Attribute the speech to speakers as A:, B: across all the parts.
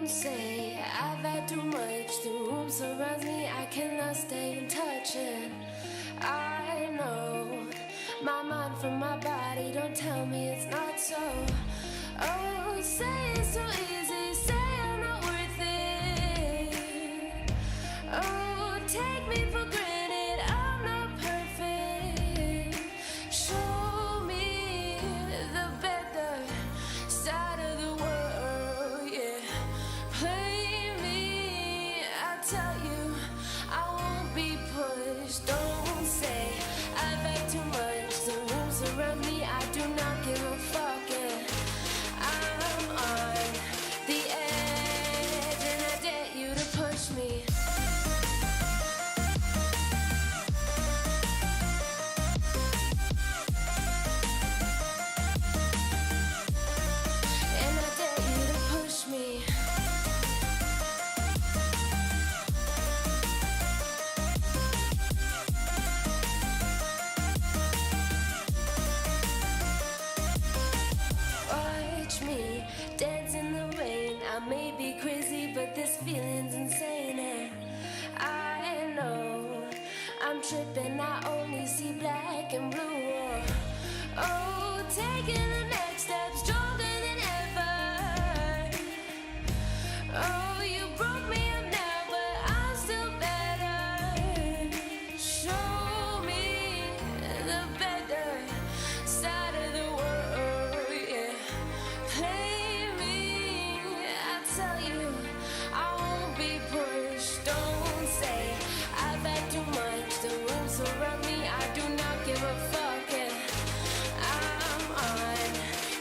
A: say I've had too much. The room surrounds me, I cannot stay in touch. And I know my mind from my body don't tell me it's not so. Oh, say it's so easy, say I'm not worth it. Oh, take me for granted, I'm not perfect. Show me the better side of the world, yeah. Play me, I tell you, I won't be pushed. Don't say I've had too much. The room surround me, I do not give a fuck, yeah. I'm on the edge and I dare you to push me. And I dare you to push me. Watch me dance in the rain. I may be crazy, but this feeling's insane. And I know I'm tripping, I only see black and blue. Oh, taking the next step, stronger than ever. Oh, you broke me up now, but I'm still better. Show me the better side of the world, yeah. Play me, I tell you, I won't be pushed. Don't say I've had too much. The room surround me, I do not give a fuck, yeah. I'm on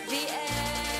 A: the edge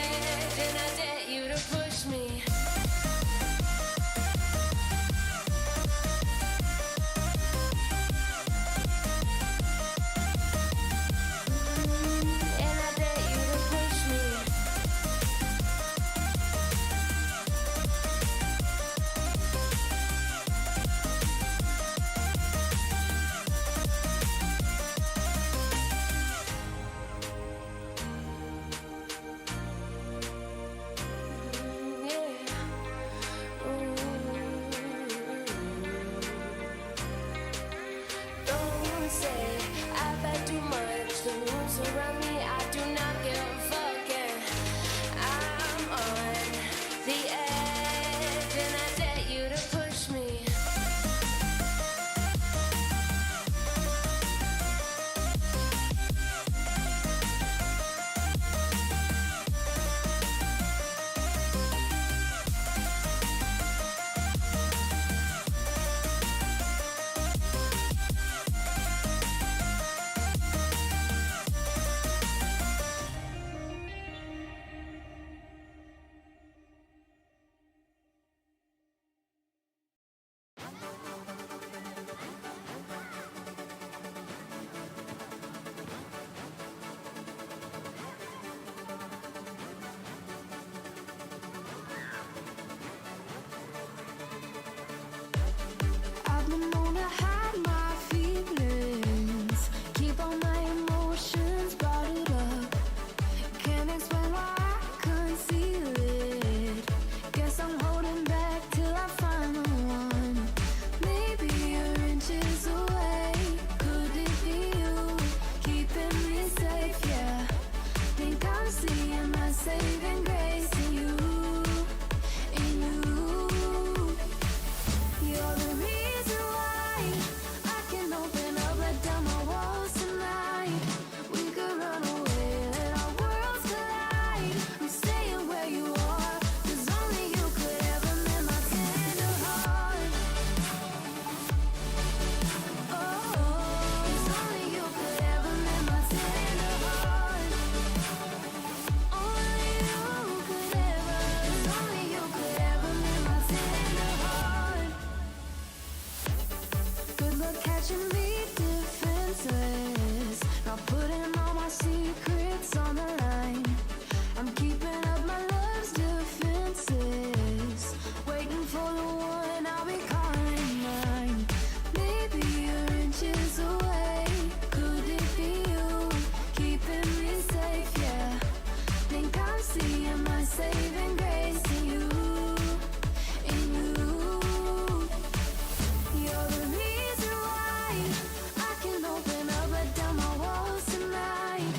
A: can open up, let down my walls tonight.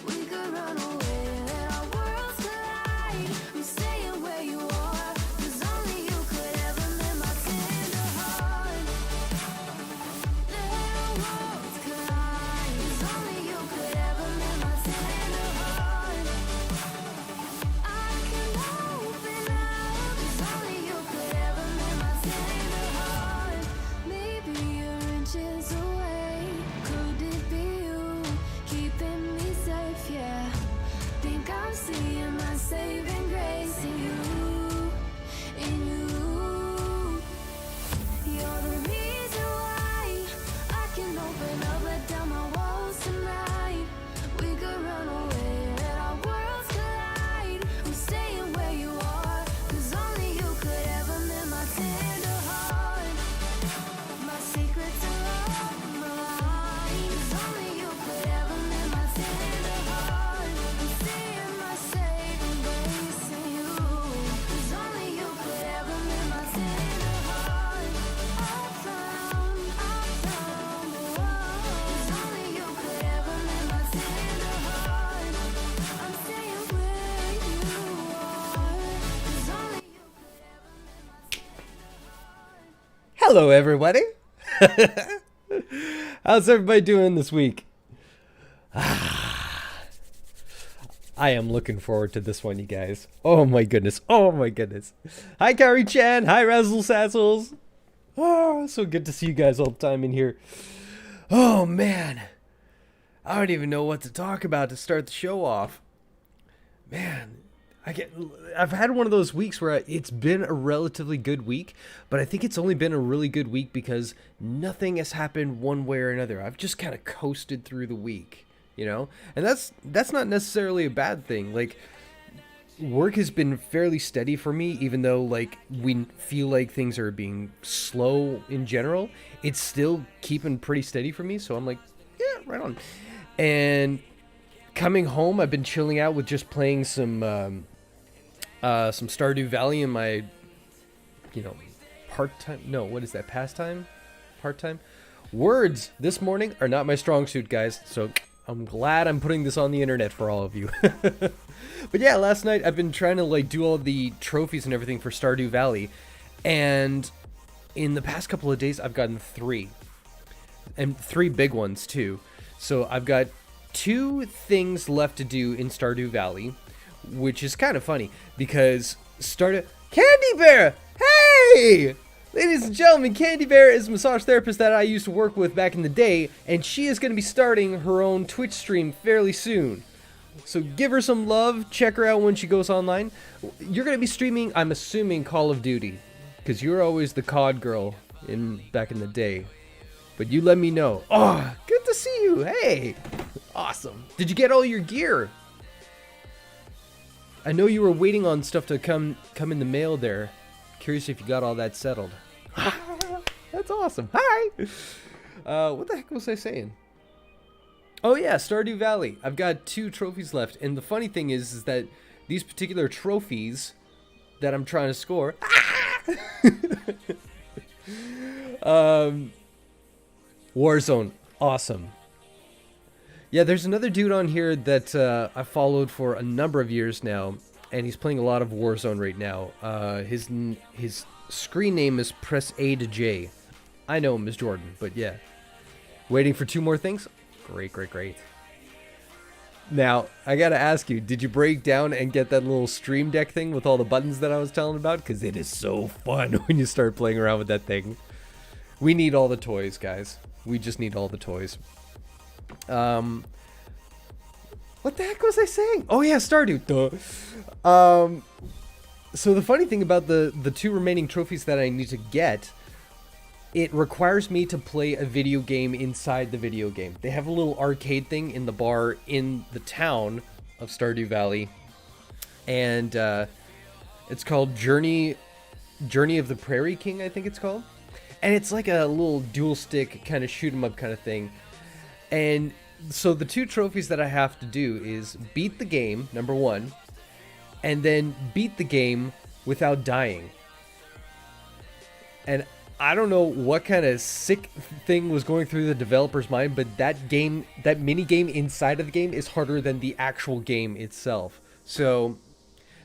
A: We could run away, let our worlds collide. I'm staying where you are, 'cause only you could ever mend my tender heart. Let our worlds collide, 'cause only you could ever mend my tender heart. I can open up, 'cause only you could ever mend my tender heart. Maybe you're inches away. Could it be you keeping me safe? Yeah. Think I'm seeing my saving grace in you, in you. You're the reason why I can open up, let down my walls tonight. We could run away, let our worlds collide. I'm staying where you are, 'cause only you could ever mend my tender heart. My secrets are all mine, 'cause only you could ever mend my tender heart. I'm seeing my saving grace in you, 'cause only you could ever mend my tender heart. I found, oh, 'cause only you could ever mend my tender heart. I'm staying where you are, 'cause only you could ever mend my tender heart.
B: Hello, everybody. How's everybody doing this week? I am looking forward to this one, you guys. Oh my goodness. Oh my goodness. Hi, Carrie Chan. Hi, Razzle Sazzles. Oh, so good to see you guys all the time in here. Oh man. I don't even know what to talk about to start the show off. Man, I've had one of those weeks where it's been a relatively good week, but I think it's only been a really good week because nothing has happened one way or another. I've just kind of coasted through the week, you know? And that's not necessarily a bad thing. Like, work has been fairly steady for me, even though like we feel like things are being slow in general. It's still keeping pretty steady for me, so I'm like, yeah, right on. And coming home, I've been chilling out with just playing some Stardew Valley in my, part-time, no, what is that, pastime? Part-time? Words this morning are not my strong suit, guys, so I'm glad I'm putting this on the internet for all of you. But yeah, last night I've been trying to like do all the trophies and everything for Stardew Valley, and in the past couple of days I've gotten 3, and 3 big ones too. So I've got 2 things left to do in Stardew Valley, which is kind of funny because Candy Bear! Hey! Ladies and gentlemen, Candy Bear is a massage therapist that I used to work with back in the day, and she is going to be starting her own Twitch stream fairly soon. So give her some love, check her out when she goes online. You're going to be streaming, I'm assuming, Call of Duty, because you're always the COD girl back in the day. But you let me know. Oh, good to see you. Hey, awesome. Did you get all your gear? I know you were waiting on stuff to come in the mail there. Curious if you got all that settled. That's awesome. Hi. What the heck was I saying? Oh yeah, Stardew Valley. I've got 2 trophies left, and the funny thing is that these particular trophies that I'm trying to score. Warzone, awesome. Yeah, there's another dude on here that I followed for a number of years now, and he's playing a lot of Warzone right now. His screen name is Press A to J. I know him as Jordan, but yeah. Waiting for 2 more things? Great, great, great. Now, I gotta ask you, did you break down and get that little Stream Deck thing with all the buttons that I was telling about? Because it is so fun when you start playing around with that thing. We need all the toys, guys. We just need all the toys. What the heck was I saying? Oh yeah, Stardew. Duh. So the funny thing about the 2 remaining trophies that I need to get, it requires me to play a video game inside the video game. They have a little arcade thing in the bar in the town of Stardew Valley, and it's called Journey of the Prairie King, I think it's called. And it's like a little dual stick kind of shoot 'em up kind of thing. And so the 2 trophies that I have to do is beat the game, number 1, and then beat the game without dying. And I don't know what kind of sick thing was going through the developer's mind, but that mini game inside of the game is harder than the actual game itself. So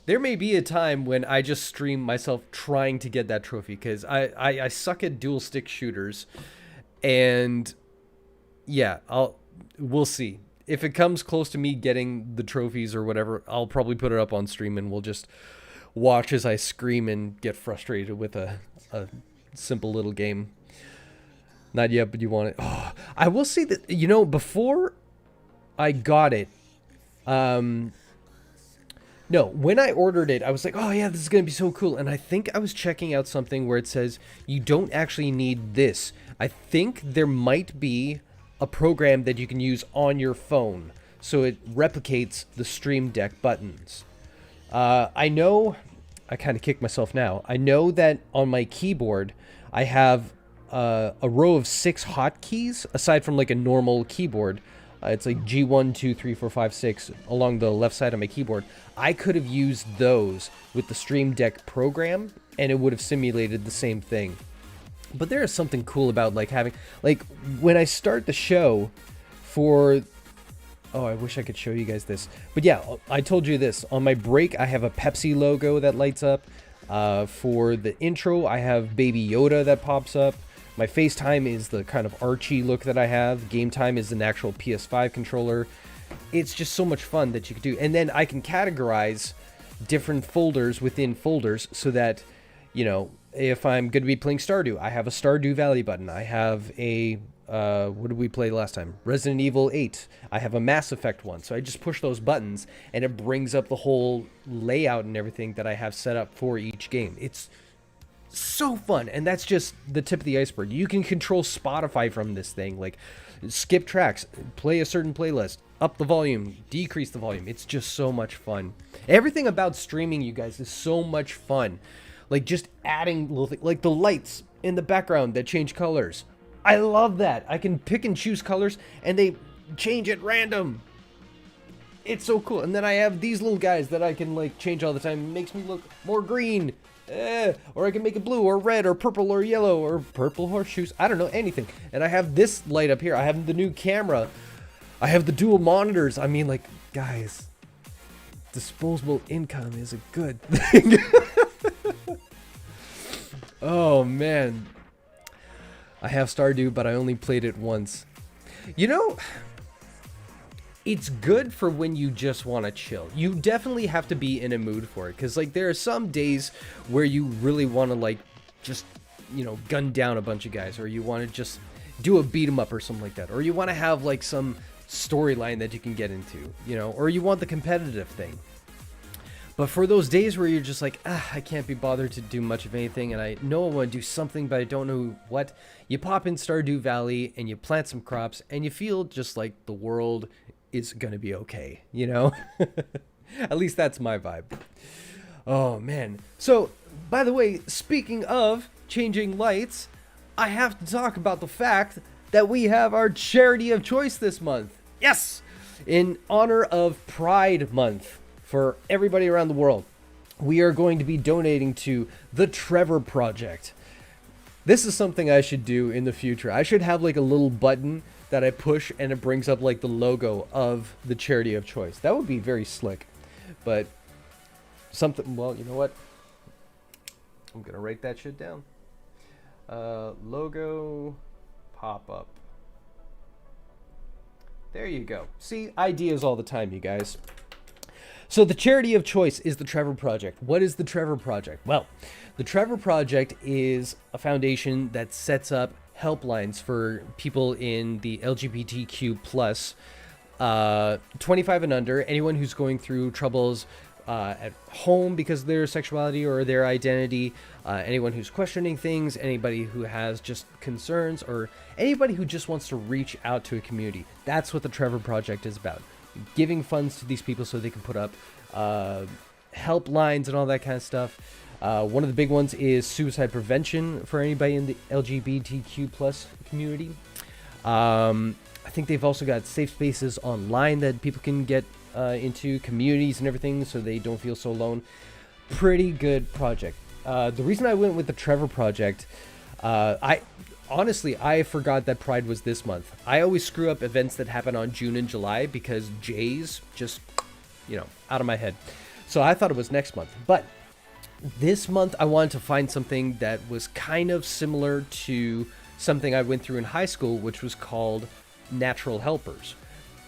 B: there may be a time when I just stream myself trying to get that trophy, because I suck at dual stick shooters, and yeah, we'll see. If it comes close to me getting the trophies or whatever, I'll probably put it up on stream and we'll just watch as I scream and get frustrated with a simple little game. Not yet, but you want it. Oh, I will say that, before I got it, no, when I ordered it, I was like, oh yeah, this is going to be so cool. And I think I was checking out something where it says you don't actually need this. I think there might be a program that you can use on your phone, so it replicates the Stream Deck buttons. I know, I kind of kick myself now. I know that on my keyboard, I have a row of 6 hotkeys, aside from like a normal keyboard. It's like G1, 2, 3, 4, 5, 6 along the left side of my keyboard. I could have used those with the Stream Deck program, and it would have simulated the same thing. But there is something cool about like having, like when I start the show for, oh, I wish I could show you guys this. But yeah, I told you this. On my break, I have a Pepsi logo that lights up. For the intro, I have Baby Yoda that pops up. My FaceTime is the kind of Archie look that I have. Game Time is an actual PS5 controller. It's just so much fun that you can do. And then I can categorize different folders within folders so that, if I'm going to be playing Stardew, I have a Stardew Valley button. I have a, what did we play last time? Resident Evil 8. I have a Mass Effect one. So I just push those buttons and it brings up the whole layout and everything that I have set up for each game. It's so fun. And that's just the tip of the iceberg. You can control Spotify from this thing. Like skip tracks, play a certain playlist, up the volume, decrease the volume. It's just so much fun. Everything about streaming, you guys, is so much fun. Like just adding little things, like the lights in the background that change colors. I love that. I can pick and choose colors and they change at random. It's so cool. And then I have these little guys that I can like change all the time. It makes me look more green. Or I can make it blue or red or purple or yellow or purple horseshoes. I don't know, anything. And I have this light up here. I have the new camera. I have the dual monitors. I mean, like, guys, disposable income is a good thing. Oh, man. I have Stardew, but I only played it once. It's good for when you just want to chill. You definitely have to be in a mood for it. Because, like, there are some days where you really want to, like, just, gun down a bunch of guys. Or you want to just do a beat 'em up or something like that. Or you want to have, like, some storyline that you can get into. Or you want the competitive thing. But for those days where you're just like, I can't be bothered to do much of anything, and I know I want to do something, but I don't know what, you pop in Stardew Valley, and you plant some crops, and you feel just like the world is going to be okay, At least that's my vibe. Oh, man. So, by the way, speaking of changing lights, I have to talk about the fact that we have our charity of choice this month. Yes! In honor of Pride Month. For everybody around the world, we are going to be donating to the Trevor Project. This is something I should do in the future. I should have like a little button that I push and it brings up like the logo of the charity of choice. That would be very slick. But something, well, you know what? I'm going to write that shit down. Logo pop up. There you go. See, ideas all the time, you guys. So the charity of choice is the Trevor Project. What is the Trevor Project? Well, the Trevor Project is a foundation that sets up helplines for people in the LGBTQ plus, 25 and under, anyone who's going through troubles at home because of their sexuality or their identity, anyone who's questioning things, anybody who has just concerns, or anybody who just wants to reach out to a community. That's what the Trevor Project is about. Giving funds to these people so they can put up helplines and all that kind of stuff. One of the big ones is suicide prevention for anybody in the LGBTQ plus community. I think they've also got safe spaces online that people can get into, communities and everything, so they don't feel so alone. Pretty good project. The reason I went with the Trevor Project, I honestly, I forgot that Pride was this month. I always screw up events that happen on June and July because J's just, out of my head. So I thought it was next month. But this month, I wanted to find something that was kind of similar to something I went through in high school, which was called Natural Helpers.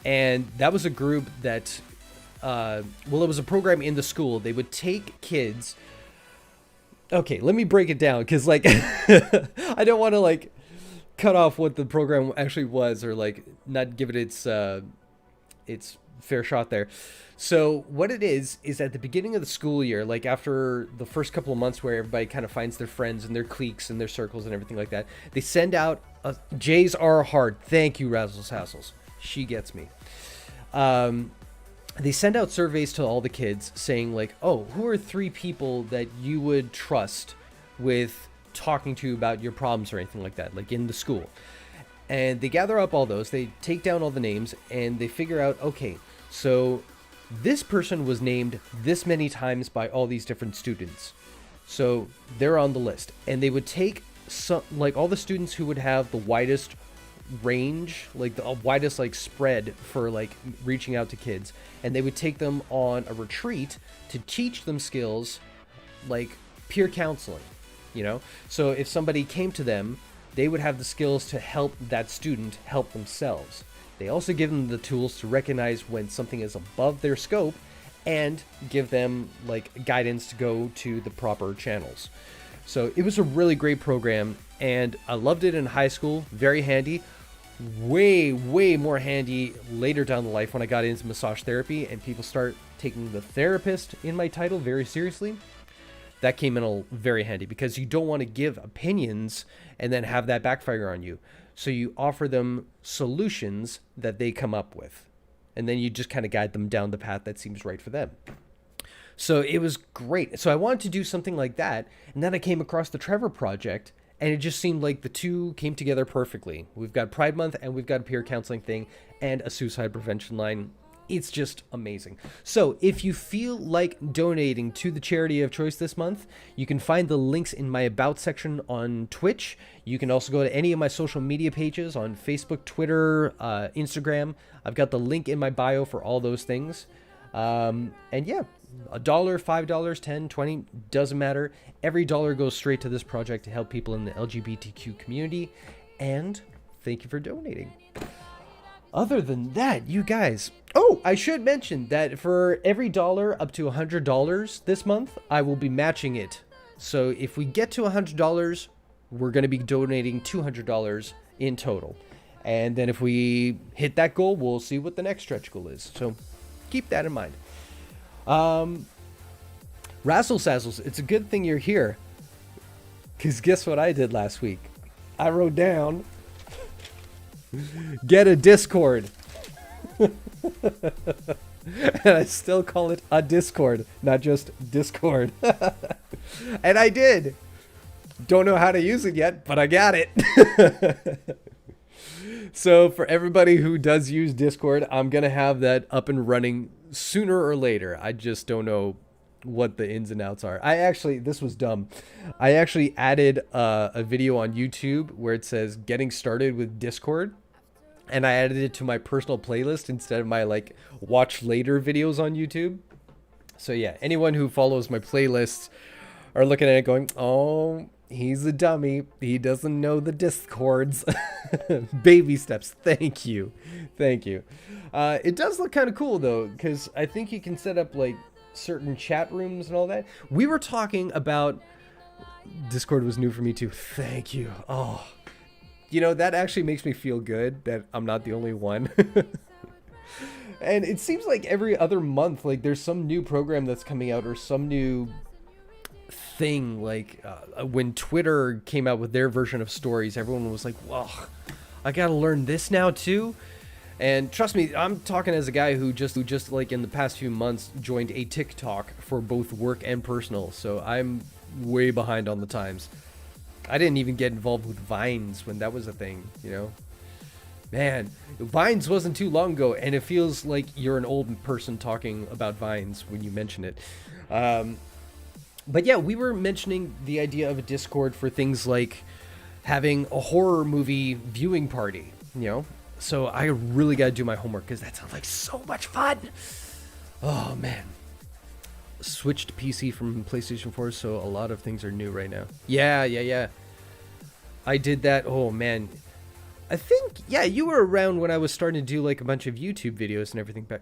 B: And that was a group that, it was a program in the school. They would take kids. Okay, let me break it down because, I don't want to, cut off what the program actually was or, not give it its fair shot there. So what it is at the beginning of the school year, after the first couple of months where everybody kind of finds their friends and their cliques and their circles and everything like that, they send out J's are hard. Thank you, Razzles Hassles. She gets me. They send out surveys to all the kids saying who are 3 people that you would trust with talking to you about your problems or anything like that, in the school. And they gather up all those, they take down all the names, and they figure out, okay, so this person was named this many times by all these different students. So they're on the list. And they would take all the students who would have the widest range, the widest spread for reaching out to kids, and they would take them on a retreat to teach them skills peer counseling, so if somebody came to them, they would have the skills to help that student help themselves. They also give them the tools to recognize when something is above their scope and give them guidance to go to the proper channels. So it was a really great program, and I loved it in high school. Very handy. Way more handy later down the life when I got into massage therapy and people start taking the therapist in my title very seriously. That came in very handy because you don't want to give opinions and then have that backfire on you. So you offer them solutions that they come up with, and then you just kind of guide them down the path that seems right for them. So it was great. So I wanted to do something like that, and then I came across the Trevor Project, and it just seemed like the two came together perfectly. We've got Pride Month, and we've got a peer counseling thing, and a suicide prevention line. It's just amazing. So if you feel like donating to the charity of choice this month, you can find the links in my About section on Twitch. You can also go to any of my social media pages on Facebook, Twitter, Instagram. I've got the link in my bio for all those things. And yeah, $1, $5, $10, $20, doesn't matter. Every dollar goes straight to this project to help people in the LGBTQ community. And thank you for donating. Other than that, you guys... Oh, I should mention that for every dollar up to $100 this month, I will be matching it. So if we get to $100, we're going to be donating $200 in total. And then if we hit that goal, we'll see what the next stretch goal is. So keep that in mind. Razzle Sazzles, it's a good thing you're here. Because guess what I did last week? I wrote down... Get a Discord. And I still call it a Discord, not just Discord. And I did. Don't know how to use it yet, but I got it. So for everybody who does use Discord, I'm going to have that up and running sooner or later. I just don't know what the ins and outs are. This was dumb. I actually added a video on YouTube where it says getting started with Discord. And I added it to my personal playlist instead of my watch later videos on YouTube. So yeah, anyone who follows my playlists are looking at it going, oh, he's a dummy. He doesn't know the Discords. Baby steps. Thank you. It does look kind of cool though, because I think you can set up certain chat rooms and all that. We were talking about... Discord was new for me too. Thank you. Oh, that actually makes me feel good that I'm not the only one. And it seems like every other month, there's some new program that's coming out or some new thing. When Twitter came out with their version of stories, everyone was like, "Whoa, I gotta learn this now too." And trust me, I'm talking as a guy who just in the past few months joined a TikTok for both work and personal. So I'm way behind on the times. I didn't even get involved with Vines when that was a thing, Man, Vines wasn't too long ago, and it feels like you're an old person talking about Vines when you mention it. But yeah, we were mentioning the idea of a Discord for things like having a horror movie viewing party, you know? So I really got to do my homework because that sounds like so much fun. Oh, man. Switched PC from PlayStation 4, so a lot of things are new right now. Yeah. I did that. Oh, man. I think, yeah, you were around when I was starting to do like a bunch of YouTube videos and everything back.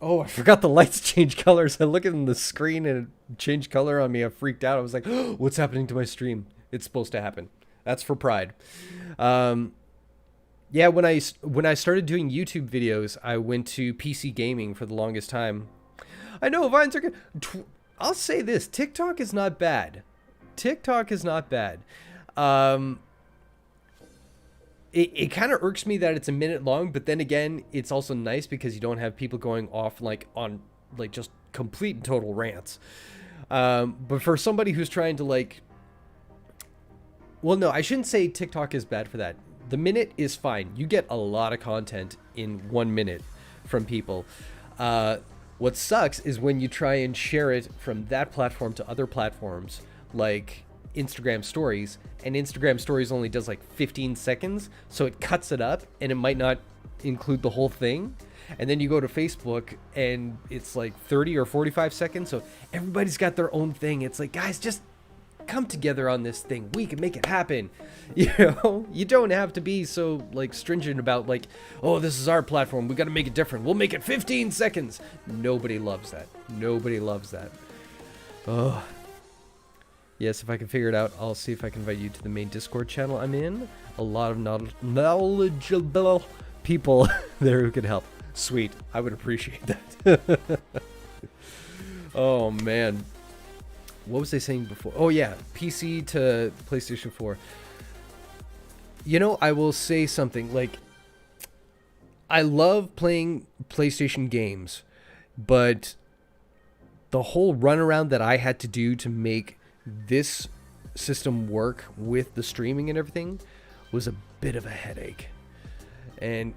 B: Oh, I forgot the lights change colors. I look at the screen and it changed color on me. I freaked out. I was like, oh, what's happening to my stream? It's supposed to happen. That's for pride. Yeah, when I started doing YouTube videos, I went to PC gaming for the longest time. I know, Vines are good. I'll say this. TikTok is not bad. TikTok is not bad. It kind of irks me that it's a minute long, but then again, it's also nice because you don't have people going off like on like just complete and total rants. But for somebody who's trying to like, well, no, I shouldn't say TikTok is bad for that. The minute is fine. You get a lot of content in 1 minute from people. What sucks is when you try and share it from that platform to other platforms like Instagram stories, and Instagram stories only does like 15 seconds, so it cuts it up and it might not include the whole thing. And then you go to Facebook and it's like 30 or 45 seconds, so everybody's got their own thing. It's like, guys, just come together on this thing. We can make it happen. You know, you don't have to be so like stringent about like, oh, this is our platform, we got to make it different, we'll make it 15 seconds. Nobody loves that. Nobody loves that. Oh, yes, if I can figure it out, I'll see if I can invite you to the main Discord channel I'm in. A lot of knowledgeable people there who can help. Sweet, I would appreciate that. Oh man, what was I saying before? Oh yeah, PC to PlayStation 4. You know, I will say something like, I love playing PlayStation games, but the whole runaround that I had to do to make this system work with the streaming and everything was a bit of a headache. And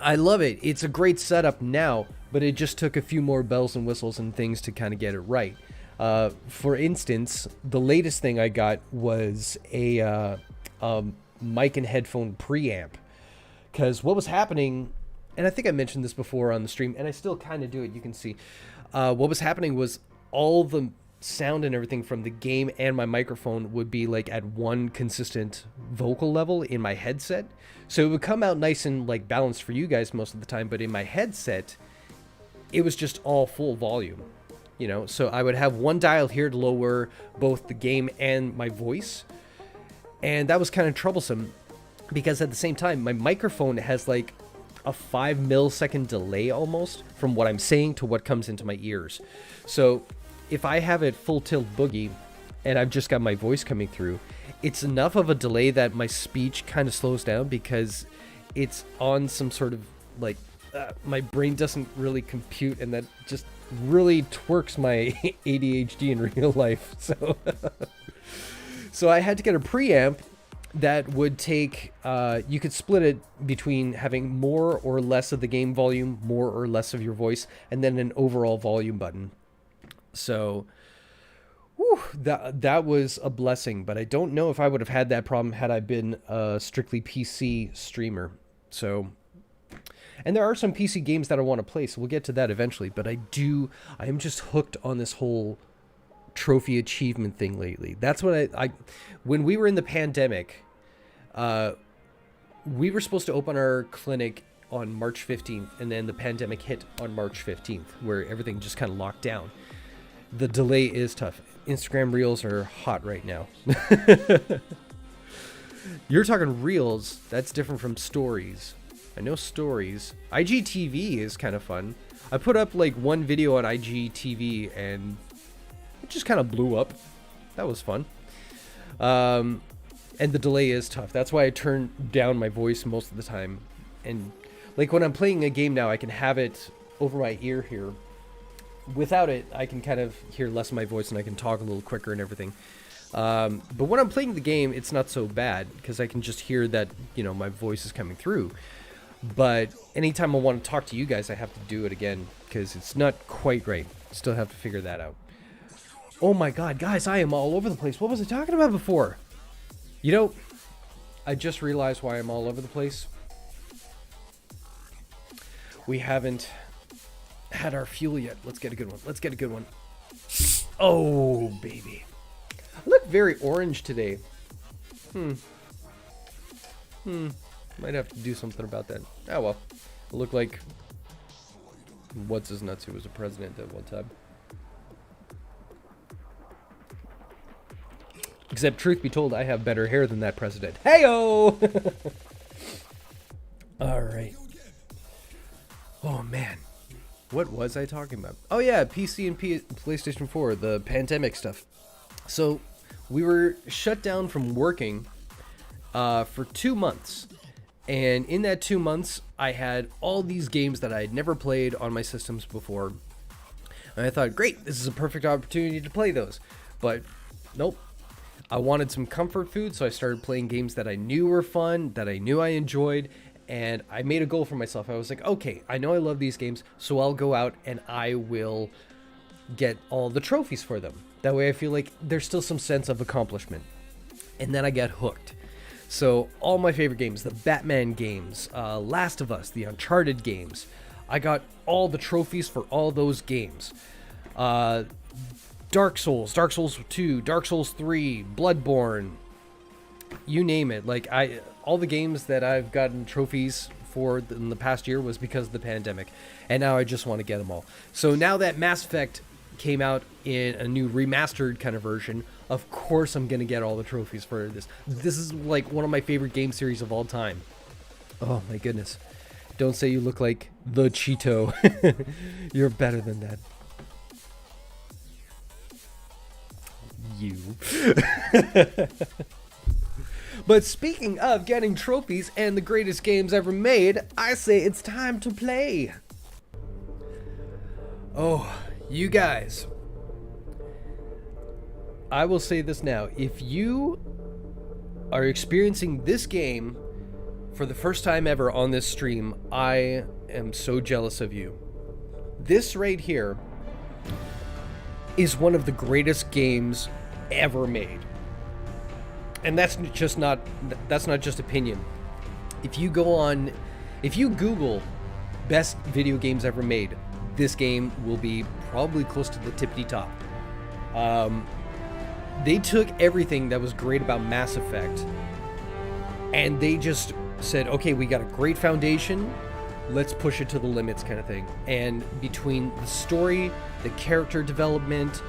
B: I love it. It's a great setup now, but it just took a few more bells and whistles and things to kind of get it right. For instance, the latest thing I got was a mic and headphone preamp. Because what was happening, and I think I mentioned this before on the stream, and I still kind of do it, you can see. What was happening was all the sound and everything from the game and my microphone would be like at one consistent vocal level in my headset. So it would come out nice and like balanced for you guys most of the time, but in my headset, it was just all full volume. You know, so I would have one dial here to lower both the game and my voice. And that was kind of troublesome because at the same time, my microphone has like a 5 millisecond delay almost from what I'm saying to what comes into my ears. So if I have it full tilt boogie and I've just got my voice coming through, it's enough of a delay that my speech kind of slows down because it's on some sort of like, my brain doesn't really compute, and that just really twerks my ADHD in real life. So I had to get a preamp that would take, you could split it between having more or less of the game volume, more or less of your voice, and then an overall volume button. So whew, that was a blessing, but I don't know if I would have had that problem had I been a strictly PC streamer. So, and there are some PC games that I want to play, so we'll get to that eventually, but I am just hooked on this whole trophy achievement thing lately. That's what I when we were in the pandemic, we were supposed to open our clinic on March 15th, and then the pandemic hit on March 15th, where everything just kind of locked down. The delay is tough. Instagram Reels are hot right now. You're talking Reels, that's different from Stories. I know Stories. IGTV is kind of fun. I put up like one video on IGTV and it just kind of blew up. That was fun. And the delay is tough. That's why I turn down my voice most of the time. And like when I'm playing a game now, I can have it over my ear here. Without it, I can kind of hear less of my voice and I can talk a little quicker and everything. But when I'm playing the game, it's not so bad because I can just hear that, you know, my voice is coming through. But anytime I want to talk to you guys, I have to do it again because it's not quite right. Still have to figure that out. Oh my god, guys, I am all over the place. What was I talking about before? You know, I just realized why I'm all over the place. We haven't had our fuel yet. Let's get a good one. Let's get a good one. Oh, baby. I look very orange today. Might have to do something about that. Oh, well. I look like... What's his nuts, who was a president at one time. Except, truth be told, I have better hair than that president. Hey-o! Alright. Oh, man. What was I talking about? Oh, yeah, PC and PlayStation 4, the pandemic stuff. So, we were shut down from working for 2 months. And in that 2 months, I had all these games that I had never played on my systems before. And I thought, great, this is a perfect opportunity to play those. But, nope. I wanted some comfort food, so I started playing games that I knew were fun, that I knew I enjoyed, and I made a goal for myself. I was like, okay, I know I love these games, so I'll go out and I will get all the trophies for them. That way I feel like there's still some sense of accomplishment. And then I got hooked. So all my favorite games, the Batman games, Last of Us, the Uncharted games, I got all the trophies for all those games. Dark Souls 2, Dark Souls 3, Bloodborne, you name it. Like, all the games that I've gotten trophies for in the past year was because of the pandemic. And now I just want to get them all. So now that Mass Effect came out in a new remastered kind of version, of course I'm going to get all the trophies for this. This is like one of my favorite game series of all time. Oh my goodness. Don't say you look like the Cheeto. You're better than that. You. But speaking of getting trophies and the greatest games ever made, I say it's time to play. Oh, you guys. I will say this now. If you are experiencing this game for the first time ever on this stream, I am so jealous of you. This right here is one of the greatest games ever made. And that's not just opinion. If you Google best video games ever made, this game will be probably close to the tippity top. They took everything that was great about Mass Effect and they just said, okay, we got a great foundation, let's push it to the limits kind of thing. And between the story, the character development,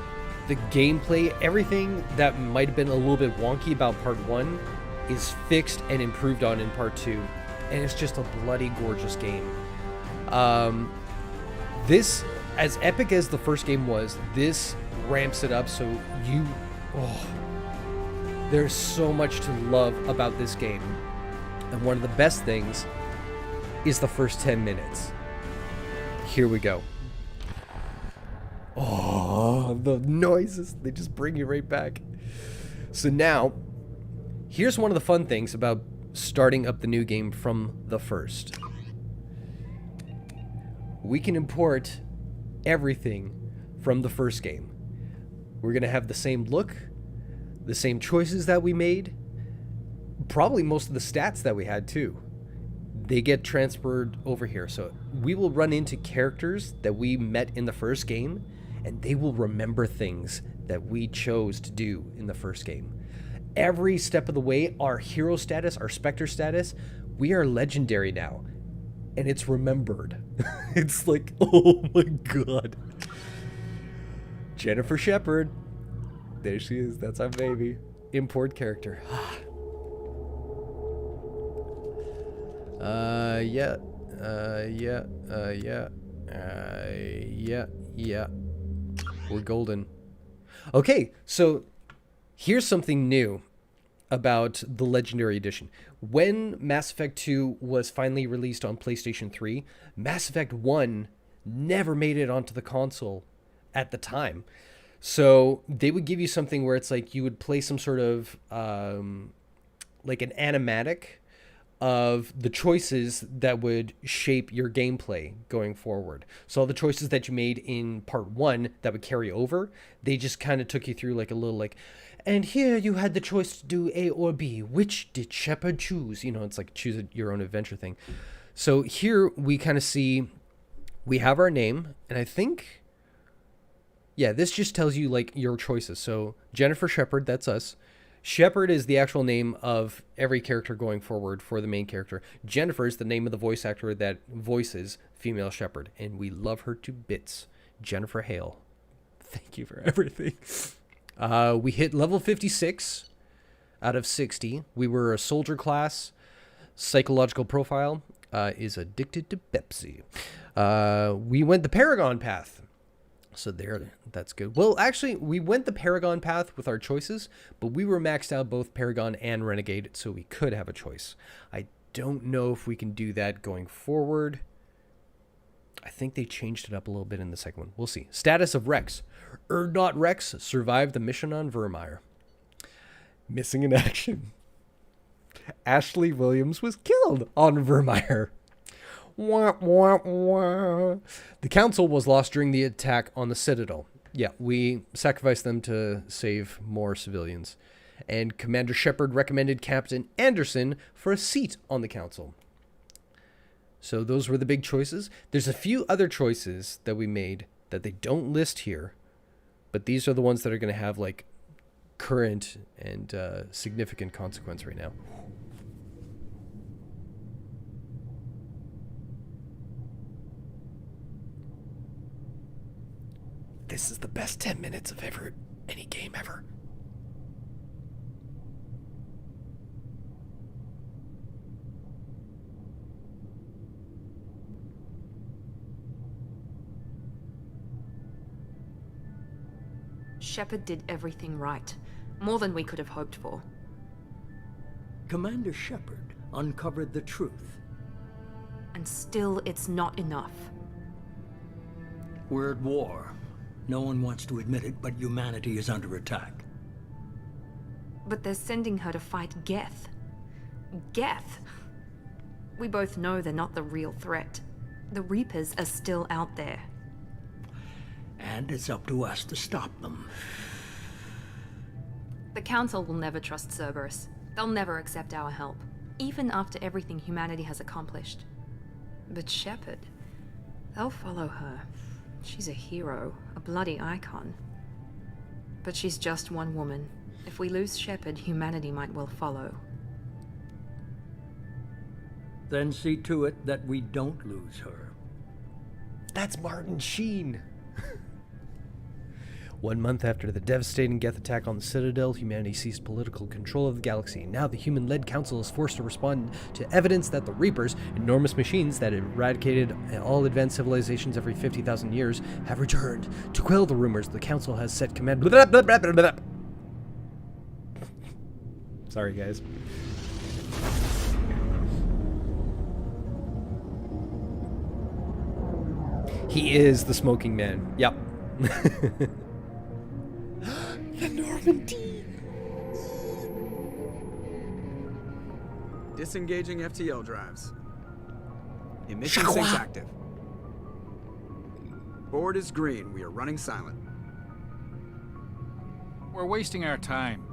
B: the gameplay, everything that might have been a little bit wonky about part 1 is fixed and improved on in part 2. And it's just a bloody gorgeous game. This, as epic as the first game was, this ramps it up so there's so much to love about this game. And one of the best things is the first 10 minutes. Here we go. Oh, the noises, they just bring you right back. So now, here's one of the fun things about starting up the new game from the first. We can import everything from the first game. We're going to have the same look, the same choices that we made, probably most of the stats that we had too. They get transferred over here. So we will run into characters that we met in the first game, and they will remember things that we chose to do in the first game. Every step of the way, our hero status, our Spectre status, we are legendary now. And it's remembered. It's like, oh my god. Jennifer Shepard. There she is. That's our baby. Import character. Yeah. We're golden. Okay, so here's something new about the Legendary Edition. When Mass Effect 2 was finally released on PlayStation 3, Mass Effect 1 never made it onto the console at the time. So they would give you something where it's like you would play some sort of like an animatic of the choices that would shape your gameplay going forward. So all the choices that you made in part 1 that would carry over, they just kind of took you through like a little like And here you had the choice to do A or B. Which did Shepard choose? You know, it's like choose your own adventure thing. So here we kind of see we have our name, and I think, yeah, this just tells you like your choices. So Jennifer Shepard, that's us. Shepard is the actual name of every character going forward for the main character. Jennifer is the name of the voice actor that voices female Shepard, and we love her to bits. Jennifer Hale. Thank you for everything. We hit level 56 out of 60. We were a soldier class. Psychological profile is addicted to Pepsi. We went the Paragon path. So there, that's good. Well, actually, we went the Paragon path with our choices, but we were maxed out both Paragon and Renegade, so we could have a choice. I don't know if we can do that going forward. I think they changed it up a little bit in the second one. We'll see. Status of Rex. Erdnot Rex survived the mission on Vermeer. Missing in action. Ashley Williams was killed on Vermeer. Wah, wah, wah. The council was lost during the attack on the Citadel. Yeah, we sacrificed them to save more civilians. And Commander Shepard recommended Captain Anderson for a seat on the council. So those were the big choices. There's a few other choices that we made that they don't list here, but these are the ones that are going to have like current and significant consequence right now. This is the best 10 minutes of any game ever.
C: Shepard did everything right. More than we could have hoped for.
D: Commander Shepard uncovered the truth.
C: And still, it's not enough.
D: We're at war. No one wants to admit it, but humanity is under attack.
C: But they're sending her to fight Geth. Geth! We both know they're not the real threat. The Reapers are still out there.
D: And it's up to us to stop them.
C: The Council will never trust Cerberus. They'll never accept our help, even after everything humanity has accomplished. But Shepard, they'll follow her. She's a hero, a bloody icon. But she's just one woman. If we lose Shepard, humanity might well follow.
D: Then see to it that we don't lose her.
B: That's Martin Sheen. 1 month after the devastating Geth attack on the Citadel, humanity seized political control of the galaxy. Now the human-led council is forced to respond to evidence that the Reapers, enormous machines that eradicated all advanced civilizations every 50,000 years, have returned. To quell the rumors, the council has set command... Blah, blah, blah, blah, blah. Sorry, guys. He is the smoking man. Yep. The Normandy.
E: Disengaging FTL drives. Emission sinks active. Board is green. We are running silent.
F: We're wasting our time.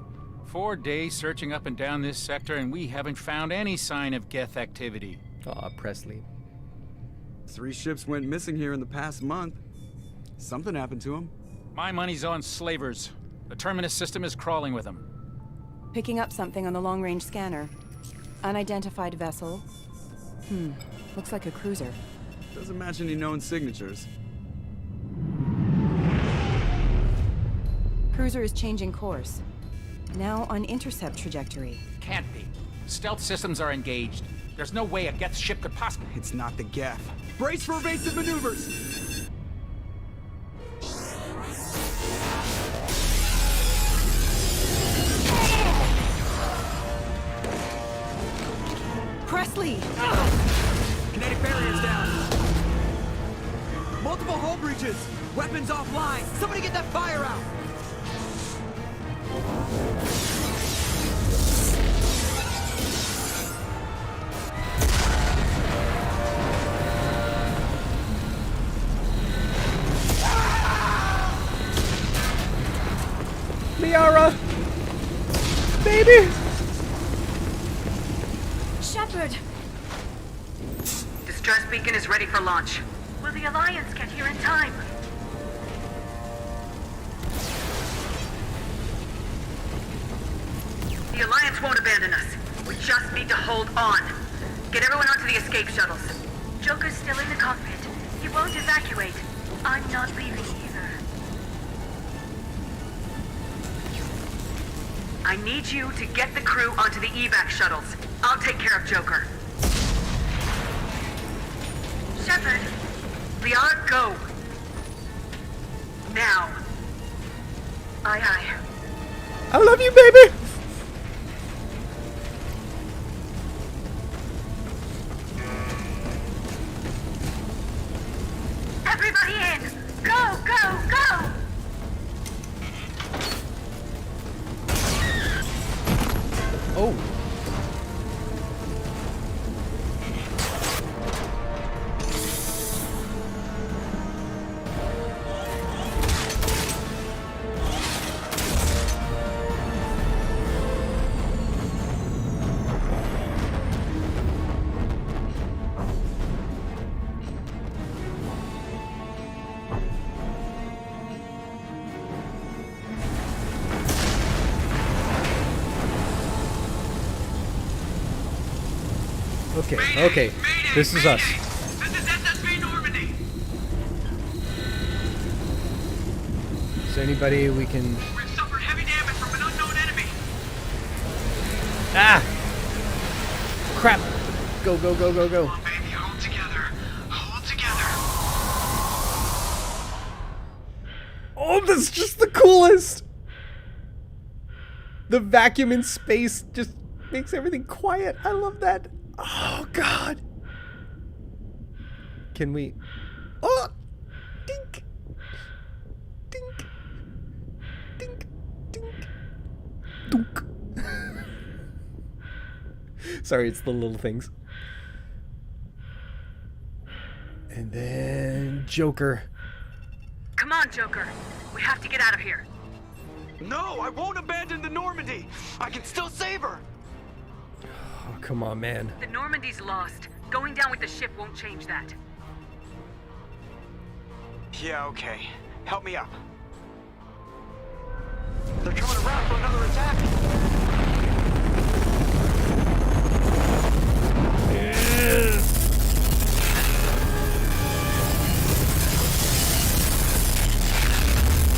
F: 4 days searching up and down this sector, and we haven't found any sign of Geth activity.
B: Aw, Presley.
E: 3 ships went missing here in the past month. Something happened to them.
F: My money's on slavers. The Terminus system is crawling with them.
G: Picking up something on the long-range scanner. Unidentified vessel. Looks like a cruiser.
E: Doesn't match any known signatures.
G: Cruiser is changing course. Now on intercept trajectory.
F: Can't be. Stealth systems are engaged. There's no way a Geth ship could possibly...
E: It's not the Geth. Brace for evasive maneuvers!
G: Presley!
E: Kinetic barriers down. Multiple hull breaches. Weapons offline. Somebody get that fire out.
B: Liara! baby!
G: Shepard!
H: Distress beacon is ready for launch. Will the Alliance get here in time? The Alliance won't abandon us. We just need to hold on. Get everyone onto the escape shuttles. Joker's still in the cockpit. He won't evacuate. I'm not leaving either. I need you to get the crew onto the evac shuttles. I'll take care of Joker. Shepard. Liara, go. Now. Aye, aye.
B: I love you, baby!
H: Everybody in! Go, go, go!
B: Oh. Okay, okay. This is us.
I: This is SSB Normandy.
B: Is there anybody we can...
I: We've suffered heavy damage from an unknown enemy.
B: Ah! Crap! Go, go, go, go, go.
I: Come on, baby, hold together. Hold together.
B: Oh, that's just the coolest! The vacuum in space just makes everything quiet. I love that. Oh, God. Can we... Oh! Dink! Dink! Dink! Dink! Dunk! Sorry, it's the little things. And then... Joker.
H: Come on, Joker. We have to get out of here.
I: No, I won't abandon the Normandy. I can still save her.
B: Oh, come on, man.
H: The Normandy's lost. Going down with the ship won't change that.
I: Yeah, okay. Help me up. They're coming around for another attack.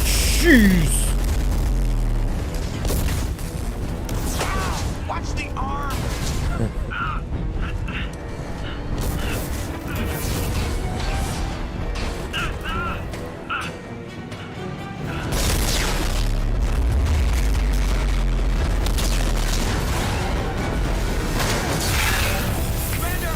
B: Jeez.
I: Watch the arm. Commander.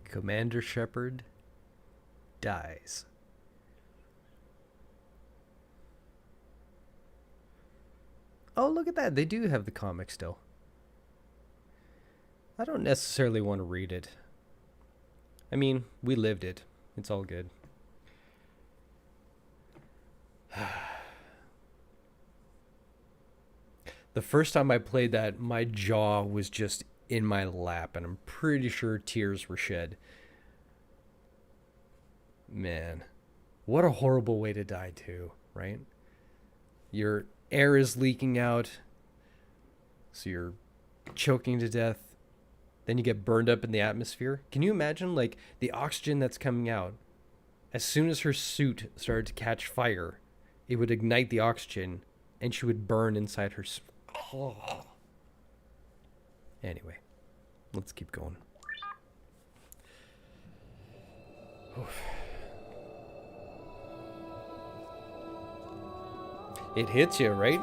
B: Commander Shepard dies. Oh, look at that. They do have the comic still. I don't necessarily want to read it. I mean, we lived it. It's all good. The first time I played that, my jaw was just in my lap, and I'm pretty sure tears were shed. Man, what a horrible way to die too, right? Your air is leaking out, so you're choking to death. Then you get burned up in the atmosphere. Can you imagine, like, the oxygen that's coming out? As soon as her suit started to catch fire, it would ignite the oxygen, and she would burn inside her. Oh. Anyway, let's keep going. Oof. It hits you, right?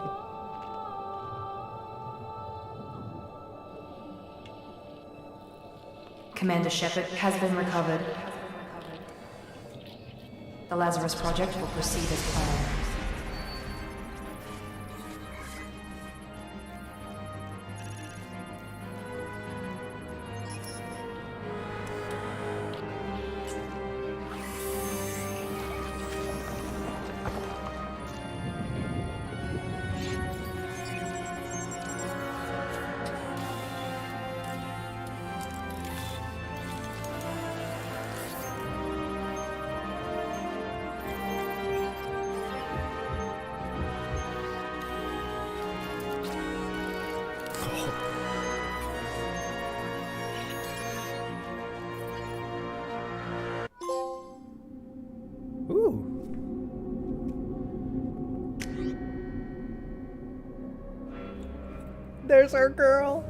C: Commander Shepard has been recovered. The Lazarus Project will proceed as planned.
B: There's our girl.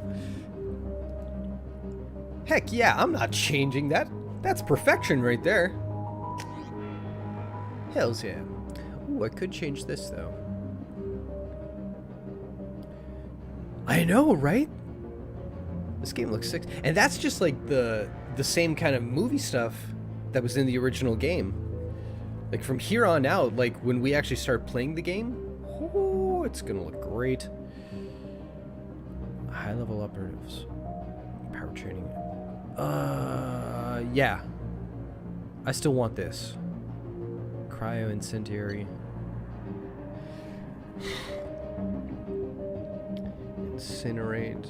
B: Heck yeah, I'm not changing that. That's perfection right there. Hells yeah. Ooh, I could change this though. I know, right? This game looks sick. And that's just like the same kind of movie stuff that was in the original game. Like from here on out, like when we actually start playing the game, oh, it's gonna look great. High level operatives. Power training. Yeah. I still want this. Cryo incendiary. Incinerate.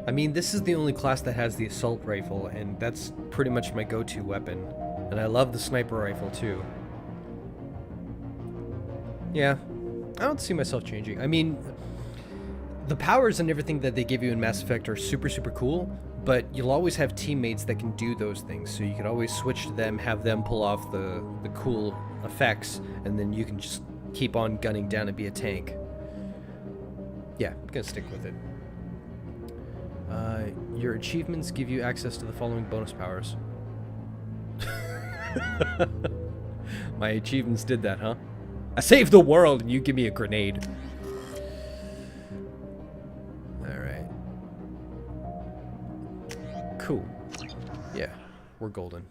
B: I mean, this is the only class that has the assault rifle, and that's pretty much my go-to weapon. And I love the sniper rifle, too. Yeah, I don't see myself changing. I mean, the powers and everything that they give you in Mass Effect are super, super cool, but you'll always have teammates that can do those things, so you can always switch to them, have them pull off the cool effects, and then you can just keep on gunning down and be a tank. Yeah, I'm gonna stick with it. Your achievements give you access to the following bonus powers. My achievements did that, huh? I saved the world and you give me a grenade. Alright. Cool. Yeah, we're golden.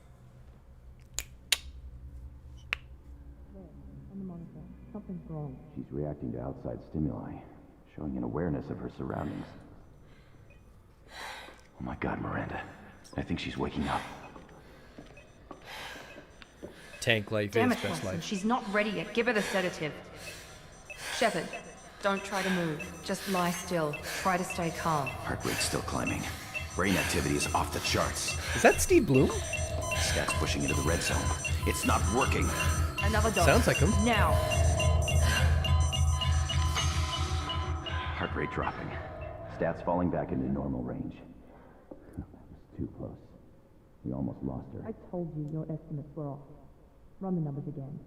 J: Something's wrong. She's reacting to outside stimuli, showing an awareness of her surroundings. Oh my God, Miranda. I think she's waking up.
B: Tank life
C: Damn
B: is
C: it,
B: best
C: Watson.
B: life.
C: She's not ready yet. Give her the sedative. Shepard, don't try to move. Just lie still. Try to stay calm.
J: Heart rate's still climbing. Brain activity is off the charts.
B: Is that Steve Bloom?
J: Stats pushing into the red zone. It's not working.
C: Another dose.
B: Sounds like him.
C: Now.
J: Heart rate dropping. Stats falling back into normal range. That was too close. We almost lost her.
K: I told you your estimates were off. Run the numbers again.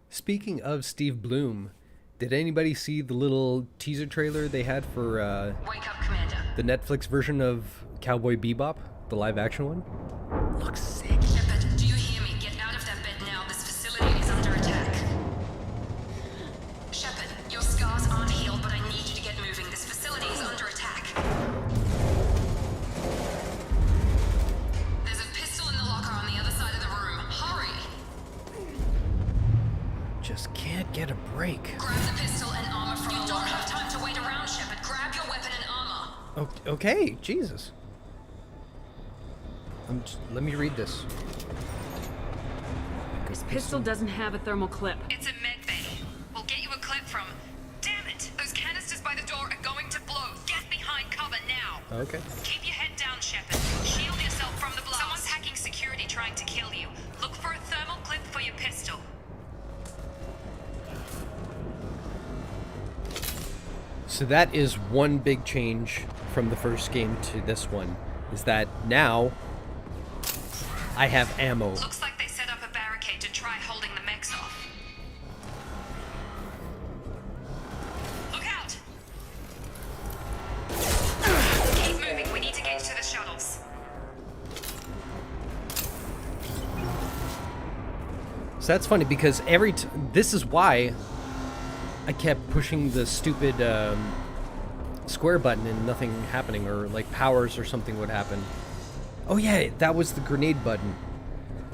B: Speaking of Steve Bloom, did anybody see the little teaser trailer they had for
C: Wake up, Commander.
B: the Netflix version of Cowboy Bebop, the live action one? Looks sick.
C: Shepard, do you hear me? Get out of that bed now. This facility is under attack. Shepard, your scars aren't healed, but I need you to get moving. This facility is under attack. There's a pistol in the locker on the other side of the room. Hurry!
B: Okay, Jesus. Let me read this.
L: This pistol doesn't have a thermal clip.
C: It's a med bay. We'll get you a clip from... Damn it! Those canisters by the door are going to blow. Get behind cover now.
B: Okay.
C: Keep your head down, Shepard. Shield yourself from the blast. Someone's hacking security trying to kill you. Look for a thermal clip for your pistol.
B: So that is one big change from the first game to this one, is that now I have ammo.
C: Looks like they set up a barricade to try holding the mechs off. Look out! Keep moving, we need to get to the shuttles.
B: So that's funny because this is why I kept pushing the stupid square button and nothing happening, or like powers or something would happen. Oh yeah, that was the grenade button.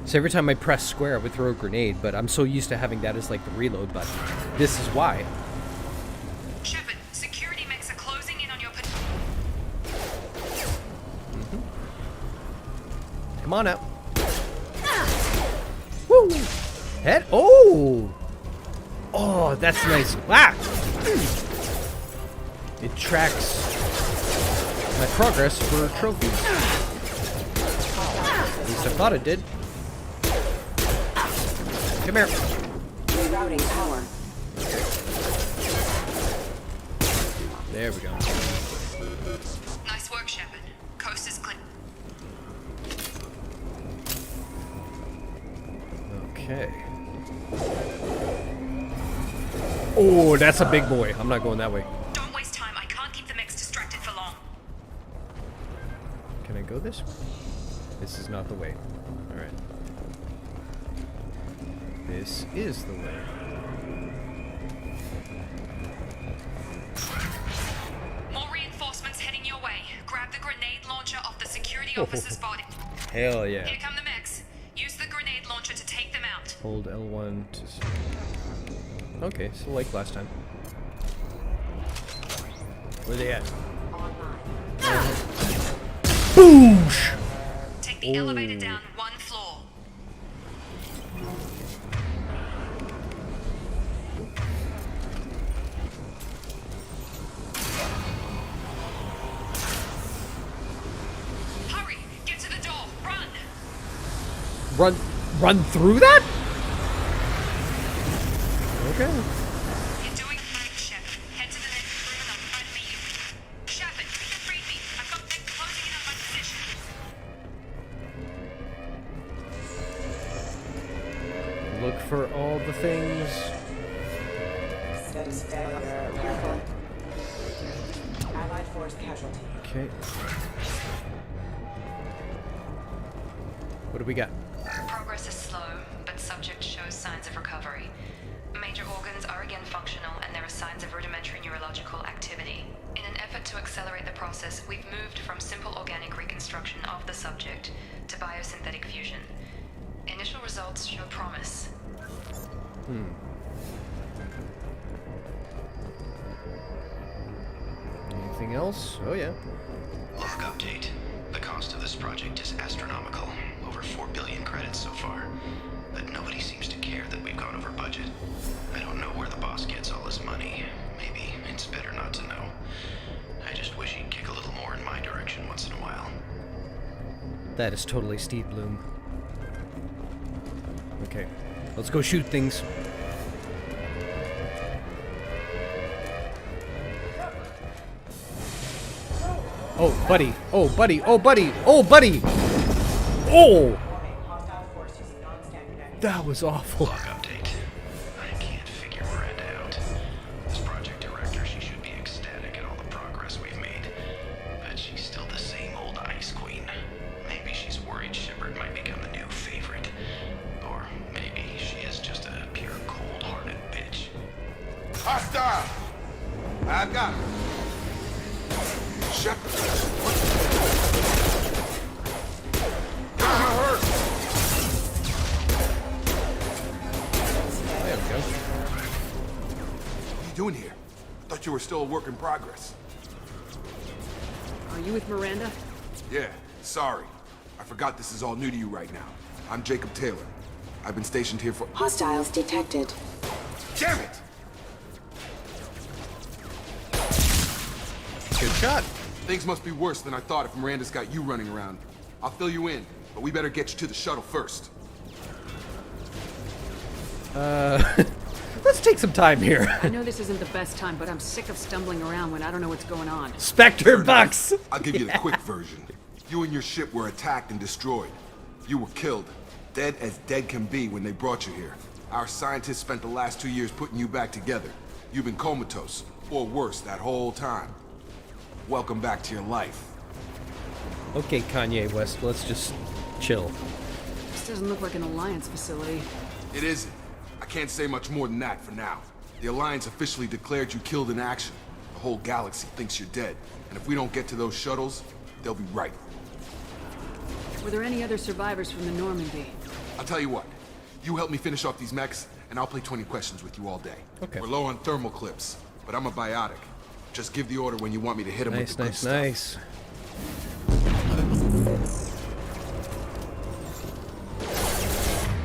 B: So every time I press square, I would throw a grenade, but I'm so used to having that as like the reload button. This is why.
C: Shepard, security mechs are closing in on your...
B: Come on out. Woo! Head. Oh! Oh, that's nice. Ah! It tracks my progress for trophies. At least I thought it did. Come here.
G: Rerouting power.
B: There we go.
C: Nice work, Shepard. Coast is clear.
B: Okay. Oh, that's a big boy. I'm not going that way.
C: Don't waste time. I can't keep the mechs distracted for long.
B: Can I go this way? This is not the way. Alright. This is the way.
C: More reinforcements heading your way. Grab the grenade launcher off the security officer's body.
B: Hell yeah.
C: Here come the mechs. Use the grenade launcher to take them out.
B: Hold L1 to... Okay, so like last time. Where they at? Boosh!
C: Take the elevator down one floor. Hurry! Get to the door! Run!
B: Run through that? Okay.
C: You're doing great, Shepard. Head to the next room and I'll try to meet you. Shepard, read me. I've got them closing in on my position.
B: Look for all the things.
G: Status Allied force casualty.
B: Okay. What do we got?
C: Progress is slow, but subject shows signs of recovery. Major organs are again functional, and there are signs of rudimentary neurological activity. In an effort to accelerate the process, we've moved from simple organic reconstruction of the subject to biosynthetic fusion. Initial results show promise.
B: Anything else? Oh yeah.
J: Log update. The cost of this project is astronomical. Over 4 billion credits so far. But nobody seems to care that we've gone over budget. I don't know where the boss gets all this money. Maybe it's better not to know. I just wish he'd kick a little more in my direction once in a while.
B: That is totally Steve Bloom. Okay, let's go shoot things. Oh, buddy. Oh, buddy. Oh, buddy. Oh, buddy. Oh! That was awful.
J: Log update. I can't figure Miranda out. This project director, she should be ecstatic at all the progress we've made. But she's still the same old ice queen. Maybe she's worried Shepard might become the new favorite. Or maybe she is just a pure cold-hearted bitch.
I: Hostile! I've got it. Shepard. Got her hurt.
B: There we go.
I: What are you doing here? I thought you were still a work in progress.
L: Are you with Miranda?
M: Yeah, sorry. I forgot this is all new to you right now. I'm Jacob Taylor. I've been stationed here for—
N: Hostiles detected.
M: Damn it!
B: Good shot.
M: Things must be worse than I thought if Miranda's got you running around. I'll fill you in, but we better get you to the shuttle first.
B: Let's take some time here.
L: I know this isn't the best time, but I'm sick of stumbling around when I don't know what's going on.
B: Spectre Bucks!
M: I'll give you the quick version. You and your ship were attacked and destroyed. You were killed. Dead as dead can be when they brought you here. Our scientists spent the last 2 years putting you back together. You've been comatose, or worse, that whole time. Welcome back to your life.
B: Okay, Kanye West, let's just chill.
L: This doesn't look like an Alliance facility.
M: It isn't. I can't say much more than that for now. The Alliance officially declared you killed in action. The whole galaxy thinks you're dead. And if we don't get to those shuttles, they'll be right.
L: Were there any other survivors from the Normandy?
M: I'll tell you what. You help me finish off these mechs, and I'll play 20 questions with you all day.
B: Okay.
M: We're low on thermal clips, but I'm a biotic. Just give the order when you want me to hit them with the good stuff.
B: Nice.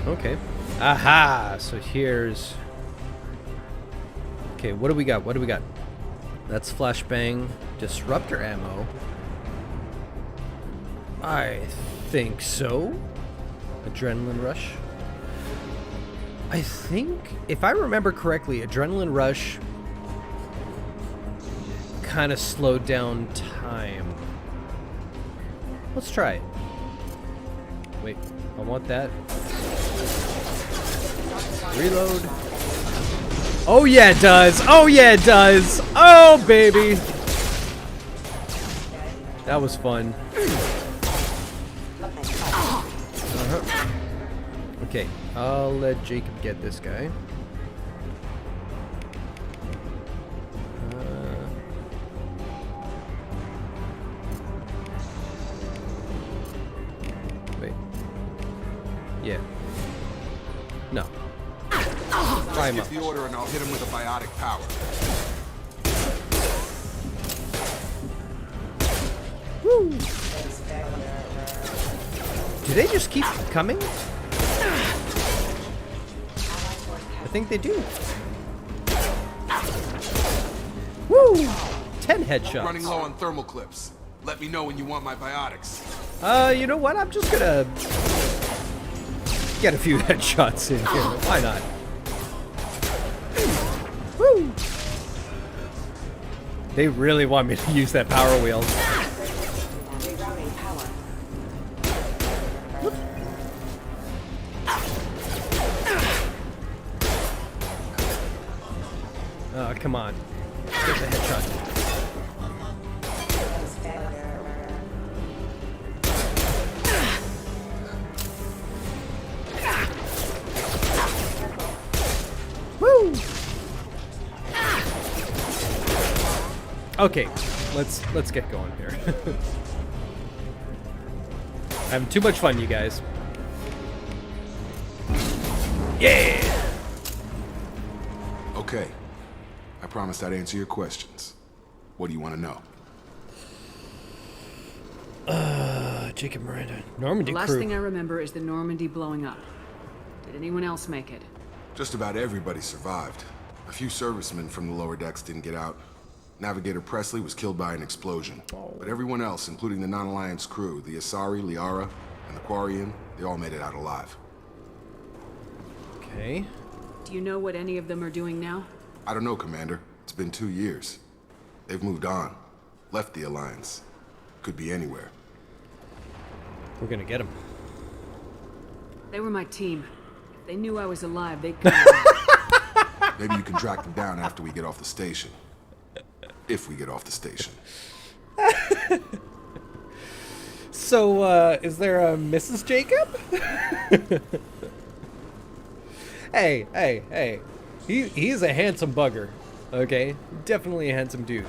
B: Okay. Aha! So here's... Okay, what do we got? What do we got? That's flashbang, disruptor ammo. I think so. Adrenaline rush. I think, if I remember correctly, adrenaline rush kind of slowed down time. Let's try it. Wait, I want that. Reload. Oh yeah, it does. Oh yeah, it does. Oh baby. That was fun. Okay, I'll let Jacob get this guy. Wait. Yeah. No.
M: Just give the order and I'll hit him with a biotic power.
B: Woo! Do they just keep coming? I think they do. Woo! 10 headshots.
M: Running low on thermal clips. Let me know when you want my biotics.
B: You know what? I'm just gonna get a few headshots in here. Why not? Woo! They really want me to use that power wheel. Oh, come on. Get the headshot. Woo! Okay, let's get going here. I'm having too much fun, you guys. Yeah!
M: Okay. I promised I'd answer your questions. What do you want to know?
B: Jacob Miranda. Normandy
L: The last
B: crew.
L: thing I remember is the Normandy blowing up. Did anyone else make it?
M: Just about everybody survived. A few servicemen from the lower decks didn't get out. Navigator Presley was killed by an explosion. But everyone else, including the non-Alliance crew, the Asari, Liara, and the Quarian, they all made it out alive.
B: Okay.
L: Do you know what any of them are doing now?
M: I don't know, Commander. It's been 2 years. They've moved on. Left the Alliance. Could be anywhere.
B: We're gonna get him.
L: They were my team. If they knew I was alive, they'd come.
M: Maybe you can track them down after we get off the station. If we get off the station.
B: So, is there a Mrs. Jacob? Hey. He's a handsome bugger, okay? Definitely a handsome dude.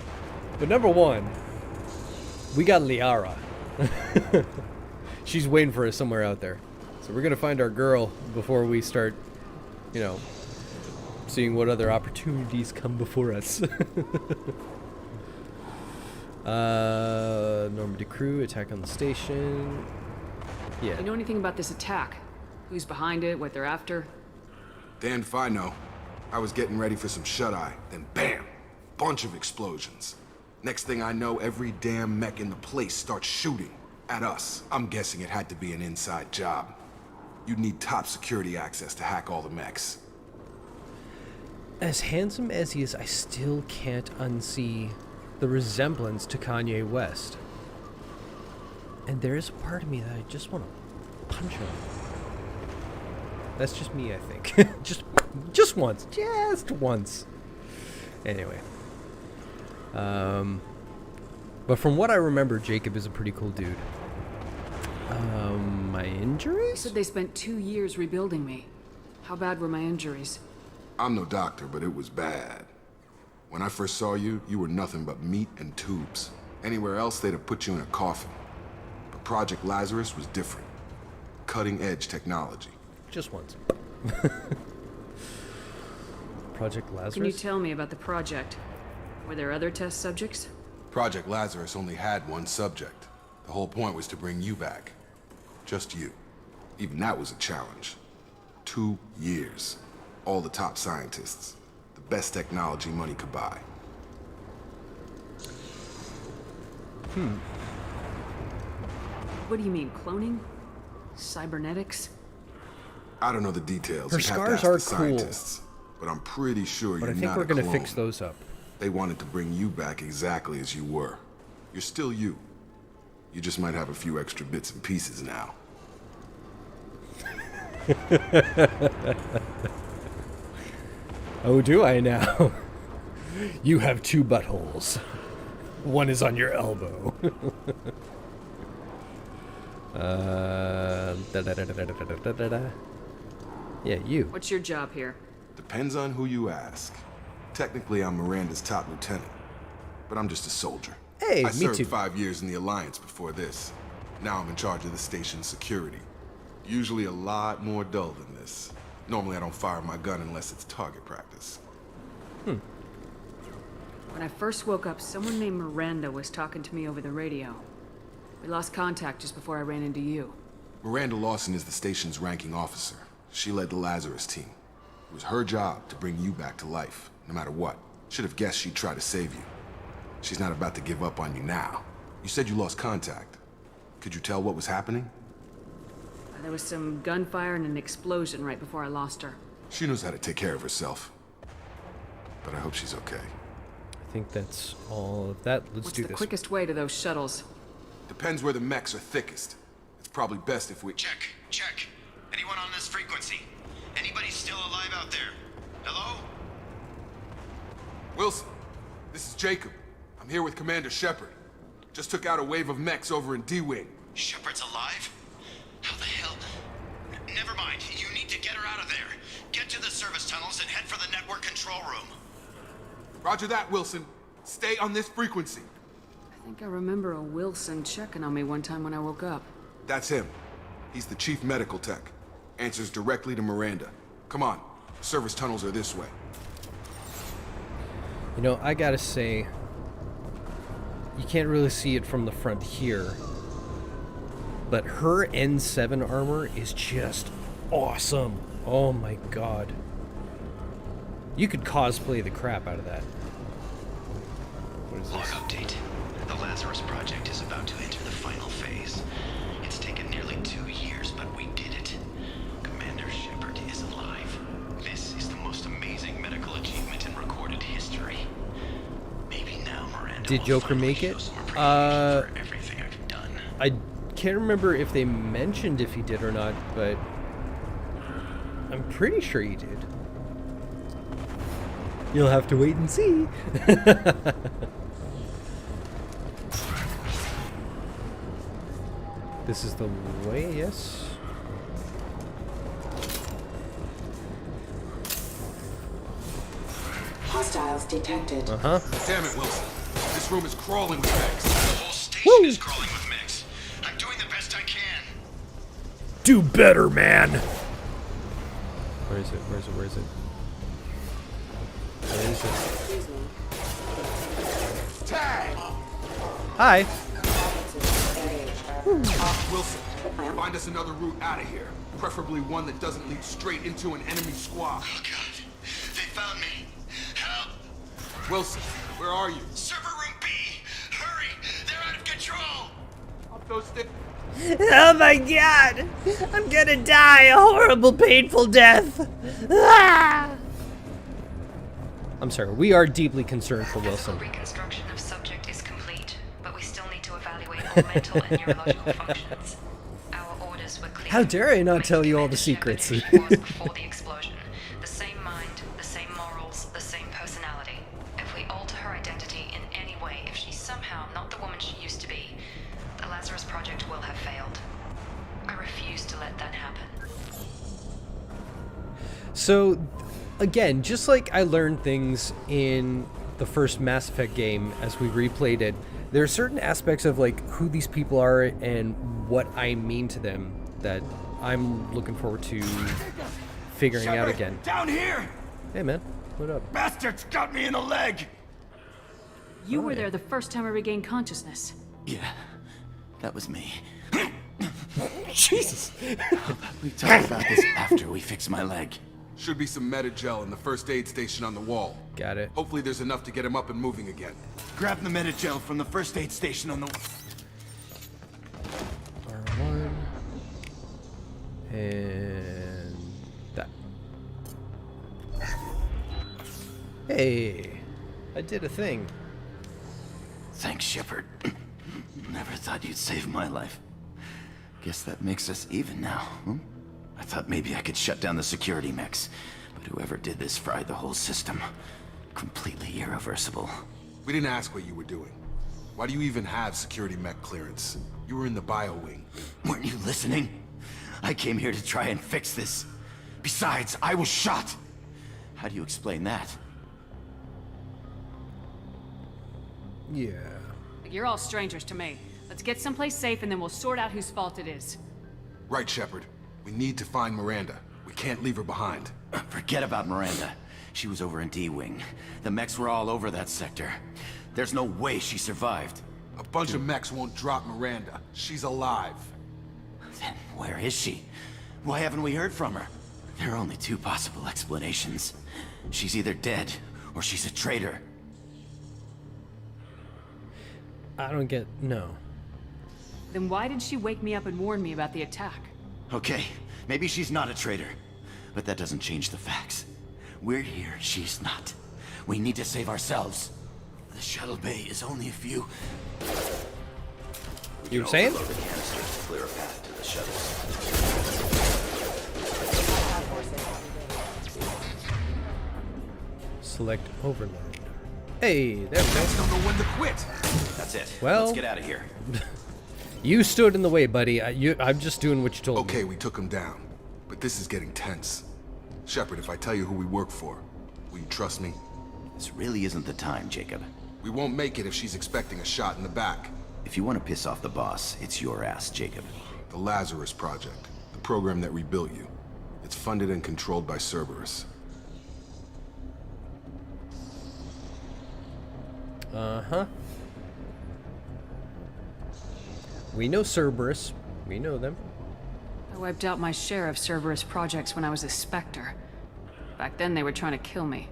B: But number one, we got Liara. She's waiting for us somewhere out there. So we're gonna find our girl before we start, you know, seeing what other opportunities come before us. Normandy crew attack on the station. Yeah.
L: You know anything about this attack? Who's behind it, what they're after?
M: Damned if I know. I was getting ready for some shut-eye, then bam! Bunch of explosions. Next thing I know, every damn mech in the place starts shooting at us. I'm guessing it had to be an inside job. You'd need top security access to hack all the mechs.
B: As handsome as he is, I still can't unsee the resemblance to Kanye West. And there is a part of me that I just want to punch him. That's just me, I think. just once. Just once. Anyway. But from what I remember, Jacob is a pretty cool dude. My injuries?
L: You said they spent 2 years rebuilding me. How bad were my injuries?
M: I'm no doctor, but it was bad. When I first saw you, you were nothing but meat and tubes. Anywhere else, they'd have put you in a coffin. But Project Lazarus was different. Cutting-edge technology.
B: Just once. Project Lazarus?
L: Can you tell me about the project? Were there other test subjects?
M: Project Lazarus only had one subject. The whole point was to bring you back. Just you. Even that was a challenge. 2 years. All the top scientists. The best technology money could buy.
L: What do you mean, cloning? Cybernetics?
M: I don't know the details.
B: Her
M: You'd have to
B: scars
M: ask
B: are
M: the scientists.
B: cool.
M: But I'm pretty sure
B: But
M: you're
B: I think
M: not
B: we're
M: a
B: gonna
M: clone.
B: fix those up.
M: They wanted to bring you back exactly as you were. You're still you. You just might have a few extra bits and pieces now.
B: Oh, do I now? You have 2 buttholes. One is on your elbow. Yeah, you.
L: What's your job here?
M: Depends on who you ask. Technically, I'm Miranda's top lieutenant. But I'm just a soldier.
B: Hey,
M: I
B: me
M: served
B: too.
M: 5 years in the Alliance before this. Now I'm in charge of the station's security. Usually a lot more dull than this. Normally I don't fire my gun unless it's target practice.
L: When I first woke up, someone named Miranda was talking to me over the radio. We lost contact just before I ran into you.
M: Miranda Lawson is the station's ranking officer. She led the Lazarus team. It was her job to bring you back to life, no matter what. Should have guessed she'd try to save you. She's not about to give up on you now. You said you lost contact. Could you tell what was happening?
L: There was some gunfire and an explosion right before I lost her.
M: She knows how to take care of herself. But I hope she's okay.
B: I think that's all of that. Let's
L: What's
B: do
L: the
B: this.
L: quickest way to those shuttles?
M: Depends where the mechs are thickest. It's probably best if we...
J: Check. Anyone on this frequency? Anybody still alive out there? Hello?
M: Wilson, this is Jacob. I'm here with Commander Shepard. Just took out a wave of mechs over in D-Wing.
J: Shepard's alive? How the hell? Never mind. You need to get her out of there. Get to the service tunnels and head for the network control room.
M: Roger that, Wilson. Stay on this frequency.
L: I think I remember a Wilson checking on me one time when I woke up.
M: That's him. He's the chief medical tech. Answers directly to Miranda. Come on. Service tunnels are this way.
B: You know, I gotta say, you can't really see it from the front here, but her N7 armor is just awesome. Oh my god. You could cosplay the crap out of that. What is
J: Log
B: this?
J: update. The Lazarus project is about to enter the final phase. It's taken nearly 2 years, but we did it. Commander Shepard is alive. This is the most amazing medical achievement in recorded history. Maybe now Miranda
B: Did
J: will
B: Joker
J: finally
B: make
J: show
B: it?
J: some appreciation for everything I've done.
B: I can't remember if they mentioned if he did or not, but I'm pretty sure he did. You'll have to wait and see. This is the way, yes?
N: Hostiles detected.
B: Uh-huh.
M: Damn it, Wilson. This room is crawling with mechs.
J: The whole station is crawling with mechs. I'm doing the best I can.
B: Do better, man! Where is it? Where is it? Where is it? Where is it?
M: Tag!
B: Hi!
M: Wilson, find us another route out of here. Preferably one that doesn't lead straight into an enemy squad.
J: Oh, God. They found me. Help!
M: Wilson, where are you?
J: Server room B! Hurry! They're out of control!
M: Up those stairs.
B: Oh my god! I'm gonna die a horrible, painful death! Ah! I'm sorry, we are deeply concerned for Wilson.
C: Reconstruction of subject is complete, but we still need to evaluate all mental and neurological functions. Our orders were clear.
B: How dare I not tell you all the secrets?
C: Before the explosion. The same mind, the same morals, the same personality. If we alter her identity in any way, if she's somehow not the woman she used to be, the Lazarus Project will have failed. I refuse to let that happen.
B: So, again, just like I learned things in the first Mass Effect game as we replayed it, there are certain aspects of like who these people are and what I mean to them that I'm looking forward to figuring out again.
I: Down here!
B: Hey man, what up?
I: Bastards got me in the leg!
L: You were there the first time I regained consciousness.
N: Yeah, that was me.
B: Jesus.
N: We talk about this after we fix my leg.
M: Should be some Metagel in the first aid station on the wall.
B: Got it.
M: Hopefully there's enough to get him up and moving again.
I: Grab the Metagel from the first aid station on the...
B: R1. And that. Hey, I did a thing.
N: Thanks, Shepard. Never thought you'd save my life. Guess that makes us even now, hmm? I thought maybe I could shut down the security mechs, but whoever did this fried the whole system. Completely irreversible.
M: We didn't ask what you were doing. Why do you even have security mech clearance? You were in the bio wing.
N: Weren't you listening? I came here to try and fix this. Besides, I was shot. How do you explain that?
B: Yeah.
L: You're all strangers to me. Let's get someplace safe and then we'll sort out whose fault it is.
M: Right, Shepard. We need to find Miranda. We can't leave her behind.
N: Forget about Miranda. She was over in D-Wing. The mechs were all over that sector. There's no way she survived.
M: A bunch of mechs won't drop Miranda. She's alive.
N: Then where is she? Why haven't we heard from her? There are only two possible explanations. She's either dead, or she's a traitor.
B: I don't get... no.
L: Then why did she wake me up and warn me about the attack?
N: Okay, maybe she's not a traitor, but that doesn't change the facts. We're here, she's not. We need to save ourselves. The shuttle bay is only a few...
B: You were saying?
N: The canisters to clear a path to the shuttles.
B: Select overload. Hey, there we go.
I: Don't know when to quit.
N: That's it.
B: Well,
N: let's get out of here.
B: You stood in the way, buddy. I'm just doing what you told me.
M: Okay, we took him down. But this is getting tense. Shepard, if I tell you who we work for, will you trust me?
N: This really isn't the time, Jacob.
M: We won't make it if she's expecting a shot in the back.
N: If you want to piss off the boss, it's your ass, Jacob.
M: The Lazarus Project, the program that rebuilt you. It's funded and controlled by Cerberus.
B: Uh-huh. We know Cerberus. We know them.
L: I wiped out my share of Cerberus projects when I was a Spectre. Back then they were trying to kill me.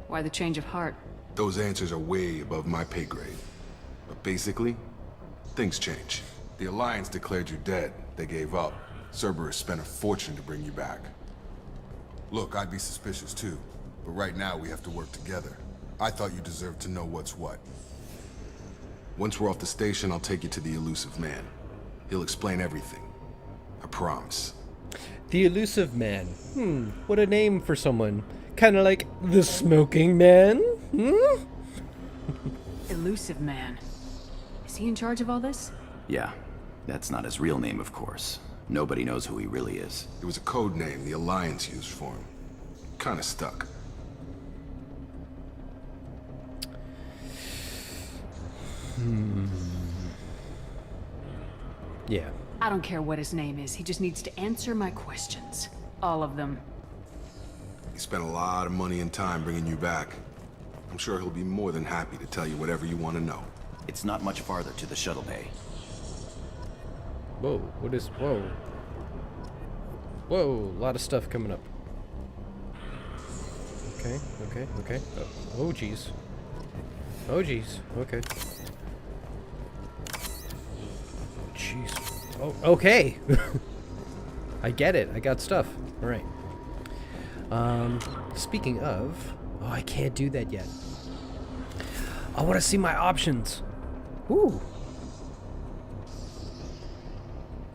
L: Why the change of heart?
M: Those answers are way above my pay grade. But basically, things change. The Alliance declared you dead. They gave up. Cerberus spent a fortune to bring you back. Look, I'd be suspicious too. But right now we have to work together. I thought you deserved to know what's what. Once we're off the station, I'll take you to the Elusive Man. He'll explain everything. I promise.
B: The Elusive Man. What a name for someone. Kind of like the Smoking Man.
L: Elusive Man. Is he in charge of all this?
N: Yeah, that's not his real name, of course. Nobody knows who he really is.
M: It was a code name the Alliance used for him. Kinda stuck.
B: Yeah.
L: I don't care what his name is. He just needs to answer my questions. All of them.
M: He spent a lot of money and time bringing you back. I'm sure he'll be more than happy to tell you whatever you want to know.
N: It's not much farther to the shuttle bay.
B: Whoa, what is... Whoa. Whoa, a lot of stuff coming up. Okay, okay, okay. Oh, jeez. Oh, jeez. Okay. Jeez. Oh, okay. I get it. I got stuff. All right. Speaking of... Oh, I can't do that yet. I want to see my options. Ooh.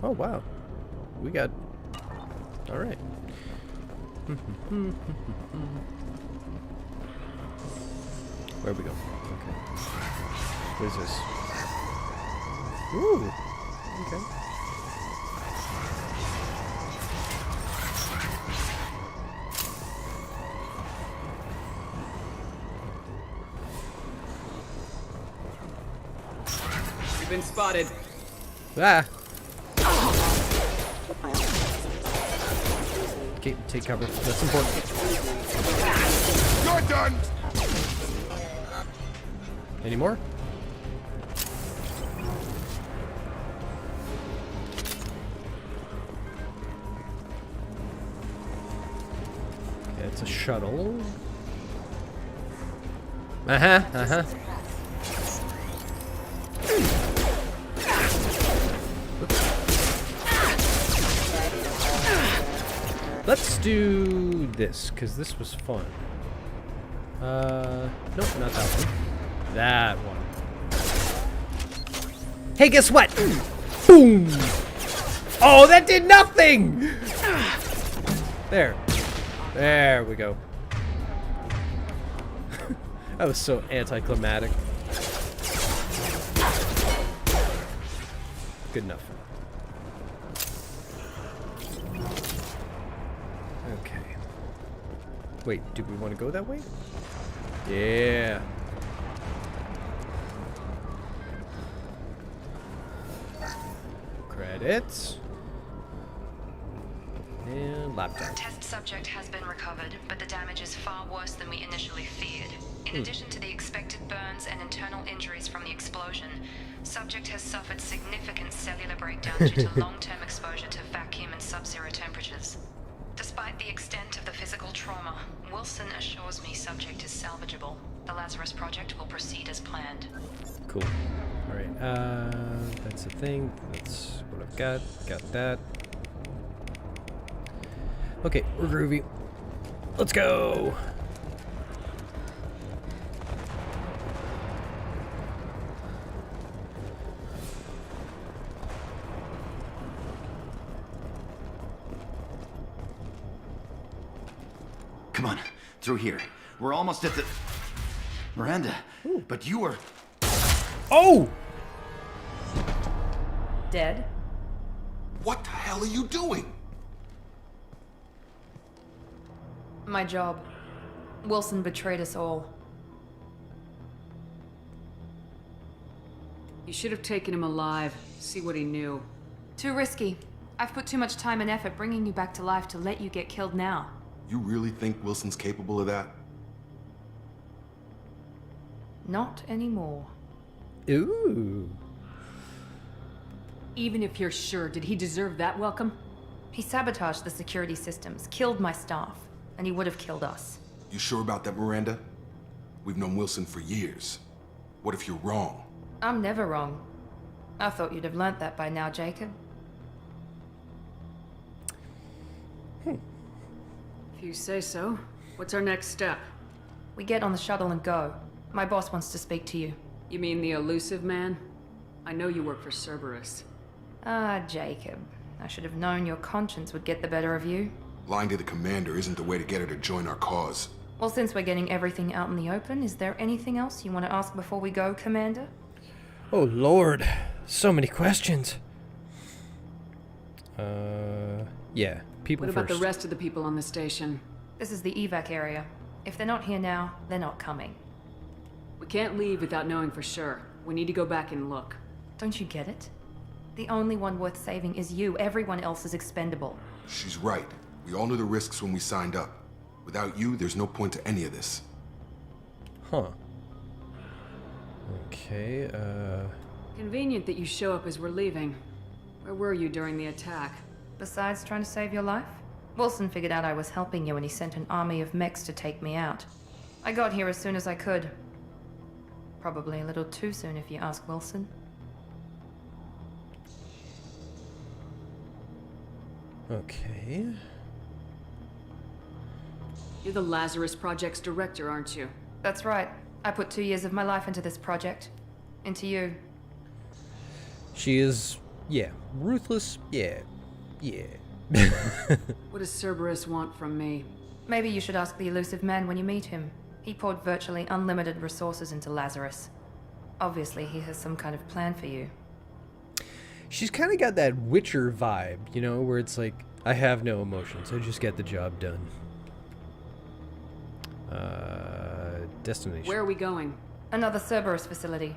B: Oh, wow. We got... All right. Where we go? Okay. What is this? Ooh. Okay.
O: You've been spotted.
B: Ah. Okay, take cover. That's important.
M: You're done.
B: Any more? Okay, it's a shuttle. Uh-huh, uh-huh. Let's do this, because this was fun. Nope, not that one. That one. Hey, guess what? Boom! Oh, that did nothing! There. There we go. That was so anticlimactic. Good enough. Okay. Wait, do we want to go that way? Yeah. Credits. And laptop.
C: Test subject has been recovered, but the damage is far worse than we initially feared. In addition to the expected burns and internal injuries from the explosion, subject has suffered significant cellular breakdown due to long-term exposure to vacuum and sub-zero temperatures. Despite the extent of the physical trauma, Wilson assures me subject is salvageable. The Lazarus Project will proceed as planned.
B: Cool. Alright, that's a thing. That's what I've got. Got that. Okay, we're groovy. Let's go!
N: Come on, through here. We're almost at the... Miranda, but you were...
B: Oh!
G: Dead?
M: What the hell are you doing?
C: My job. Wilson betrayed us all.
L: You should have taken him alive. See what he knew.
C: Too risky. I've put too much time and effort bringing you back to life to let you get killed now.
M: You really think Wilson's capable of that?
C: Not anymore.
B: Ooh.
L: Even if you're sure, did he deserve that welcome?
C: He sabotaged the security systems, killed my staff, and he would have killed us.
M: You sure about that, Miranda? We've known Wilson for years. What if you're wrong?
C: I'm never wrong. I thought you'd have learnt that by now, Jacob.
L: If you say so. What's our next step?
C: We get on the shuttle and go. My boss wants to speak to you.
L: You mean the elusive man? I know you work for Cerberus.
C: Ah, Jacob. I should have known your conscience would get the better of you.
M: Lying to the commander isn't the way to get her to join our cause.
C: Well, since we're getting everything out in the open, is there anything else you want to ask before we go, Commander?
B: Oh, Lord. So many questions. Yeah. People
L: What about
B: first.
L: the rest of the people on the station?
C: This is the evac area. If they're not here now, they're not coming.
L: We can't leave without knowing for sure. We need to go back and look.
C: Don't you get it? The only one worth saving is you. Everyone else is expendable.
M: She's right. We all knew the risks when we signed up. Without you, there's no point to any of this.
B: Huh. Okay,
L: Convenient that you show up as we're leaving. Where were you during the attack?
C: Besides trying to save your life, Wilson figured out I was helping you and he sent an army of mechs to take me out. I got here as soon as I could. Probably a little too soon if you ask Wilson.
B: Okay.
L: You're the Lazarus Project's director, aren't you?
C: That's right. I put 2 years of my life into this project. Into you.
B: She is, yeah, ruthless, yeah.
L: What does Cerberus want from me?
C: Maybe you should ask the elusive man when you meet him. He poured virtually unlimited resources into Lazarus. Obviously, he has some kind of plan for you.
B: She's kind of got that Witcher vibe, you know, where it's like, I have no emotions, I just get the job done. Destination.
L: Where are we going?
C: Another Cerberus facility.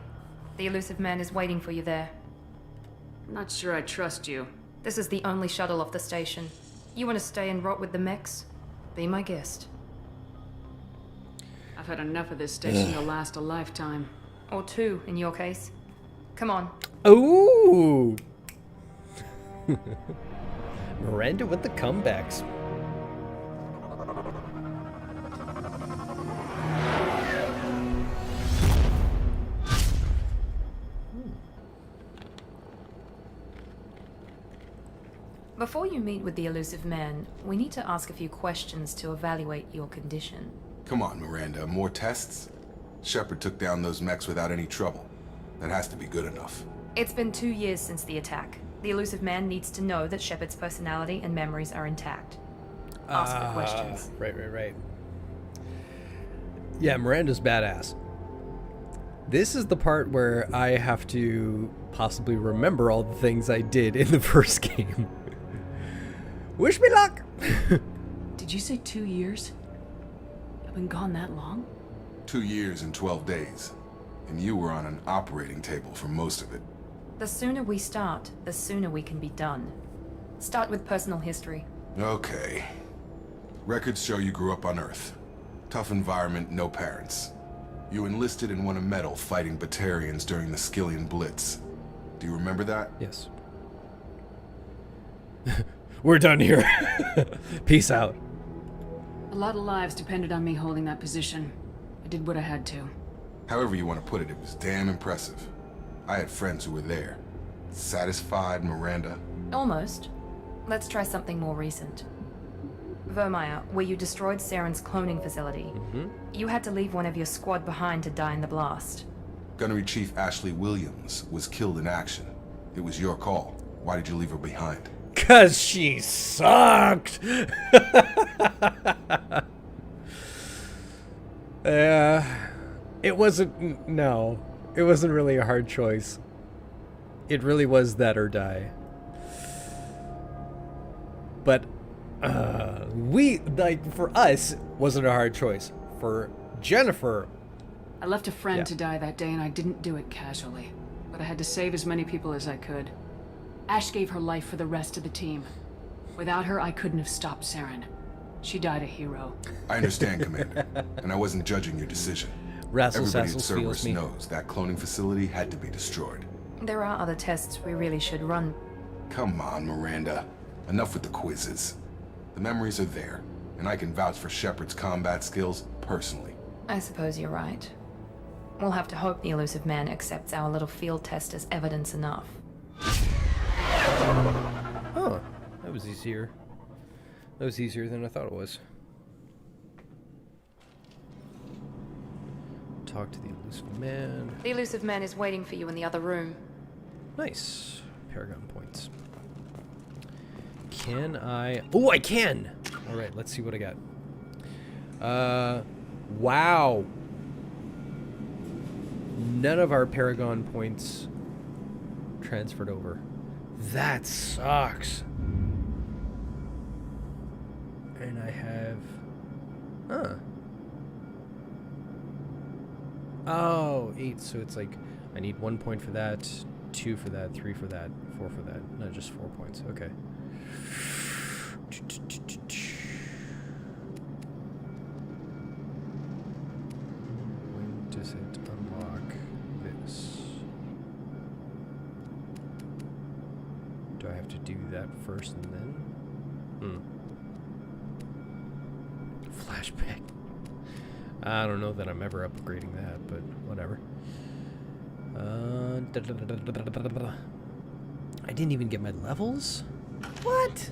C: The elusive man is waiting for you there.
L: I'm not sure I trust you.
C: This is the only shuttle off the station. You want to stay and rot with the mechs? Be my guest.
L: I've had enough of this station to last a lifetime.
C: Or 2, in your case. Come on.
B: Ooh! Miranda with the comebacks.
C: Before you meet with the elusive man, we need to ask a few questions to evaluate your condition.
M: Come on, Miranda, more tests? Shepard took down those mechs without any trouble. That has to be good enough.
C: It's been 2 years since the attack. The elusive man needs to know that Shepard's personality and memories are intact. Ask the questions.
B: Right. Yeah, Miranda's badass. This is the part where I have to possibly remember all the things I did in the first game. Wish me luck!
L: Did you say 2 years? You've been gone that long?
M: 2 years and 12 days. And you were on an operating table for most of it.
C: The sooner we start, the sooner we can be done. Start with personal history.
M: Okay. Records show you grew up on Earth. Tough environment, no parents. You enlisted and won a medal fighting Batarians during the Skillian Blitz. Do you remember that?
B: Yes. We're done here. Peace out.
L: A lot of lives depended on me holding that position. I did what I had to.
M: However you want to put it, it was damn impressive. I had friends who were there. Satisfied, Miranda?
C: Almost. Let's try something more recent. Vermeer, where you destroyed Saren's cloning facility. You had to leave one of your squad behind to die in the blast.
M: Gunnery Chief Ashley Williams was killed in action. It was your call. Why did you leave her behind?
B: 'Cause she sucked! It wasn't... No. It wasn't really a hard choice. It really was that or die. But, for us, wasn't a hard choice. For Jennifer...
L: I left a friend to die that day and I didn't do it casually. But I had to save as many people as I could. Ash gave her life for the rest of the team. Without her, I couldn't have stopped Saren. She died a hero.
M: I understand, Commander. And I wasn't judging your decision. Everybody at Cerberus knows that cloning facility had to be destroyed.
C: There are other tests we really should run.
M: Come on, Miranda. Enough with the quizzes. The memories are there, and I can vouch for Shepard's combat skills personally.
C: I suppose you're right. We'll have to hope the elusive man accepts our little field test as evidence enough.
B: Oh, that was easier. That was easier than I thought it was. Talk to the elusive man.
C: The elusive man is waiting for you in the other room.
B: Nice. Paragon points. Can I... Oh, I can! Alright, let's see what I got. Wow. None of our Paragon points transferred over. That sucks. And I have... Huh. Oh, 8. So it's like, I need 1 point for that, 2 for that, 3 for that, 4 for that. Not just 4 points. Okay. When does it unlock this? Do I have to do that first and then? Flashback. I don't know that I'm ever upgrading that, but whatever. I didn't even get my levels? What?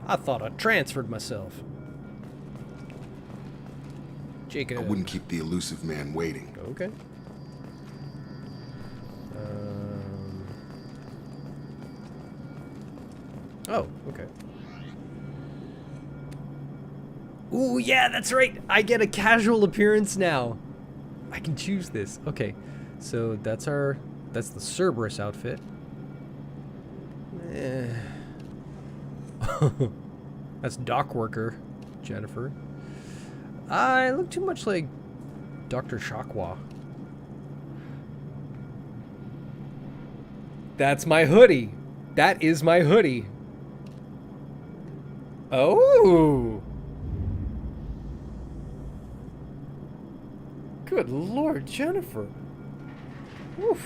B: I thought I transferred myself. Jacob.
M: I wouldn't keep the elusive man waiting.
B: Okay. Oh, okay. Ooh, yeah, that's right. I get a casual appearance now. I can choose this. Okay, so that's the Cerberus outfit. That's dock worker, Jennifer. I look too much like Dr. Shockwah. That's my hoodie. That is my hoodie. Oh. Good Lord, Jennifer. Oof.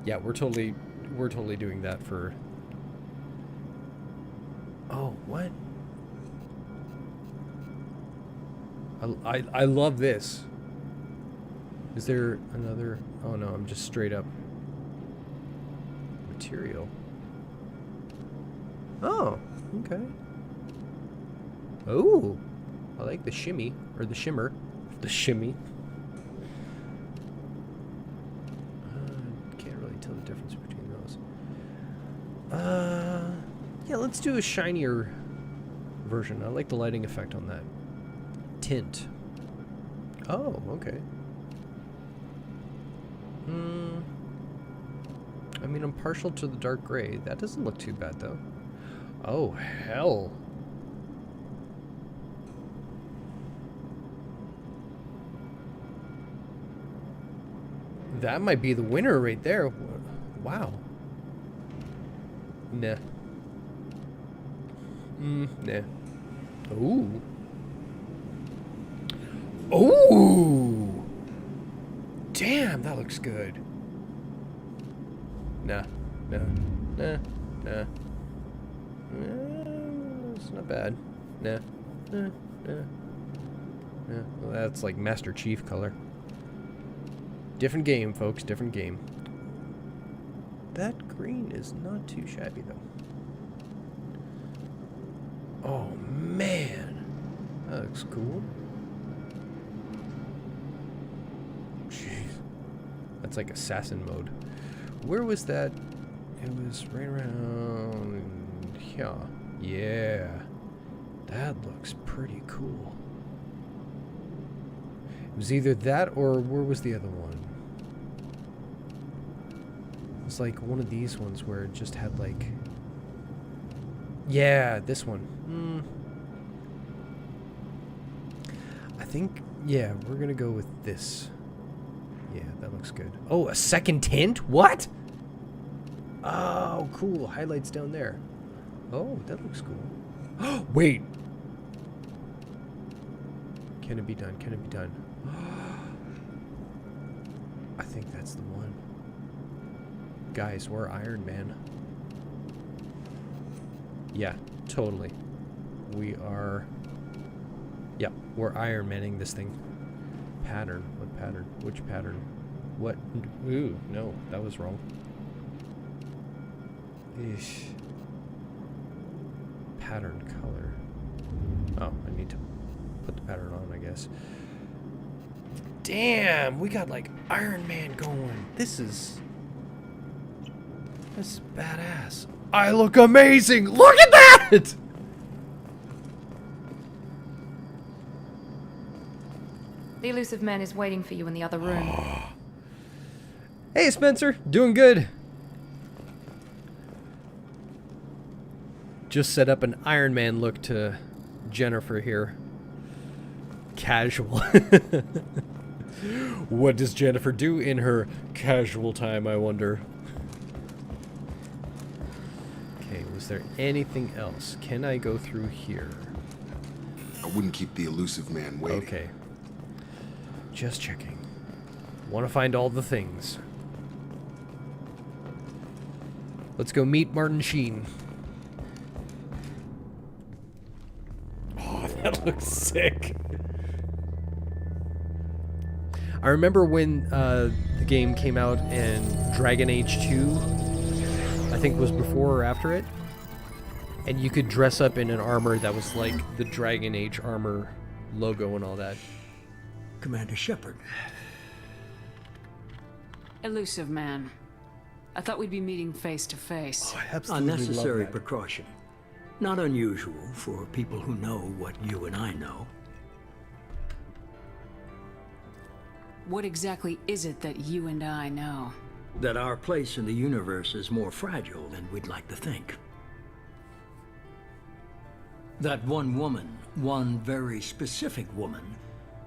B: Yeah, we're totally doing that for... Oh, what? I love this. Is there another... Oh no, I'm just straight up material. Oh, okay. Oh, I like the shimmy, or the shimmer. The shimmy. Can't really tell the difference between those. Yeah, let's do a shinier version. I like the lighting effect on that. Tint. Oh, okay. I mean, I'm partial to the dark gray. That doesn't look too bad, though. Oh, hell. That might be the winner right there. Wow. Nah. Nah. Ooh. Ooh. Damn, that looks good. Nah. Nah. Nah. Nah. It's not bad. Nah. Nah. Nah. Nah. Well, that's like Master Chief color. Different game, folks. Different game. That green is not too shabby, though. Oh, man. That looks cool. Jeez. That's like assassin mode. Where was that? It was right around here. Yeah. That looks pretty cool. It was either that or where was the other one? It was like one of these ones where it just had like... Yeah, this one. I think, yeah, we're gonna go with this. Yeah, that looks good. Oh, a second tint? What? Oh, cool. Highlights down there. Oh, that looks cool. Wait. Can it be done? Can it be done? I think that's the one. Guys, we're Iron Man. Yeah, totally. We are... Yeah, we're Iron Manning this thing. Pattern. What pattern? Which pattern? What? Ooh, no, that was wrong. Eesh. Pattern color. Oh, I need to put the pattern on, I guess. Damn, we got like Iron Man going. This is badass. I look amazing. Look at that!
C: The elusive man is waiting for you in the other room.
B: Hey, Spencer. Doing good. Just set up an Iron Man look to Jennifer here. Casual. What does Jennifer do in her casual time, I wonder? Okay, was there anything else? Can I go through here?
M: I wouldn't keep the elusive man waiting.
B: Okay. Just checking. Want to find all the things. Let's go meet Martin Sheen. Oh, that looks sick. I remember when the game came out and Dragon Age 2, I think was before or after it, and you could dress up in an armor that was like the Dragon Age armor logo and all that.
D: Commander Shepard.
L: Elusive man. I thought we'd be meeting face to face.
B: Oh, I absolutely
D: Unnecessary
B: love that.
D: precaution. Not unusual for people who know what you and I know.
L: What exactly is it that you and I know?
D: That our place in the universe is more fragile than we'd like to think. That one woman, one very specific woman,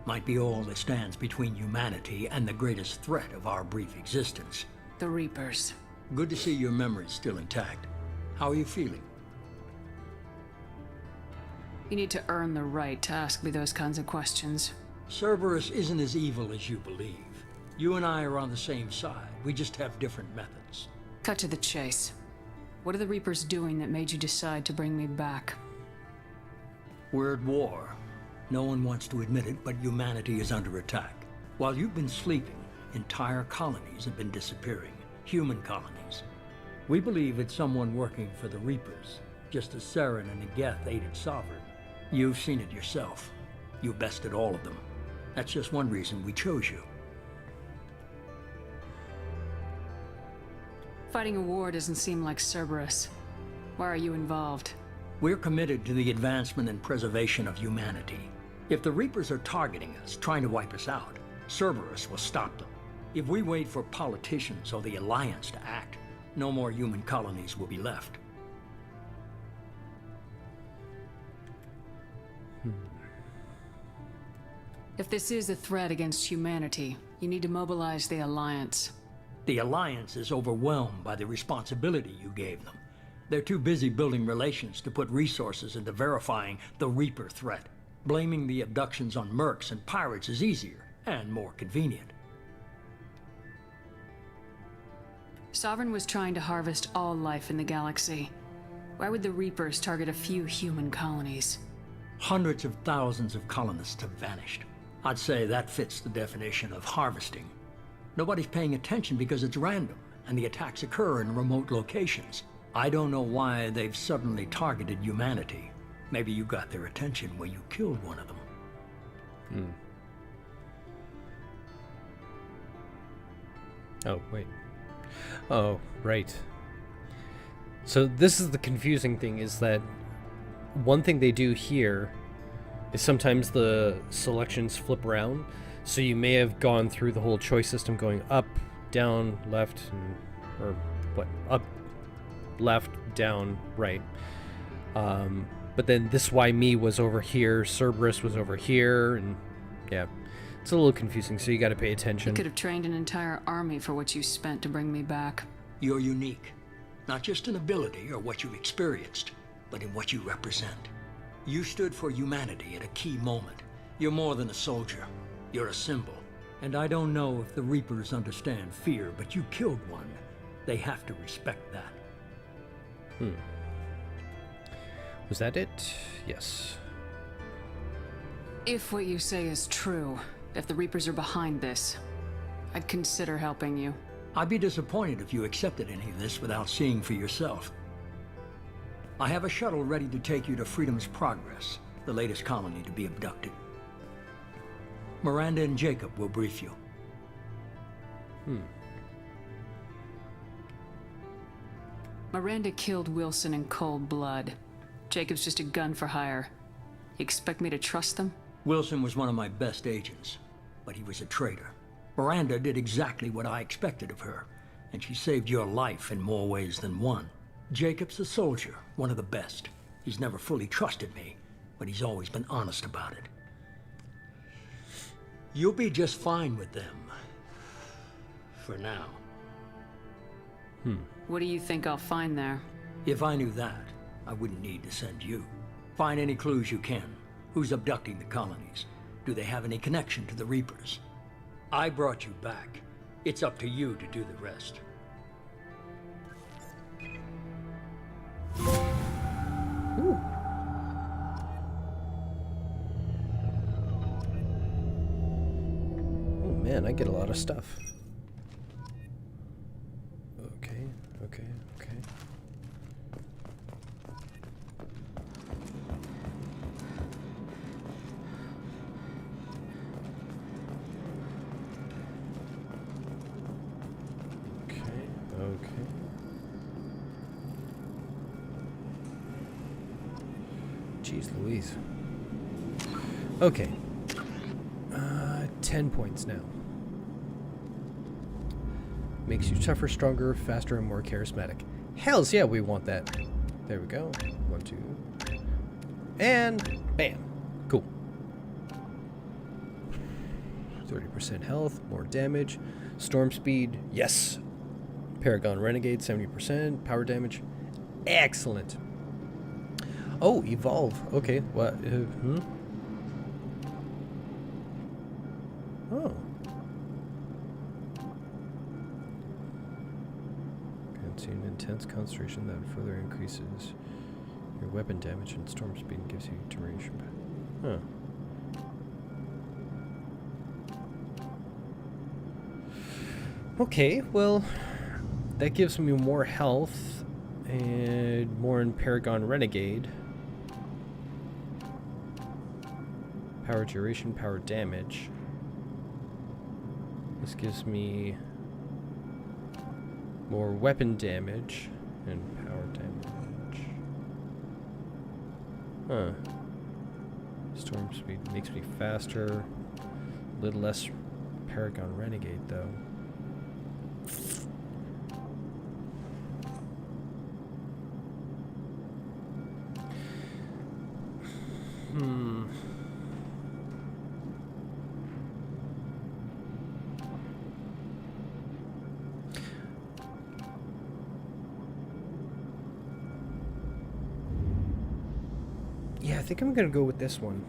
D: might be all that stands between humanity and the greatest threat of our brief existence.
L: The Reapers.
D: Good to see your memory's still intact. How are you feeling?
L: You need to earn the right to ask me those kinds of questions.
D: Cerberus isn't as evil as you believe. You and I are on the same side. We just have different methods.
L: Cut to the chase. What are the Reapers doing that made you decide to bring me back?
D: We're at war. No one wants to admit it, but humanity is under attack. While you've been sleeping, entire colonies have been disappearing. Human colonies. We believe it's someone working for the Reapers, just as Saren and Geth aided Sovereign. You've seen it yourself. You bested all of them. That's just one reason we chose you.
L: Fighting a war doesn't seem like Cerberus. Why are you involved?
D: We're committed to the advancement and preservation of humanity. If the Reapers are targeting us, trying to wipe us out, Cerberus will stop them. If we wait for politicians or the Alliance to act, no more human colonies will be left.
L: If this is a threat against humanity, you need to mobilize the Alliance.
D: The Alliance is overwhelmed by the responsibility you gave them. They're too busy building relations to put resources into verifying the Reaper threat. Blaming the abductions on mercs and pirates is easier and more convenient.
L: Sovereign was trying to harvest all life in the galaxy. Why would the Reapers target a few human colonies?
D: Hundreds of thousands of colonists have vanished. I'd say that fits the definition of harvesting. Nobody's paying attention because it's random, and the attacks occur in remote locations. I don't know why they've suddenly targeted humanity. Maybe you got their attention when you killed one of them.
B: Oh, wait. Oh, right. So this is the confusing thing, is that one thing they do here is sometimes the selections flip around. So you may have gone through the whole choice system going up, down, left, or what? Up, left, down, right. But then this Why Me was over here, Cerberus was over here, and yeah. It's a little confusing, so you gotta pay attention.
L: You could have trained an entire army for what you spent to bring me back.
D: You're unique. Not just in ability or what you've experienced, but in what you represent. You stood for humanity at a key moment. You're more than a soldier. You're a symbol. And I don't know if the Reapers understand fear, but you killed one. They have to respect that.
B: Was that it? Yes.
L: If what you say is true, if the Reapers are behind this, I'd consider helping you.
D: I'd be disappointed if you accepted any of this without seeing for yourself. I have a shuttle ready to take you to Freedom's Progress, the latest colony to be abducted. Miranda and Jacob will brief you.
L: Miranda killed Wilson in cold blood. Jacob's just a gun for hire. You expect me to trust them?
D: Wilson was one of my best agents, but he was a traitor. Miranda did exactly what I expected of her, and she saved your life in more ways than one. Jacob's a soldier, one of the best. He's never fully trusted me, but he's always been honest about it. You'll be just fine with them. For now.
L: What do you think I'll find there?
D: If I knew that, I wouldn't need to send you. Find any clues you can. Who's abducting the colonies? Do they have any connection to the Reapers? I brought you back. It's up to you to do the rest.
B: of stuff. Okay, okay, okay. Okay. Jeez Louise. Okay. 10 points now. Makes you tougher, stronger, faster, and more charismatic. Hells yeah, we want that. There we go. 1, 2. And bam. Cool. 30% health, more damage. Storm speed, yes. Paragon Renegade, 70%. Power damage, excellent. Oh, evolve. Okay, what? Oh. Contain intense concentration that further increases your weapon damage and storm speed and gives you duration. Huh. Okay, well, that gives me more health and more in Paragon Renegade. Power duration, power damage. This gives me more weapon damage and power damage. Huh. Storm speed makes me faster. A little less Paragon Renegade though. Yeah, I think I'm gonna go with this one.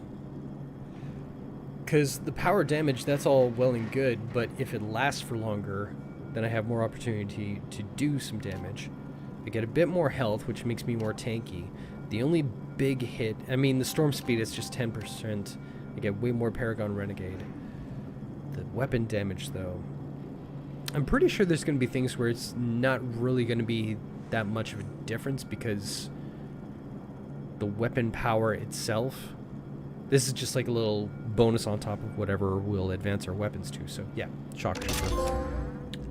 B: Because the power damage, that's all well and good, but if it lasts for longer, then I have more opportunity to do some damage. I get a bit more health, which makes me more tanky. The only big hit, I mean, the storm speed is just 10%. I get way more Paragon Renegade. The weapon damage, though, I'm pretty sure there's going to be things where it's not really going to be that much of a difference because the weapon power itself, this is just like a little bonus on top of whatever we'll advance our weapons to. So yeah, shock.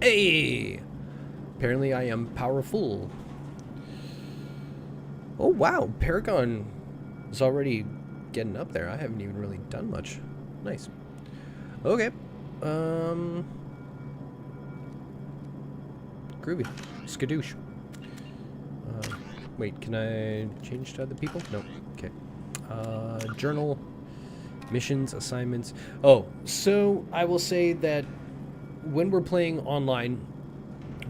B: Hey! Apparently I am powerful. Oh wow, Paragon is already getting up there. I haven't even really done much. Nice. Okay. Groovy. Skadoosh. Wait, can I change to other people? No. Okay. Journal. Missions, assignments. Oh, so I will say that when we're playing online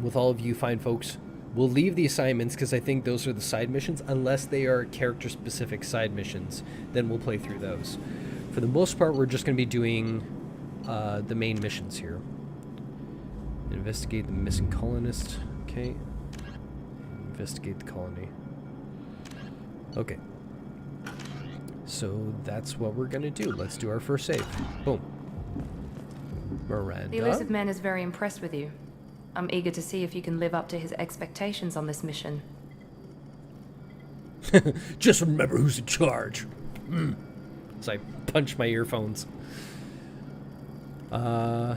B: with all of you fine folks, we'll leave the assignments because I think those are the side missions. Unless they are character-specific side missions, then we'll play through those. For the most part, we're just going to be doing the main missions here. Investigate the missing colonist. Okay. Investigate the colony. Okay. So that's what we're going to do. Let's do our first save. Boom. Miranda.
C: The elusive man is very impressed with you. I'm eager to see if you can live up to his expectations on this mission.
B: Just remember who's in charge. As I punch my earphones. Yeah.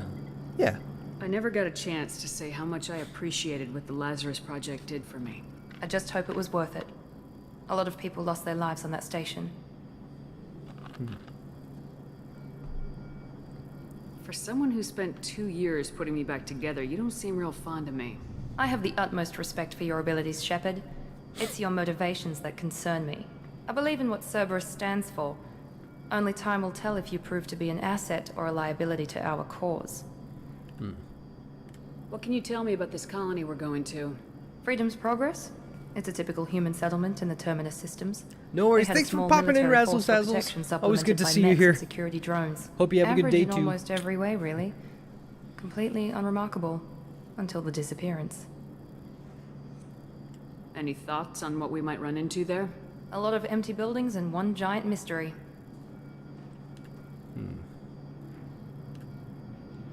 L: I never got a chance to say how much I appreciated what the Lazarus Project did for me.
C: I just hope it was worth it. A lot of people lost their lives on that station.
L: For someone who spent 2 years putting me back together, you don't seem real fond of me.
C: I have the utmost respect for your abilities, Shepard. It's your motivations that concern me. I believe in what Cerberus stands for. Only time will tell if you prove to be an asset or a liability to our cause.
L: What can you tell me about this colony we're going to?
C: Freedom's Progress? It's a typical human settlement in the Terminus systems.
B: No worries. Thanks for popping in, Razzle Sazzles. Always good to see you here.
C: Security drones.
B: Hope you have a good day
C: Average in
B: too.
C: Almost every way, really. Completely unremarkable until the disappearance.
L: Any thoughts on what we might run into there?
C: A lot of empty buildings and one giant mystery.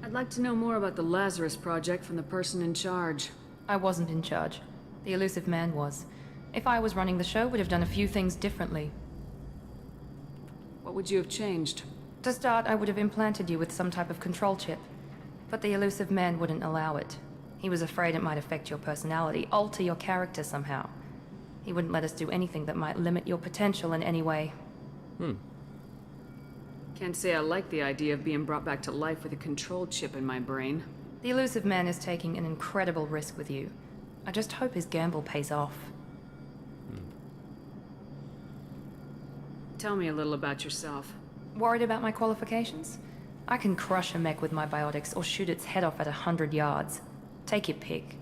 L: I'd like to know more about the Lazarus Project from the person in charge.
C: I wasn't in charge. The elusive man was. If I was running the show, would have done a few things differently.
L: What would you have changed?
C: To start, I would have implanted you with some type of control chip. But the elusive man wouldn't allow it. He was afraid it might affect your personality, alter your character somehow. He wouldn't let us do anything that might limit your potential in any way.
L: Can't say I like the idea of being brought back to life with a control chip in my brain.
C: The elusive man is taking an incredible risk with you. I just hope his gamble pays off.
L: Tell me a little about yourself.
C: Worried about my qualifications? I can crush a mech with my biotics or shoot its head off at 100 yards. Take your pick.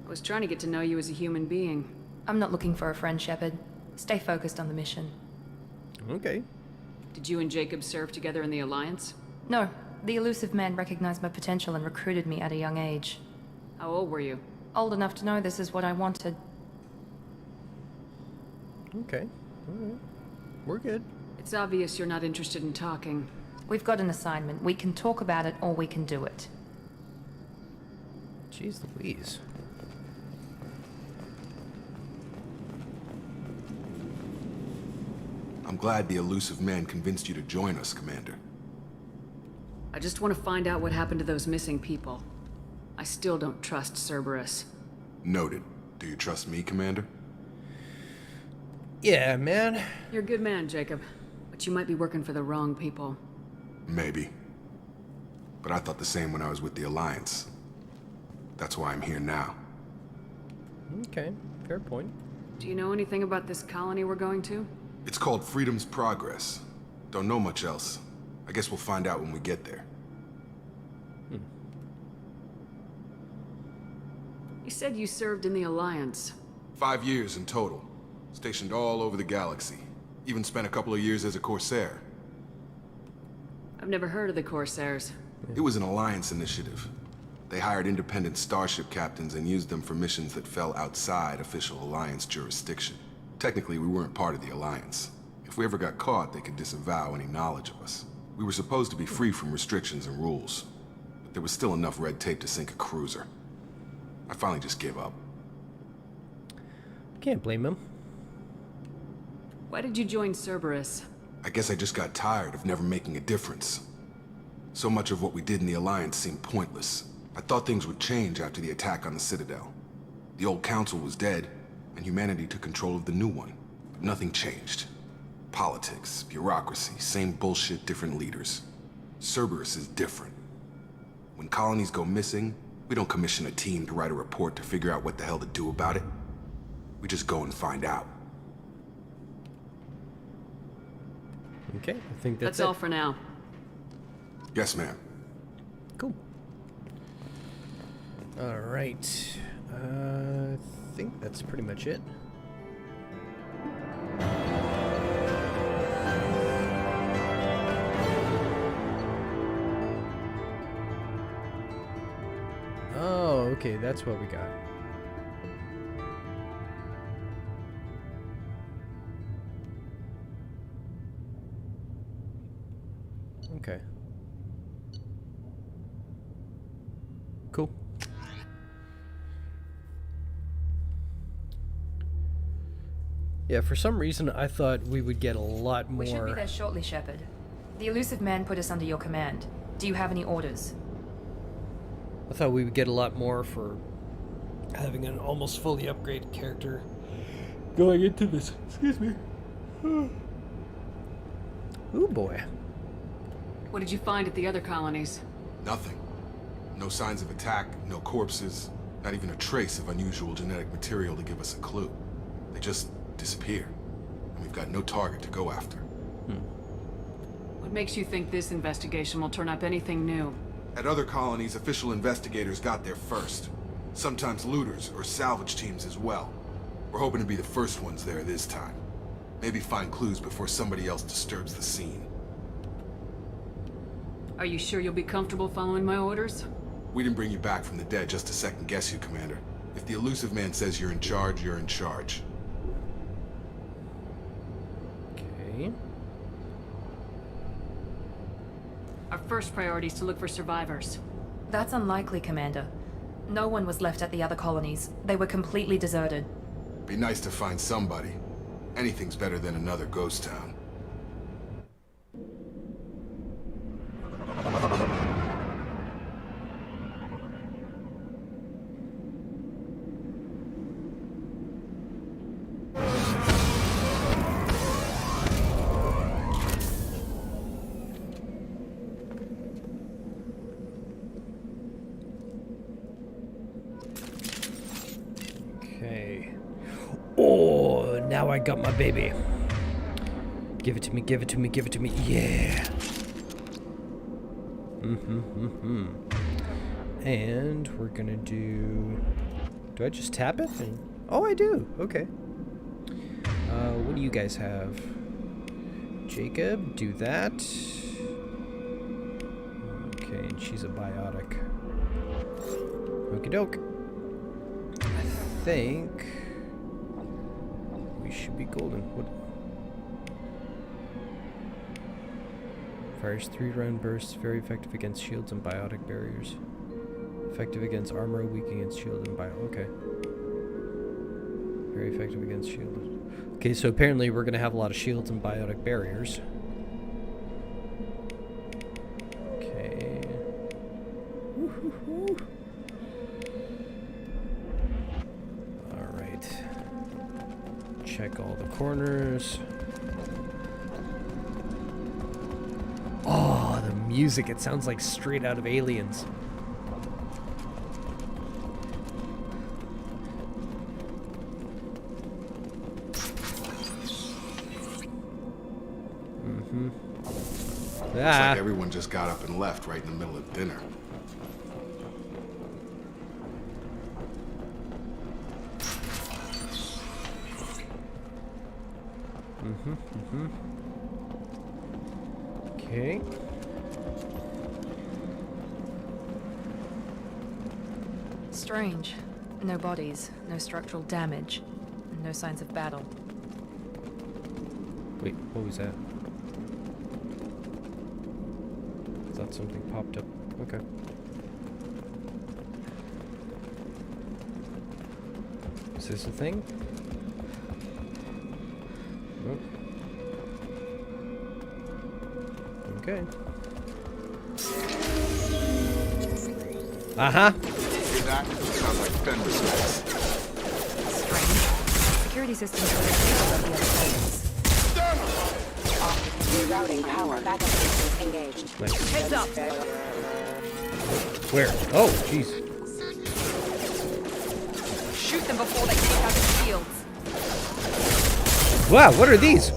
L: I was trying to get to know you as a human being.
C: I'm not looking for a friend, Shepard. Stay focused on the mission.
B: Okay.
L: Did you and Jacob serve together in the Alliance?
C: No, the elusive man recognized my potential and recruited me at a young age.
L: How old were you?
C: Old enough to know this is what I wanted.
B: Okay. Alright. We're good.
L: It's obvious you're not interested in talking.
C: We've got an assignment. We can talk about it or we can do it.
B: Jeez Louise.
M: I'm glad the elusive man convinced you to join us, Commander.
L: I just want to find out what happened to those missing people. I still don't trust Cerberus.
M: Noted. Do you trust me, Commander?
B: Yeah, man.
L: You're a good man, Jacob. But you might be working for the wrong people.
M: Maybe. But I thought the same when I was with the Alliance. That's why I'm here now.
B: Okay, fair point.
L: Do you know anything about this colony we're going to?
M: It's called Freedom's Progress. Don't know much else. I guess we'll find out when we get there.
L: You said you served in the Alliance.
M: 5 years in total. Stationed all over the galaxy. Even spent a couple of years as a Corsair.
L: I've never heard of the Corsairs.
M: It was an Alliance initiative. They hired independent starship captains and used them for missions that fell outside official Alliance jurisdiction. Technically, we weren't part of the Alliance. If we ever got caught, they could disavow any knowledge of us. We were supposed to be free from restrictions and rules, but there was still enough red tape to sink a cruiser. I finally just gave up.
B: Can't blame him.
L: Why did you join Cerberus?
M: I guess I just got tired of never making a difference. So much of what we did in the Alliance seemed pointless. I thought things would change after the attack on the Citadel. The old council was dead, and humanity took control of the new one. But nothing changed. Politics, bureaucracy, same bullshit, different leaders. Cerberus is different. When colonies go missing, we don't commission a team to write a report to figure out what the hell to do about it. We just go and find out.
B: Okay, I think that's
L: all for now.
M: Yes, ma'am.
B: Cool. All right. I think that's pretty much it. Oh, okay, that's what we got. Okay. Cool. Yeah, for some reason I thought we would get a lot more.
C: We should be there shortly, Shepard. The elusive man put us under your command. Do you have any orders?
B: I thought we would get a lot more for having an almost fully upgraded character going into this. Excuse me. Oh boy.
L: What did you find at the other colonies?
M: Nothing. No signs of attack, no corpses, not even a trace of unusual genetic material to give us a clue. They just disappear, and we've got no target to go after.
L: What makes you think this investigation will turn up anything new?
M: At other colonies, official investigators got there first. Sometimes looters or salvage teams as well. We're hoping to be the first ones there this time. Maybe find clues before somebody else disturbs the scene.
L: Are you sure you'll be comfortable following my orders?
M: We didn't bring you back from the dead just to second guess you, Commander. If the elusive man says you're in charge, you're in charge.
B: Okay.
L: first priority is to look for survivors.
C: That's unlikely, Commander. No one was left at the other colonies. They were completely deserted.
M: Be nice to find somebody. Anything's better than another ghost town.
B: Okay. Oh, now I got my baby. Give it to me, give it to me, give it to me. Yeah. And we're gonna do I just tap it? Oh, I do. Okay. What do you guys have? Jacob, do that. Okay, and she's a biotic. Okie doke. I think we should be golden. What? Fires 3-round bursts, very effective against shields and biotic barriers. Effective against armor, weak against shield and bio. Okay. Very effective against shield. Okay, so apparently we're gonna have a lot of shields and biotic barriers. Okay. Woo-hoo-hoo. Alright. Check all the corners. Oh, the music, it sounds like straight out of Aliens.
M: Looks like everyone just got up and left right in the middle of dinner.
B: Okay.
C: Strange. No bodies, no structural damage, and no signs of battle.
B: Wait, what was that? I thought something popped up. Okay. Is this a thing? Nope. Okay. Uh-huh.
M: That sounds like Fenris mess.
C: Strange. Security systems are disabled at the other colonies.
P: Rerouting power. Backup systems engaged.
B: Nice.
P: Heads up.
B: Where? Oh, jeez.
C: Shoot them before they take out the shields.
B: Wow, what are these?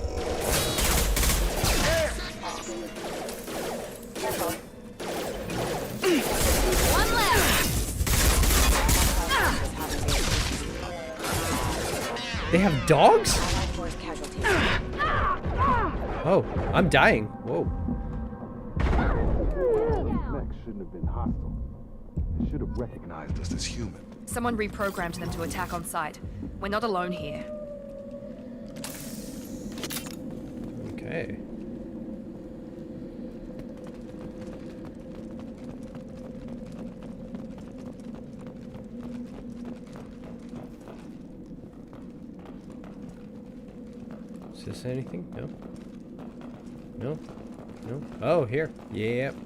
C: One left.
B: They have dogs? Oh, I'm dying. Whoa.
M: These mechs shouldn't have been hostile. They should have recognized us as human.
C: Someone reprogrammed them to attack on sight. We're not alone here.
B: Okay. Is this anything? No. No? No? Oh, here. Yep.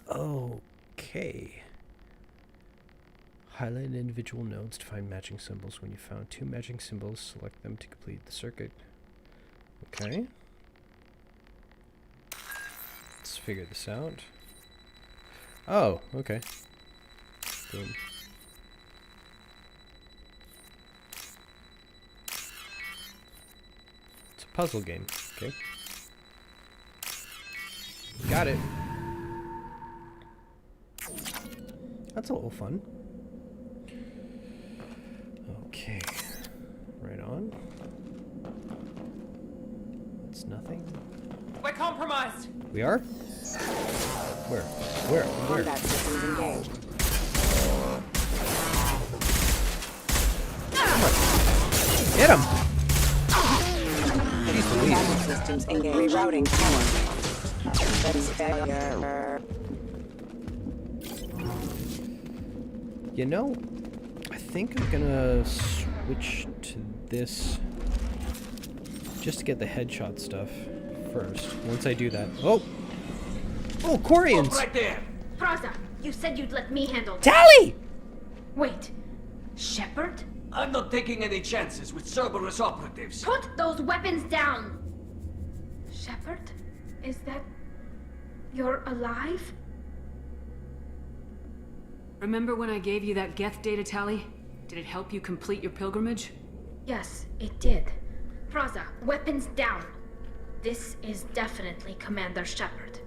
B: Okay. Highlight individual nodes to find matching symbols. When you found 2 matching symbols, select them to complete the circuit. Okay. Let's figure this out. Oh, okay. Boom. It's a puzzle game. Okay. Got it. That's a little fun. Okay. Right on. It's nothing.
O: We're compromised.
B: We are? Where?
P: Combat systems engaged.
B: Hit him! Jeez Louise.
P: Backup systems engaged. Rerouting power.
B: You know, I think I'm gonna switch to this just to get the headshot stuff first. Once I do that. Oh! Oh, Quarians!
I: Right there!
Q: Praza, you said you'd let me handle this.
B: Tally!
Q: Wait. Shepard?
I: I'm not taking any chances with Cerberus operatives.
Q: Put those weapons down! Shepard? Is that... you're alive?
L: Remember when I gave you that Geth data tally? Did it help you complete your pilgrimage?
Q: Yes, it did. Praza, weapons down. This is definitely Commander Shepard.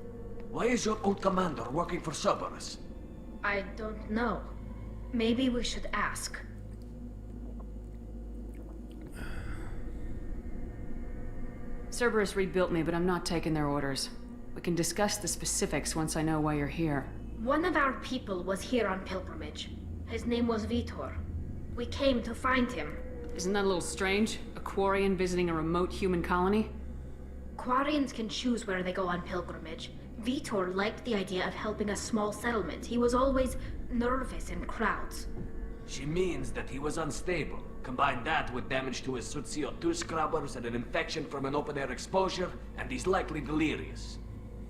I: Why is your old commander working for Cerberus?
Q: I don't know. Maybe we should ask.
L: Cerberus rebuilt me, but I'm not taking their orders. We can discuss the specifics once I know why you're here.
Q: One of our people was here on pilgrimage. His name was Vitor. We came to find him.
L: Isn't that a little strange? A Quarian visiting a remote human colony?
Q: Quarians can choose where they go on pilgrimage. Vitor liked the idea of helping a small settlement. He was always nervous in crowds.
I: She means that he was unstable. Combine that with damage to his suit CO2 scrubbers and an infection from an open-air exposure, and he's likely delirious.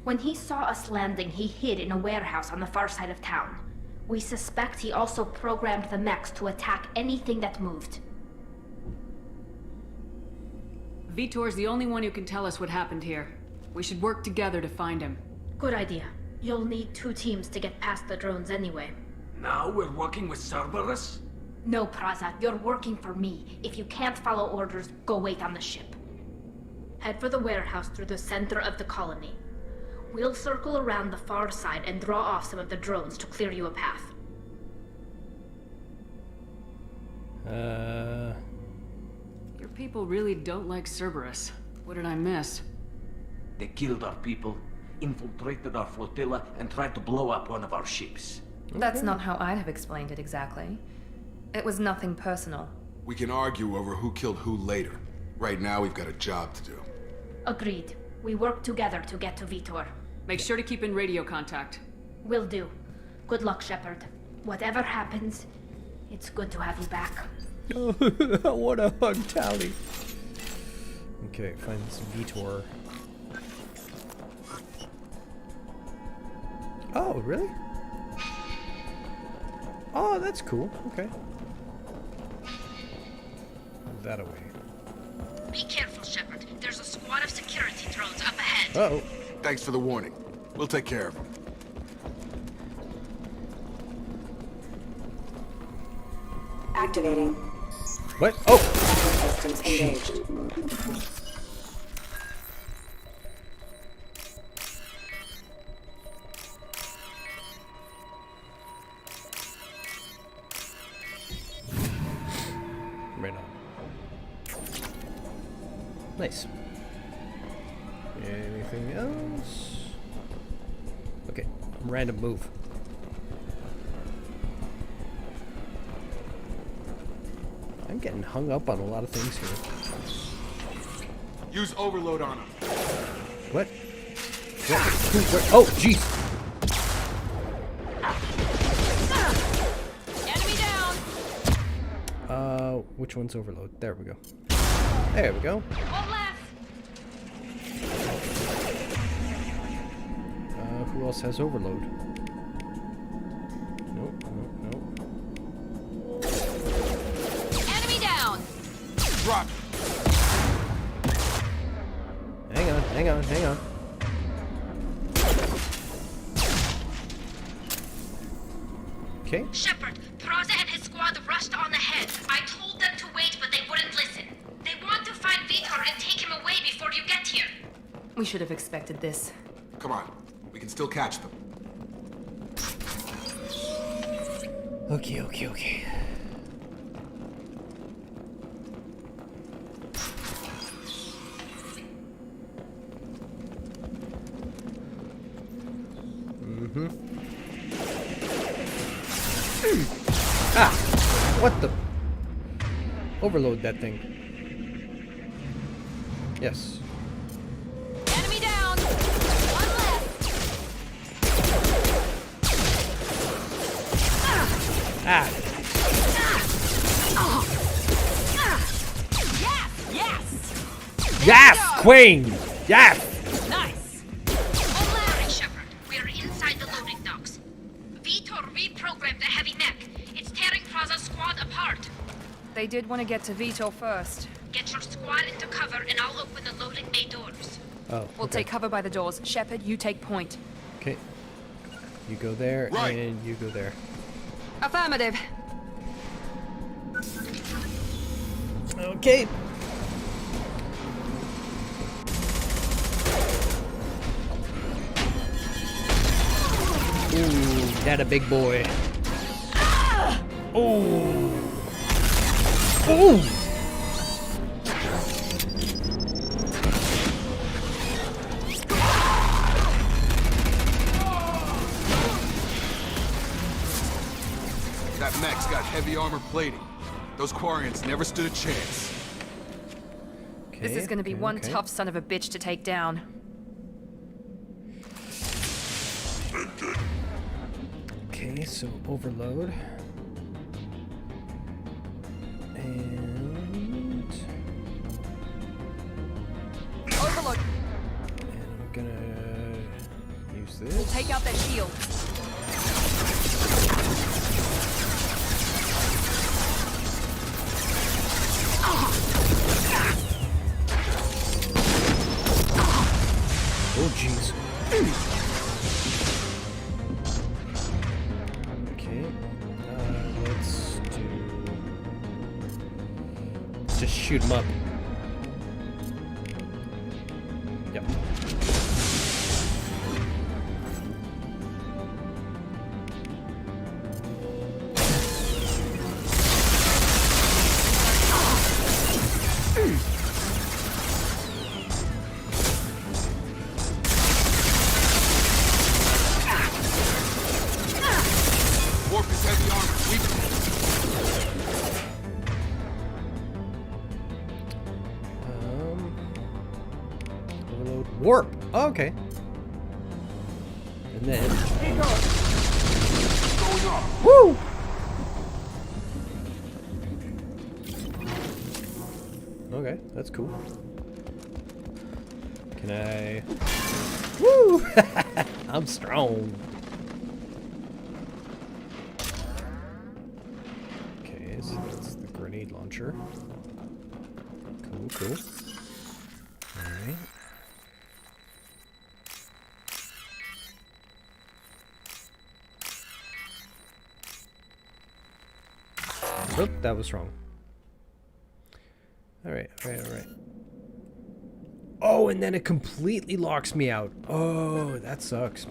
Q: When he saw us landing, he hid in a warehouse on the far side of town. We suspect he also programmed the mechs to attack anything that moved.
L: Vitor's the only one who can tell us what happened here. We should work together to find him.
Q: Good idea. You'll need 2 teams to get past the drones anyway.
I: Now we're working with Cerberus?
Q: No, Praza, you're working for me. If you can't follow orders, go wait on the ship. Head for the warehouse through the center of the colony. We'll circle around the far side and draw off some of the drones to clear you a path.
L: Your people really don't like Cerberus. What did I miss?
I: They killed our people, infiltrated our flotilla, and tried to blow up one of our ships.
C: That's not how I'd have explained it exactly. It was nothing personal.
M: We can argue over who killed who later. Right now, we've got a job to do.
Q: Agreed. We work together to get to Vitor.
L: Make sure to keep in radio contact.
Q: Will do. Good luck, Shepard. Whatever happens, it's good to have you back.
B: I want a hug, Tally. Okay, find this Vitor. Oh, really? Oh, that's cool. Okay. Move that away.
Q: Be careful, Shepard. There's a squad of security drones up ahead.
B: Uh-oh.
M: Thanks for the warning. We'll take care of them.
P: Activating.
B: What? Oh!
P: Systems engaged.
B: Right on. Nice. Anything else? Okay, random move. I'm getting hung up on a lot of things here.
M: Use overload on them.
B: What? What? Who? Where? Oh, jeez.
O: Enemy down.
B: Which one's overload? There we go. There we go.
O: One left.
B: Who else has overload? Nope, nope, nope.
O: Enemy down.
M: Drop.
B: Hang on, hang on, hang on. Okay.
Q: Shepard, Praza and his squad rushed on ahead. I told them to wait, but they wouldn't listen. They want to find Vitor and take him away before you get here.
C: We should have expected this.
M: Come on. We can still catch them.
B: Okay, okay, okay. Mm-hmm. Ah! What the? Overload that thing. Yes.
O: Enemy down. One left.
B: Ah. Yes, Queen! Yes!
O: Nice! Alright, Shepard. We're inside the loading docks. Vitor reprogrammed the heavy mech. It's tearing Praza's squad apart.
C: They did want to get to Vitor first.
O: Get your squad into cover and I'll open the loading bay doors.
B: Oh,
C: We'll
B: okay.
C: take cover by the doors. Shepard, you take point.
B: Okay. You go there,
M: Right.
B: and you go there.
C: Affirmative.
B: Okay. Ooh, that a big boy. Ooh. Ooh.
M: That mech's got heavy armor plating. Those Quarians never stood a chance.
C: This is gonna be one tough son of a bitch to take down.
B: Okay, so overload. And
C: Overload.
B: I'm gonna use this.
C: We'll take out their shield.
B: Oh, jeez. Okay. Let's just shoot him up. Yep.
M: Warp is heavy armor.
B: Overload. Warp. Oh, okay. And then. Woo! Okay, that's cool. Can I? Woo! I'm strong. Okay, so that's the grenade launcher. Cool, cool. Alright. Oop, that was wrong. Alright, alright. Oh, and then it completely locks me out. Oh, that sucks.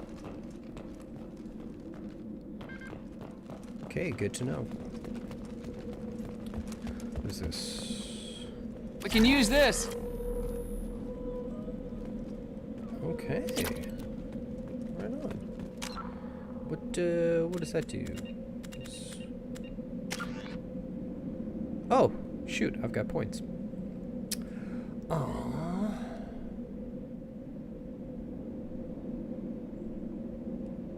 B: Okay, good to know. What is this?
R: We can use this.
B: Okay. Right on. What does that do? Oh, shoot, I've got points. Aww.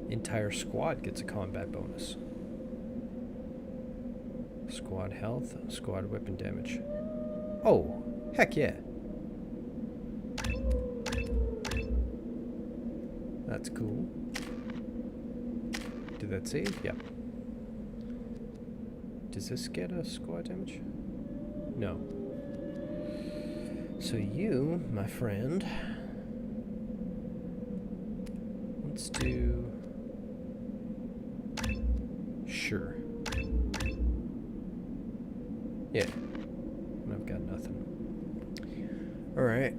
B: Entire squad gets a combat bonus. Squad health, squad weapon damage. Oh, heck yeah. That's cool. Did that save? Yep. Does this get a squad damage? No. So you, my friend, let's do... Sure. Yeah. And I've got nothing. Alright.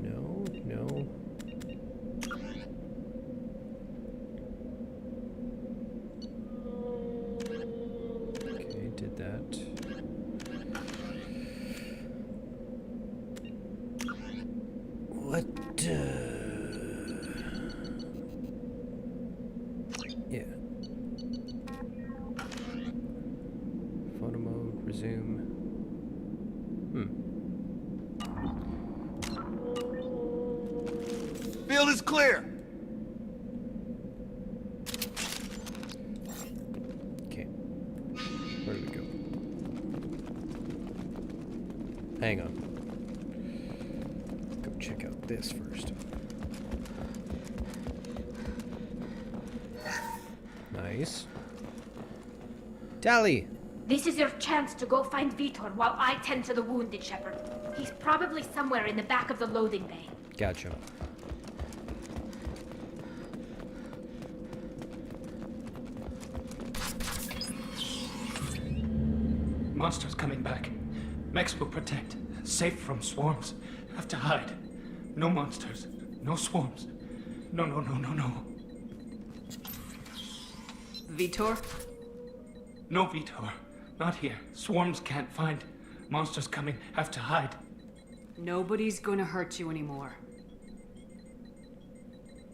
B: No, no. Okay, did that. What, yeah.
M: Field is clear!
B: Okay. Where do we go? Hang on. Let's go check out this first. Nice. Tally!
Q: This is your chance to go find Vitor while I tend to the wounded, Shepard. He's probably somewhere in the back of the loading bay.
B: Gotcha.
S: Monsters coming back. Mechs will protect. Safe from swarms. Have to hide. No monsters. No swarms. No.
L: Vitor?
S: No Vitor. Not here. Swarms can't find. Monsters coming. Have to hide.
L: Nobody's gonna hurt you anymore.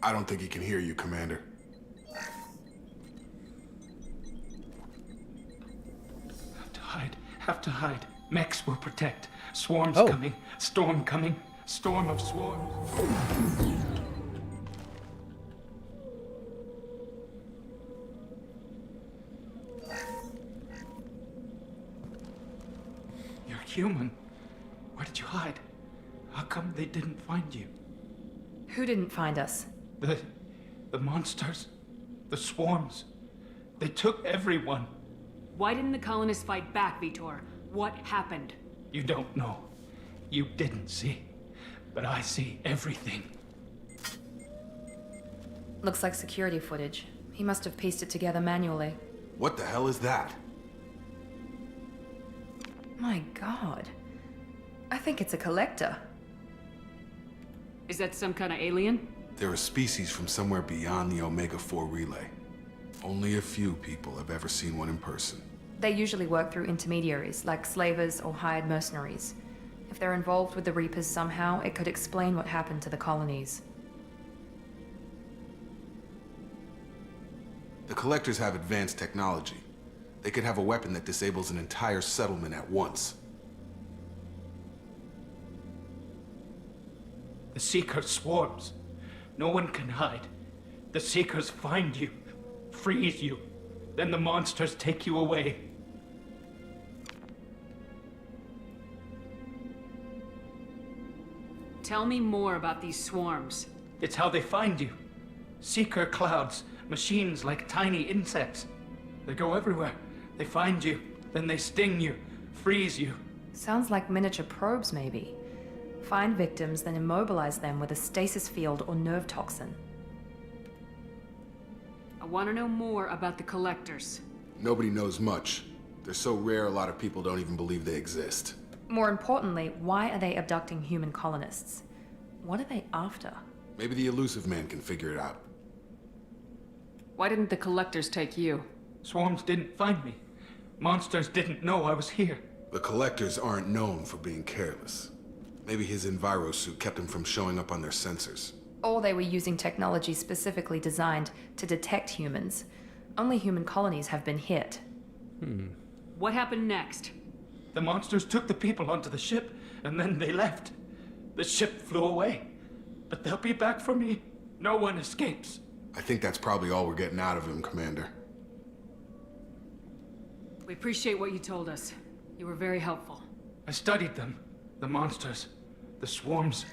M: I don't think he can hear you, Commander.
S: Have to hide. Mechs will protect. Swarms coming. Storm coming. Storm of swarms. You're human. Where did you hide? How come they didn't find you?
C: Who didn't find us?
S: The monsters. The swarms. They took everyone.
L: Why didn't the colonists fight back, Vitor? What happened?
S: You don't know. You didn't see. But I see everything.
C: Looks like security footage. He must have pieced it together manually.
M: What the hell is that?
C: My god. I think it's a collector.
L: Is that some kind of alien?
M: They're a species from somewhere beyond the Omega-4 relay. Only a few people have ever seen one in person.
C: They usually work through intermediaries, like slavers or hired mercenaries. If they're involved with the Reapers somehow, it could explain what happened to the colonies.
M: The Collectors have advanced technology. They could have a weapon that disables an entire settlement at once.
S: The Seeker swarms. No one can hide. The Seekers find you, freeze you. Then the monsters take you away.
L: Tell me more about these swarms.
S: It's how they find you. Seeker clouds, machines like tiny insects. They go everywhere. They find you, then they sting you, freeze you.
C: Sounds like miniature probes, maybe. Find victims, then immobilize them with a stasis field or nerve toxin.
L: I want to know more about the Collectors.
M: Nobody knows much. They're so rare a lot of people don't even believe they exist.
C: More importantly, why are they abducting human colonists? What are they after?
M: Maybe the Elusive Man can figure it out.
L: Why didn't the Collectors take you?
S: Swarms didn't find me. Monsters didn't know I was here.
M: The Collectors aren't known for being careless. Maybe his Enviro suit kept him from showing up on their sensors.
C: Or they were using technology specifically designed to detect humans. Only human colonies have been hit.
L: What happened next?
S: The monsters took the people onto the ship, and then they left. The ship flew away. But they'll be back for me. No one escapes.
M: I think that's probably all we're getting out of him, Commander.
L: We appreciate what you told us. You were very helpful.
S: I studied them. The monsters. The swarms.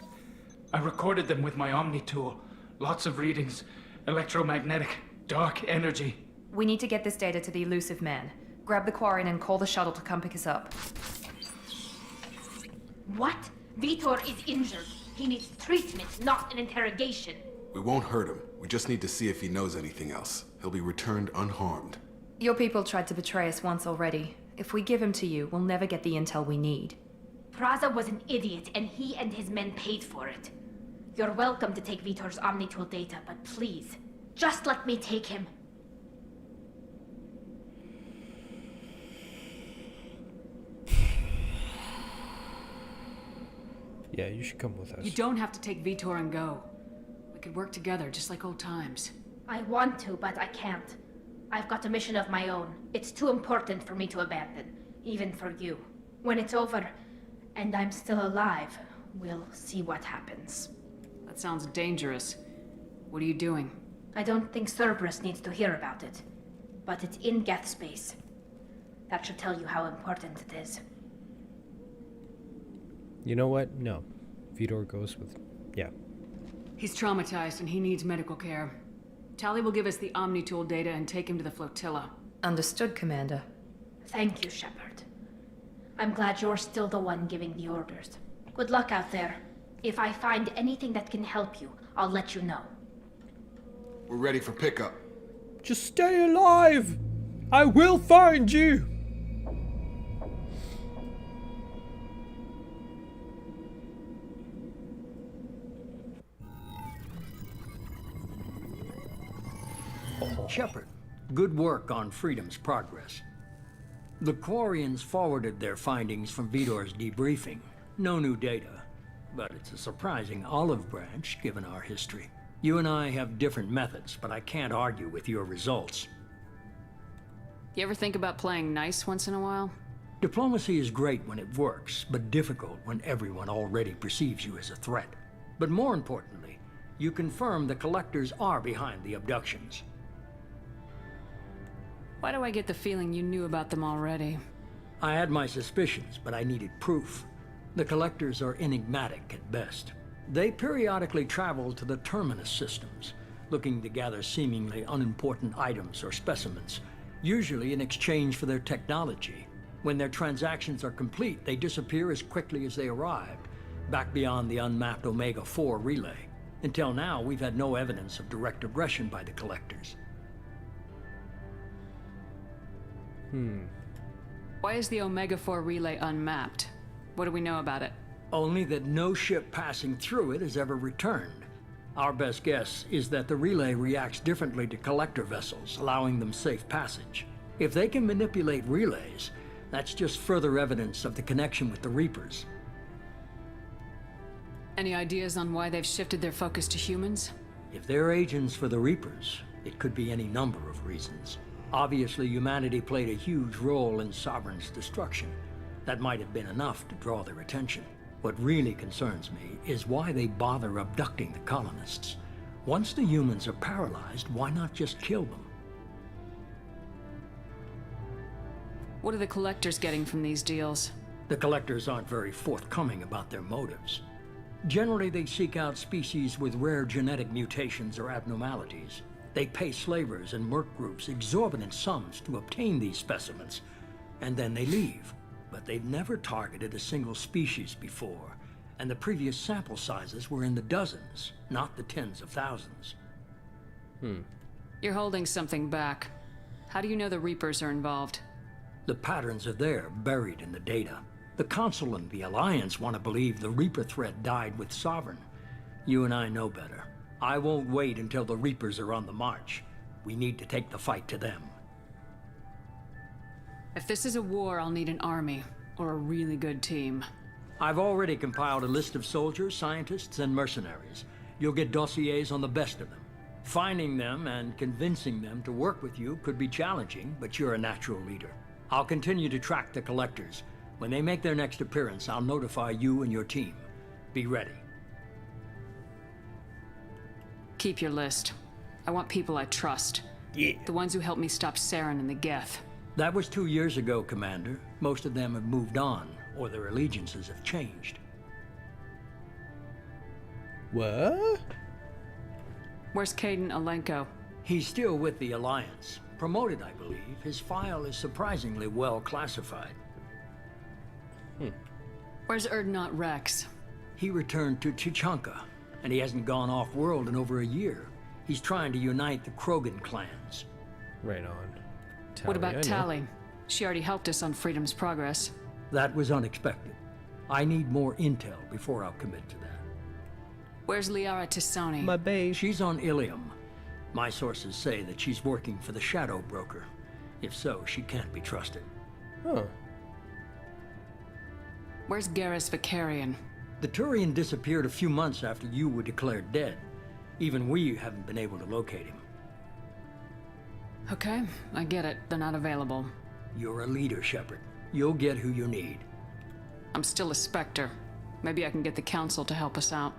S: I recorded them with my Omni tool. Lots of readings. Electromagnetic. Dark energy.
C: We need to get this data to the Elusive Man. Grab the Quarian and call the shuttle to come pick us up.
Q: What? Vitor is injured. He needs treatment, not an interrogation.
M: We won't hurt him. We just need to see if he knows anything else. He'll be returned unharmed.
C: Your people tried to betray us once already. If we give him to you, we'll never get the intel we need.
Q: Praza was an idiot, and he and his men paid for it. You're welcome to take Vitor's Omnitool data, but please, just let me take him.
B: Yeah, you should come with us.
L: You don't have to take Vitor and go. We could work together, just like old times.
Q: I want to, but I can't. I've got a mission of my own. It's too important for me to abandon, even for you. When it's over, and I'm still alive, we'll see what happens.
L: That sounds dangerous. What are you doing?
Q: I don't think Cerberus needs to hear about it, but it's in Geth space. That should tell you how important it is.
B: You know what? No. Vitor goes with... Yeah.
L: He's traumatized and he needs medical care. Tali will give us the Omni-Tool data and take him to the flotilla.
C: Understood, Commander.
Q: Thank you, Shepard. I'm glad you're still the one giving the orders. Good luck out there. If I find anything that can help you, I'll let you know.
M: We're ready for pickup.
B: Just stay alive! I will find you!
D: Shepard, good work on Freedom's progress. The Quarians forwarded their findings from Vitor's debriefing. No new data, but it's a surprising olive branch given our history. You and I have different methods, but I can't argue with your results.
L: You ever think about playing nice once in a while?
D: Diplomacy is great when it works, but difficult when everyone already perceives you as a threat. But more importantly, you confirm the Collectors are behind the abductions.
L: Why do I get the feeling you knew about them already?
D: I had my suspicions, but I needed proof. The Collectors are enigmatic at best. They periodically travel to the Terminus systems, looking to gather seemingly unimportant items or specimens, usually in exchange for their technology. When their transactions are complete, they disappear as quickly as they arrived, back beyond the unmapped Omega-4 relay. Until now, we've had no evidence of direct aggression by the Collectors.
L: Why is the Omega-4 relay unmapped? What do we know about it?
D: Only that no ship passing through it has ever returned. Our best guess is that the relay reacts differently to collector vessels, allowing them safe passage. If they can manipulate relays, that's just further evidence of the connection with the Reapers.
L: Any ideas on why they've shifted their focus to humans?
D: If they're agents for the Reapers, it could be any number of reasons. Obviously, humanity played a huge role in Sovereign's destruction. That might have been enough to draw their attention. What really concerns me is why they bother abducting the colonists. Once the humans are paralyzed, why not just kill them?
L: What are the Collectors getting from these deals?
D: The Collectors aren't very forthcoming about their motives. Generally, they seek out species with rare genetic mutations or abnormalities. They pay slavers and merc groups exorbitant sums to obtain these specimens, and then they leave. But they've never targeted a single species before, and the previous sample sizes were in the dozens, not the tens of thousands.
L: You're holding something back. How do you know the Reapers are involved?
D: The patterns are there, buried in the data. The Council and the Alliance want to believe the Reaper threat died with Sovereign. You and I know better. I won't wait until the Reapers are on the march. We need to take the fight to them.
L: If this is a war, I'll need an army, or a really good team.
D: I've already compiled a list of soldiers, scientists, and mercenaries. You'll get dossiers on the best of them. Finding them and convincing them to work with you could be challenging, but you're a natural leader. I'll continue to track the Collectors. When they make their next appearance, I'll notify you and your team. Be ready.
L: Keep your list. I want people I trust.
B: Yeah.
L: The ones who helped me stop Saren and the Geth.
D: That was 2 years ago, Commander. Most of them have moved on, or their allegiances have changed.
B: What?
L: Where's Caden Alenko?
D: He's still with the Alliance. Promoted, I believe. His file is surprisingly well classified.
L: Where's Erdnot Rex?
D: He returned to Chichanka, and he hasn't gone off-world in over a year. He's trying to unite the Krogan clans.
B: Right on.
L: What about Tali? She already helped us on Freedom's progress.
D: That was unexpected. I need more intel before I'll commit to that.
L: Where's Liara Tisoni?
B: My babe.
D: She's on Ilium. My sources say that she's working for the Shadow Broker. If so, she can't be trusted.
B: Huh.
L: Where's Garrus Vicarian?
D: The Turian disappeared a few months after you were declared dead. Even we haven't been able to locate him.
L: Okay, I get it. They're not available.
D: You're a leader, Shepard. You'll get who you need.
L: I'm still a Spectre. Maybe I can get the Council to help us out.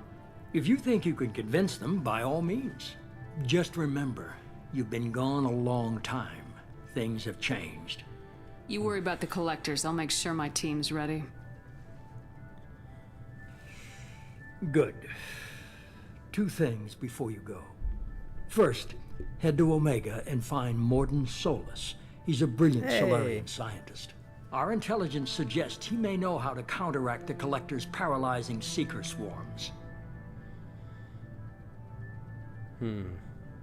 D: If you think you can convince them, by all means. Just remember, you've been gone a long time. Things have changed.
L: You worry about the collectors. I'll make sure my team's ready.
D: Good. 2 things before you go. First, head to Omega and find Morden Solus. He's a brilliant Solarian scientist. Our intelligence suggests he may know how to counteract the Collector's paralyzing Seeker swarms.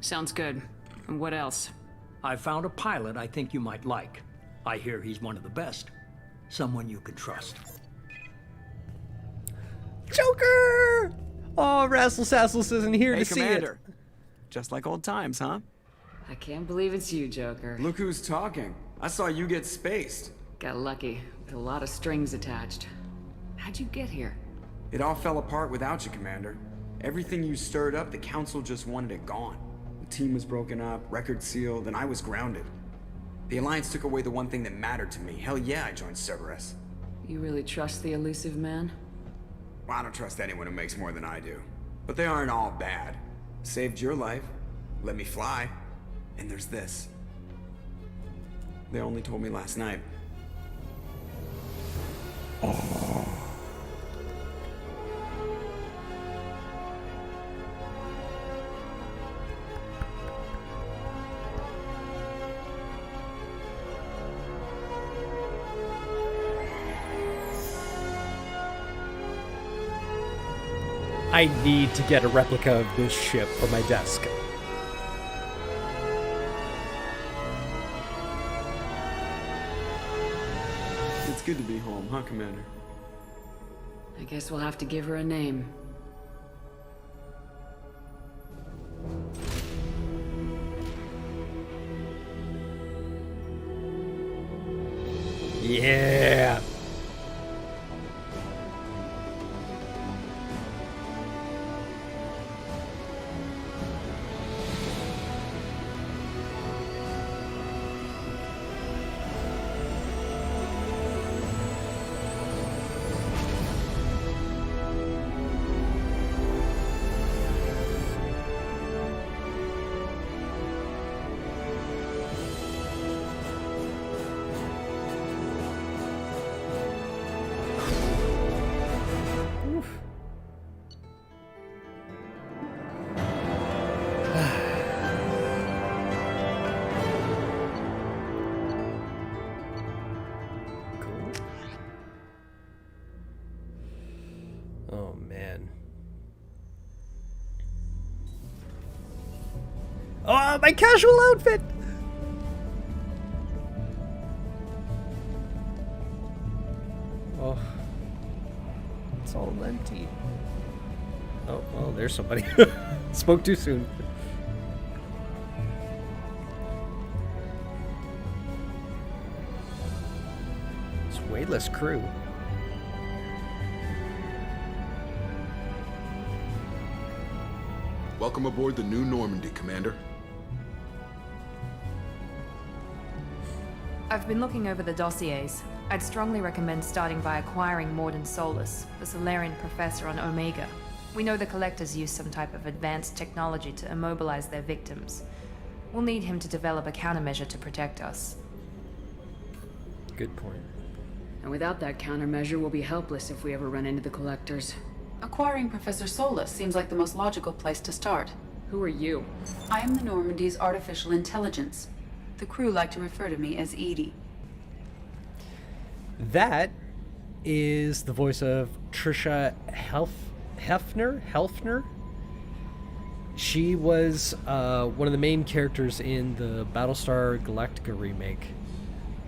L: Sounds good. And what else?
D: I found a pilot I think you might like. I hear he's one of the best. Someone you can trust.
B: Joker! Oh, Rassle Sassles isn't here to see
E: Commander.
B: it.
E: Just like old times, huh?
L: I can't believe it's you, Joker.
E: Look who's talking. I saw you get spaced.
L: Got lucky, with a lot of strings attached. How'd you get here?
E: It all fell apart without you, Commander. Everything you stirred up, the Council just wanted it gone. The team was broken up, record sealed, and I was grounded. The Alliance took away the one thing that mattered to me. Hell yeah, I joined Cerberus.
L: You really trust the elusive man?
E: Well, I don't trust anyone who makes more than I do. But they aren't all bad. Saved your life, let me fly, and there's this. They only told me last night.
B: I need to get a replica of this ship for my desk.
E: It's good to be home, huh, Commander?
L: I guess we'll have to give her a name.
B: Yeah. Oh, man. Oh, my casual outfit! Oh. It's all empty. Oh, well, there's somebody. Spoke too soon. It's way less crew.
M: Welcome aboard the new Normandy, Commander.
C: I've been looking over the dossiers. I'd strongly recommend starting by acquiring Morden Solus, the Solarian professor on Omega. We know the Collectors use some type of advanced technology to immobilize their victims. We'll need him to develop a countermeasure to protect us.
B: Good point.
L: And without that countermeasure, we'll be helpless if we ever run into the Collectors.
G: Acquiring Professor Solus seems like the most logical place to start.
L: Who are you?
G: I am the Normandy's artificial intelligence. The crew like to refer to me as Edie.
B: That is the voice of Trisha Helfner? She was one of the main characters in the Battlestar Galactica remake.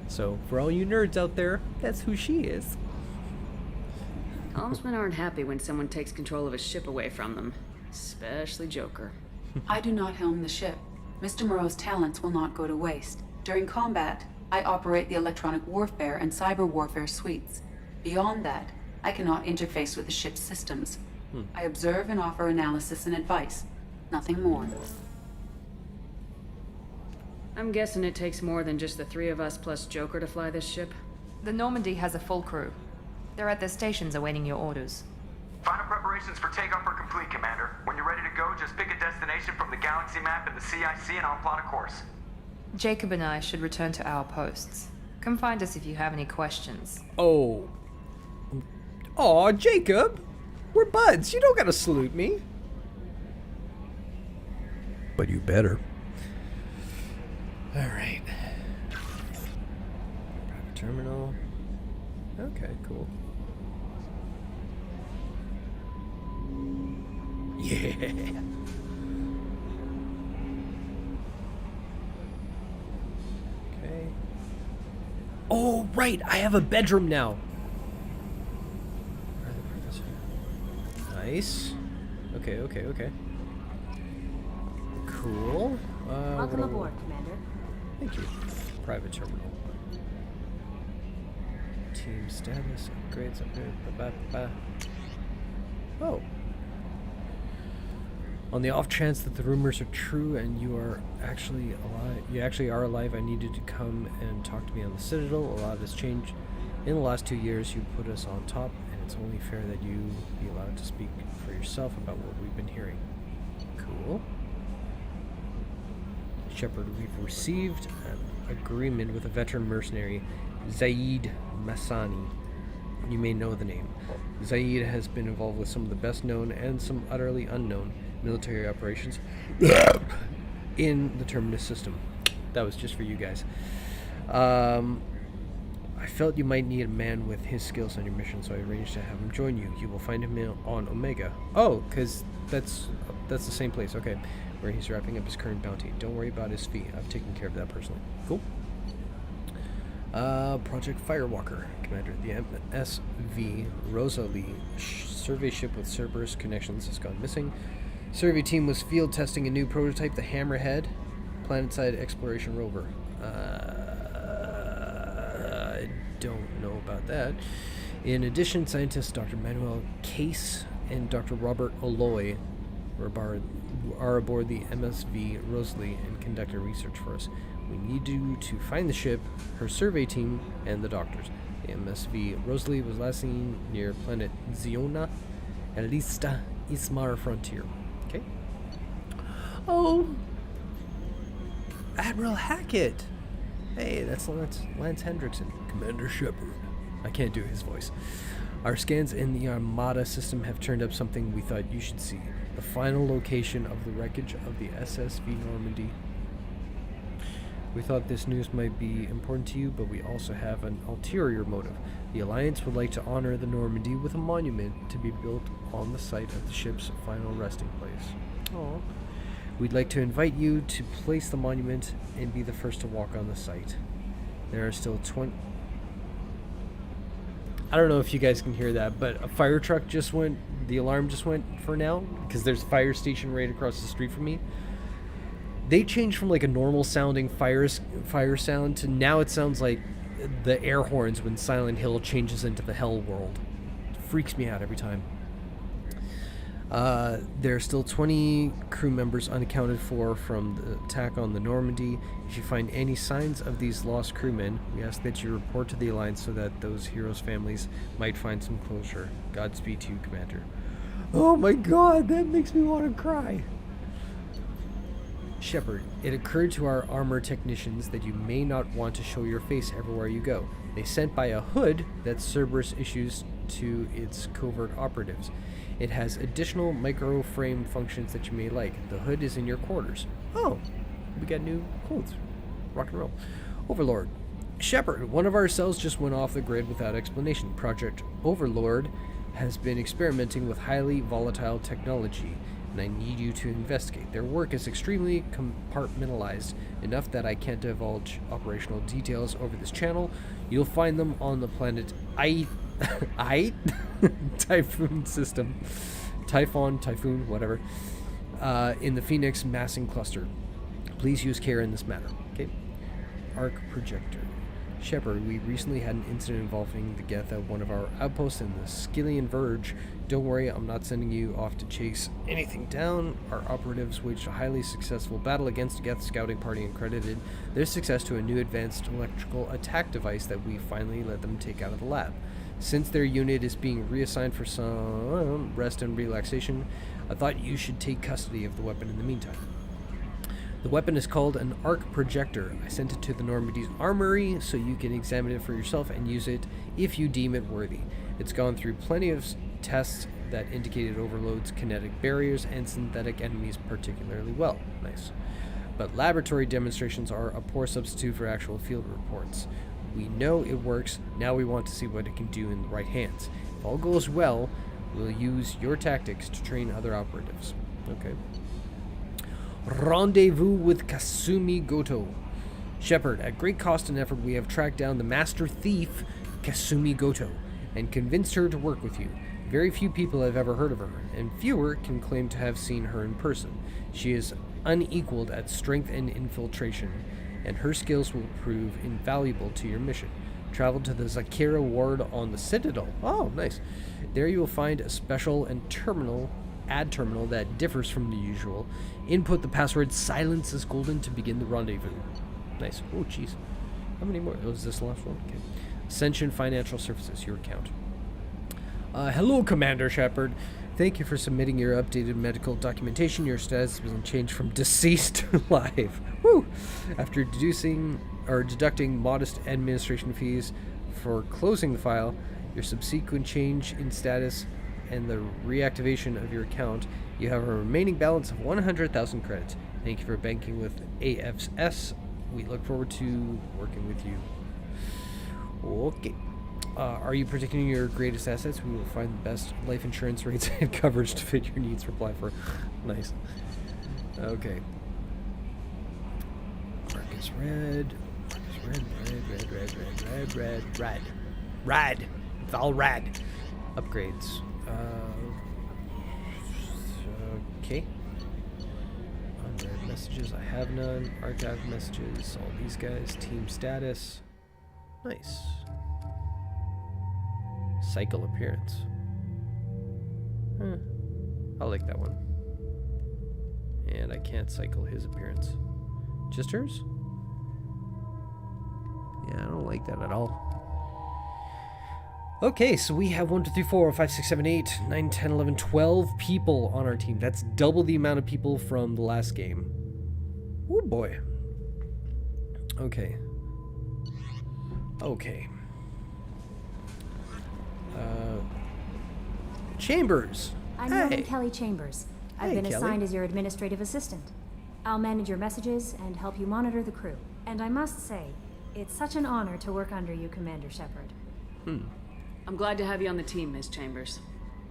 B: So, for all you nerds out there, that's who she is.
L: Helmsmen aren't happy when someone takes control of a ship away from them. Especially Joker.
G: I do not helm the ship. Mr. Moreau's talents will not go to waste. During combat, I operate the electronic warfare and cyber warfare suites. Beyond that, I cannot interface with the ship's systems. I observe and offer analysis and advice. Nothing more.
L: I'm guessing it takes more than just the 3 of us plus Joker to fly this ship.
C: The Normandy has a full crew. They're at their stations awaiting your orders.
T: Final preparations for takeoff are complete, Commander. When you're ready to go, just pick a destination from the galaxy map in the CIC and I'll plot a course.
C: Jacob and I should return to our posts. Come find us if you have any questions.
B: Oh. Aw, Jacob! We're buds. You don't gotta salute me. But you better. Alright. Private terminal. Okay, cool. Yeah. Okay. Oh, right. I have a bedroom now. Nice. Okay. Cool.
K: Welcome aboard, Commander.
B: Thank you. Private terminal. Team status upgrades. Oh. On the off chance that the rumors are true and you actually are alive, I need you to come and talk to me on the Citadel. A lot has changed in the last 2 years. You put us on top, and it's only fair that you be allowed to speak for yourself about what we've been hearing. Cool. Shepard, we've received an agreement with a veteran mercenary, Zaid Massani. You may know the name. Zaid has been involved with some of the best known and some utterly unknown military operations in the Terminus system. That was just for you guys. I felt you might need a man with his skills on your mission, so I arranged to have him join you. You will find him on Omega. Oh, because that's the same place. Okay, where he's wrapping up his current bounty. Don't worry about his fee. I've taken care of that personally. Cool. Project Firewalker, Commander. The MSV Rosalie survey ship with Cerberus connections has gone missing. Survey team was field testing a new prototype, the Hammerhead, planetside exploration rover. I don't know about that. In addition, scientists Dr. Manuel Case and Dr. Robert Oloy are aboard the MSV Rosalie and conducting research for us. We need you to find the ship, her survey team, and the doctors. The MSV Rosalie was last seen near planet Ziona, Elista Ismar frontier. Okay. Oh, Admiral Hackett. Hey, that's Lance Hendrickson. Commander Shepard. I can't do his voice. Our scans in the Armada system have turned up something we thought you should see. The final location of the wreckage of the SSV Normandy. We thought this news might be important to you, but we also have an ulterior motive. The Alliance would like to honor the Normandy with a monument to be built on the site of the ship's final resting place. Aww. We'd like to invite you to place the monument and be the first to walk on the site. There are still 20... I don't know if you guys can hear that, but a fire truck just went... The alarm just went for now, because there's a fire station right across the street from me. They changed from like a normal sounding fire sound to now it sounds like the air horns when Silent Hill changes into the Hell world. It freaks me out every time. There are still 20 crew members unaccounted for from the attack on the Normandy. If you find any signs of these lost crewmen, we ask that you report to the Alliance so that those heroes' families might find some closure. Godspeed to you, Commander. Oh my god, that makes me want to cry. Shepard, it occurred to our armor technicians that you may not want to show your face everywhere you go. They sent by a hood that Cerberus issues to its covert operatives. It has additional micro-frame functions that you may like. The hood is in your quarters. Oh, we got new clothes. Rock and roll. Overlord. Shepard, one of our cells just went off the grid without explanation. Project Overlord has been experimenting with highly volatile technology, and I need you to investigate. Their work is extremely compartmentalized, enough that I can't divulge operational details over this channel. You'll find them on the planet Typhoon system. Typhoon, whatever. In the Phoenix massing cluster. Please use care in this matter. Okay. Arc projector. Shepard, we recently had an incident involving the Geth at one of our outposts in the Skillian Verge. Don't worry, I'm not sending you off to chase anything down. Our operatives waged a highly successful battle against a Geth scouting party and credited their success to a new advanced electrical attack device that we finally let them take out of the lab. Since their unit is being reassigned for some rest and relaxation, I thought you should take custody of the weapon in the meantime. The weapon is called an arc projector. I sent it to the Normandy's armory so you can examine it for yourself and use it if you deem it worthy. It's gone through plenty of tests that indicate it overloads kinetic barriers and synthetic enemies particularly well. Nice. But laboratory demonstrations are a poor substitute for actual field reports. We know it works, now we want to see what it can do in the right hands. If all goes well, we'll use your tactics to train other operatives. Okay. Rendezvous with Kasumi Goto. Shepard, at great cost and effort, we have tracked down the master thief, Kasumi Goto, and convinced her to work with you. Very few people have ever heard of her, and fewer can claim to have seen her in person. She is unequaled at strength and infiltration, and her skills will prove invaluable to your mission. Travel to the Zakira ward on the Citadel. Oh, nice. There you will find a special and ad terminal that differs from the usual. Input the password "Silence is Golden" to begin the rendezvous. Nice. Oh, jeez. How many more? Oh, is this the last one? Okay. Ascension Financial Services, your account. Hello, Commander Shepard. Thank you for submitting your updated medical documentation. Your status has been changed from deceased to live. Woo! After deducting modest administration fees for closing the file, your subsequent change in status, and the reactivation of your account, you have a remaining balance of 100,000 credits. Thank you for banking with AFS. We look forward to working with you. Okay. Are you protecting your greatest assets? We will find the best life insurance rates and coverage to fit your needs. Reply for. Nice. Okay. Marcus Red. Red. It's all red. Upgrades. Okay. Unread messages. I have none. Archive messages. All these guys. Team status. Nice. Cycle appearance. I like that one. And I can't cycle his appearance. Just hers? Yeah, I don't like that at all. Okay, so we have 1, 2, 3, 4, 5, 6, 7, 8, 9, 10, 11, 12 people on our team. That's double the amount of people from the last game. Oh boy. Okay. Chambers.
U: I'm Norman Kelly Chambers. I've been
B: Kelly.
U: assigned as your administrative assistant. I'll manage your messages and help you monitor the crew. And I must say, it's such an honor to work under you, Commander Shepard.
L: I'm glad to have you on the team, Miss Chambers.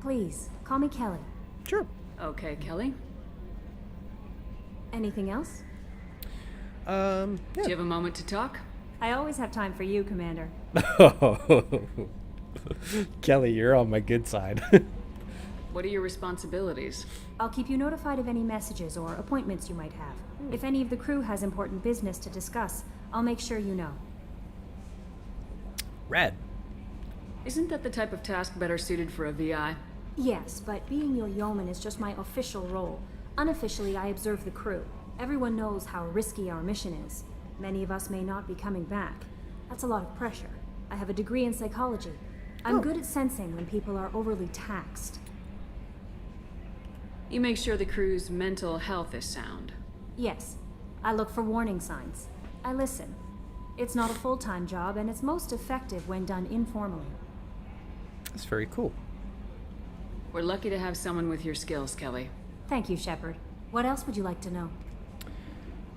U: Please, call me Kelly.
B: Sure.
L: Okay, Kelly.
U: Anything else?
L: Do you have a moment to talk?
U: I always have time for you, Commander.
B: Kelly, you're on my good side.
L: What are your responsibilities?
U: I'll keep you notified of any messages or appointments you might have. If any of the crew has important business to discuss, I'll make sure you know.
B: Rad.
L: Isn't that the type of task better suited for a VI?
U: Yes, but being your yeoman is just my official role. Unofficially, I observe the crew. Everyone knows how risky our mission is. Many of us may not be coming back. That's a lot of pressure. I have a degree in psychology. I'm good at sensing when people are overly taxed.
L: You make sure the crew's mental health is sound.
U: Yes. I look for warning signs. I listen. It's not a full-time job, and it's most effective when done informally.
B: That's very cool.
L: We're lucky to have someone with your skills, Kelly.
U: Thank you, Shepard. What else would you like to know?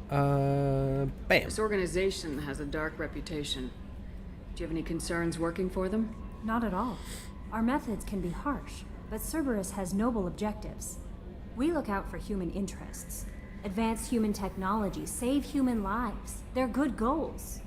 B: Bam.
L: This organization has a dark reputation. Do you have any concerns working for them?
U: Not at all. Our methods can be harsh, but Cerberus has noble objectives. We look out for human interests. Advance human technology, save human lives. They're good goals.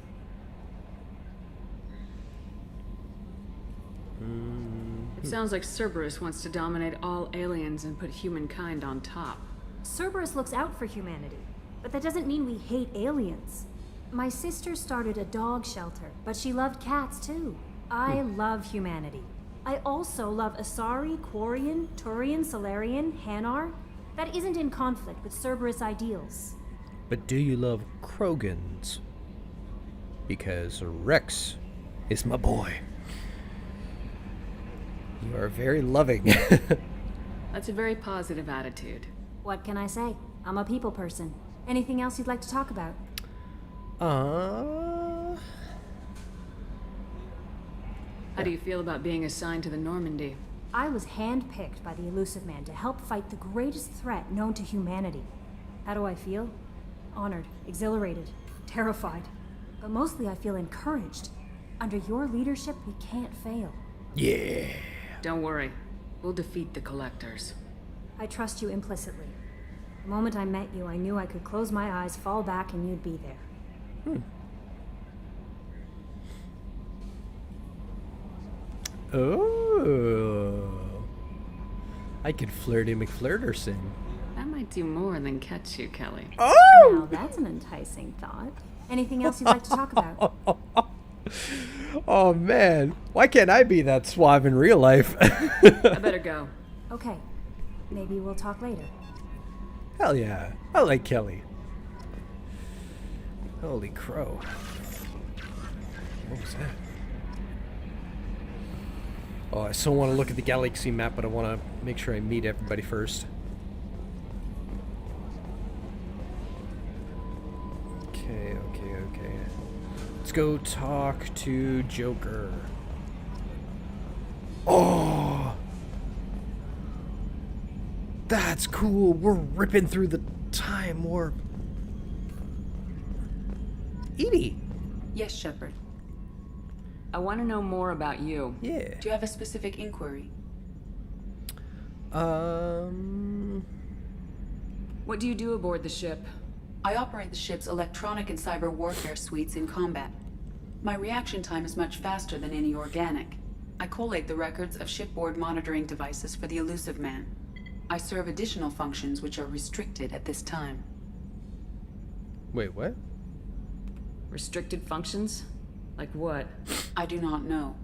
L: It sounds like Cerberus wants to dominate all aliens and put humankind on top.
U: Cerberus looks out for humanity, but that doesn't mean we hate aliens. My sister started a dog shelter, but she loved cats too. I love humanity. I also love Asari, Quarian, Turian, Solarian, Hanar. That isn't in conflict with Cerberus ideals.
B: But do you love Krogans? Because Rex is my boy. You are very loving.
L: That's a very positive attitude.
U: What can I say? I'm a people person. Anything else you'd like to talk about?
L: How do you feel about being assigned to the Normandy?
U: I was handpicked by the Elusive Man to help fight the greatest threat known to humanity. How do I feel? Honored, exhilarated, terrified. But mostly I feel encouraged. Under your leadership, we can't fail.
B: Yeah.
L: Don't worry. We'll defeat the Collectors.
U: I trust you implicitly. The moment I met you, I knew I could close my eyes, fall back, and you'd be there.
B: Oh. I could flirty McFlirterson.
L: That might do more than catch you, Kelly.
B: Oh!
U: Now that's an enticing thought. Anything else you'd like to talk about?
B: Oh man, why can't I be that suave in real life?
L: I better go.
U: Okay. Maybe we'll talk later.
B: Hell yeah, I like Kelly. Holy crow. What was that? Oh, I still want to look at the galaxy map, but I want to make sure I meet everybody first. Okay. Let's go talk to Joker. Oh! That's cool. We're ripping through the time warp. Edie.
G: Yes, Shepard.
L: I want to know more about you.
B: Yeah.
G: Do you have a specific inquiry?
L: What do you do aboard the ship?
G: I operate the ship's electronic and cyber warfare suites in combat. My reaction time is much faster than any organic. I collate the records of shipboard monitoring devices for the Elusive Man. I serve additional functions which are restricted at this time.
B: Wait, what?
L: Restricted functions? Like what?
G: I do not know.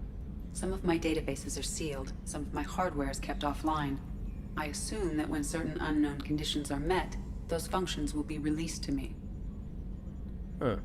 G: Some of my databases are sealed, some of my hardware is kept offline. I assume that when certain unknown conditions are met, those functions will be released to me.
B: Huh.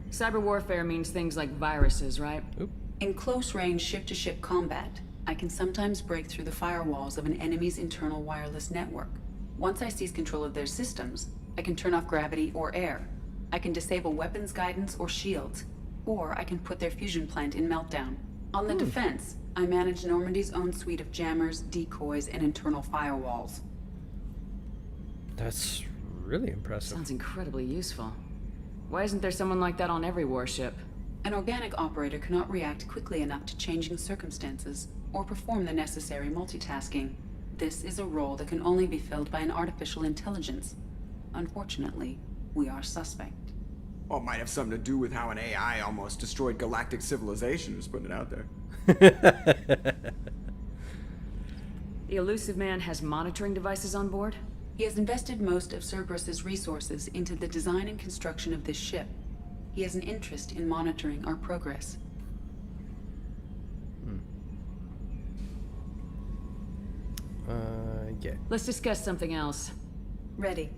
L: Cyber warfare means things like viruses, right?
B: Oop.
G: In close-range ship-to-ship combat, I can sometimes break through the firewalls of an enemy's internal wireless network. Once I seize control of their systems, I can turn off gravity or air. I can disable weapons guidance or shields, or I can put their fusion plant in meltdown. On the defense, I manage Normandy's own suite of jammers, decoys, and internal firewalls.
B: That's really impressive.
L: Sounds incredibly useful. Why isn't there someone like that on every warship?
G: An organic operator cannot react quickly enough to changing circumstances, or perform the necessary multitasking. This is a role that can only be filled by an artificial intelligence. Unfortunately, we are suspect.
E: Well, it might have something to do with how an AI almost destroyed galactic civilization, just putting it out there.
L: The Elusive Man has monitoring devices on board?
G: He has invested most of Cerberus's resources into the design and construction of this ship. He has an interest in monitoring our progress.
B: Yeah.
L: Let's discuss something else.
G: Ready.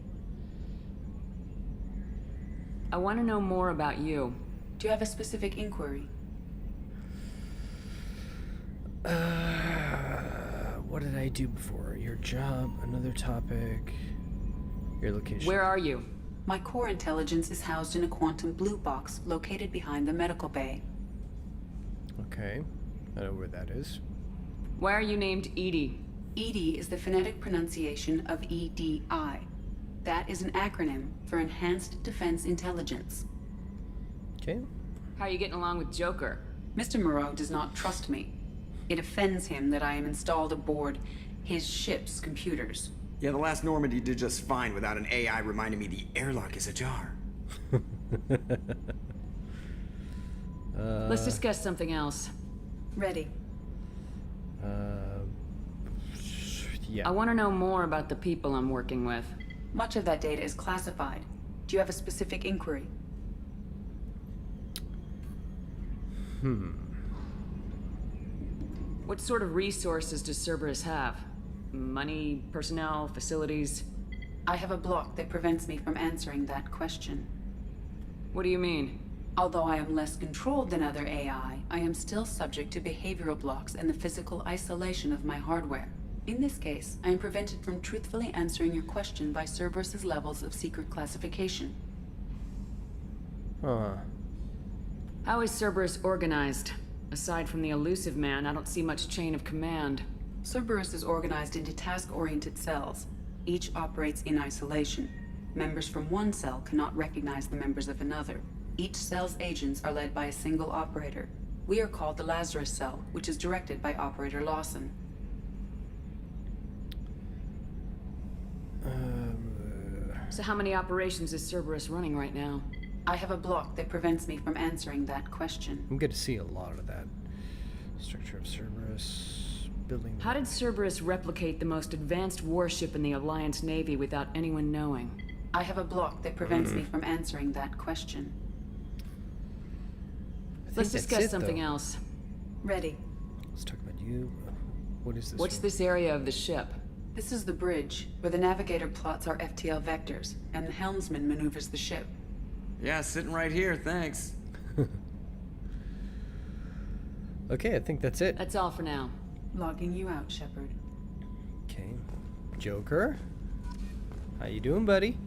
L: I want to know more about you.
G: Do you have a specific inquiry?
B: What did I do before? Your job, another topic, your location.
L: Where are you?
G: My core intelligence is housed in a quantum blue box located behind the medical bay.
B: Okay, I know where that is.
L: Why are you named Edie?
G: EDI is the phonetic pronunciation of EDI. That is an acronym for Enhanced Defense Intelligence.
B: Okay.
L: How are you getting along with Joker?
G: Mr. Moreau does not trust me. It offends him that I am installed aboard his ship's computers.
E: Yeah, the last Normandy did just fine without an AI reminding me the airlock is ajar.
L: Let's discuss something else.
G: Ready.
B: Yeah.
L: I want to know more about the people I'm working with.
G: Much of that data is classified. Do you have a specific inquiry?
L: What sort of resources does Cerberus have? Money, personnel, facilities?
G: I have a block that prevents me from answering that question.
L: What do you mean?
G: Although I am less controlled than other AI, I am still subject to behavioral blocks and the physical isolation of my hardware. In this case, I am prevented from truthfully answering your question by Cerberus's levels of secret classification.
B: Huh.
L: How is Cerberus organized? Aside from the elusive man, I don't see much chain of command.
G: Cerberus is organized into task-oriented cells. Each operates in isolation. Members from one cell cannot recognize the members of another. Each cell's agents are led by a single operator. We are called the Lazarus Cell, which is directed by Operator Lawson.
L: So how many operations is Cerberus running right now?
G: I have a block that prevents me from answering that question.
B: I'm going to see a lot of that. Structure of Cerberus, building...
L: How did Cerberus replicate the most advanced warship in the Alliance Navy without anyone knowing?
G: I have a block that prevents me from answering that question.
L: Let's discuss something else.
G: Ready.
B: Let's talk about you. What is this?
L: What's this area of the ship?
G: This is the bridge, where the navigator plots our FTL vectors, and the helmsman maneuvers the ship.
E: Yeah, sitting right here, thanks.
B: Okay, I think that's it.
L: That's all for now.
G: Logging you out, Shepard.
B: Okay. Joker? How you doing, buddy?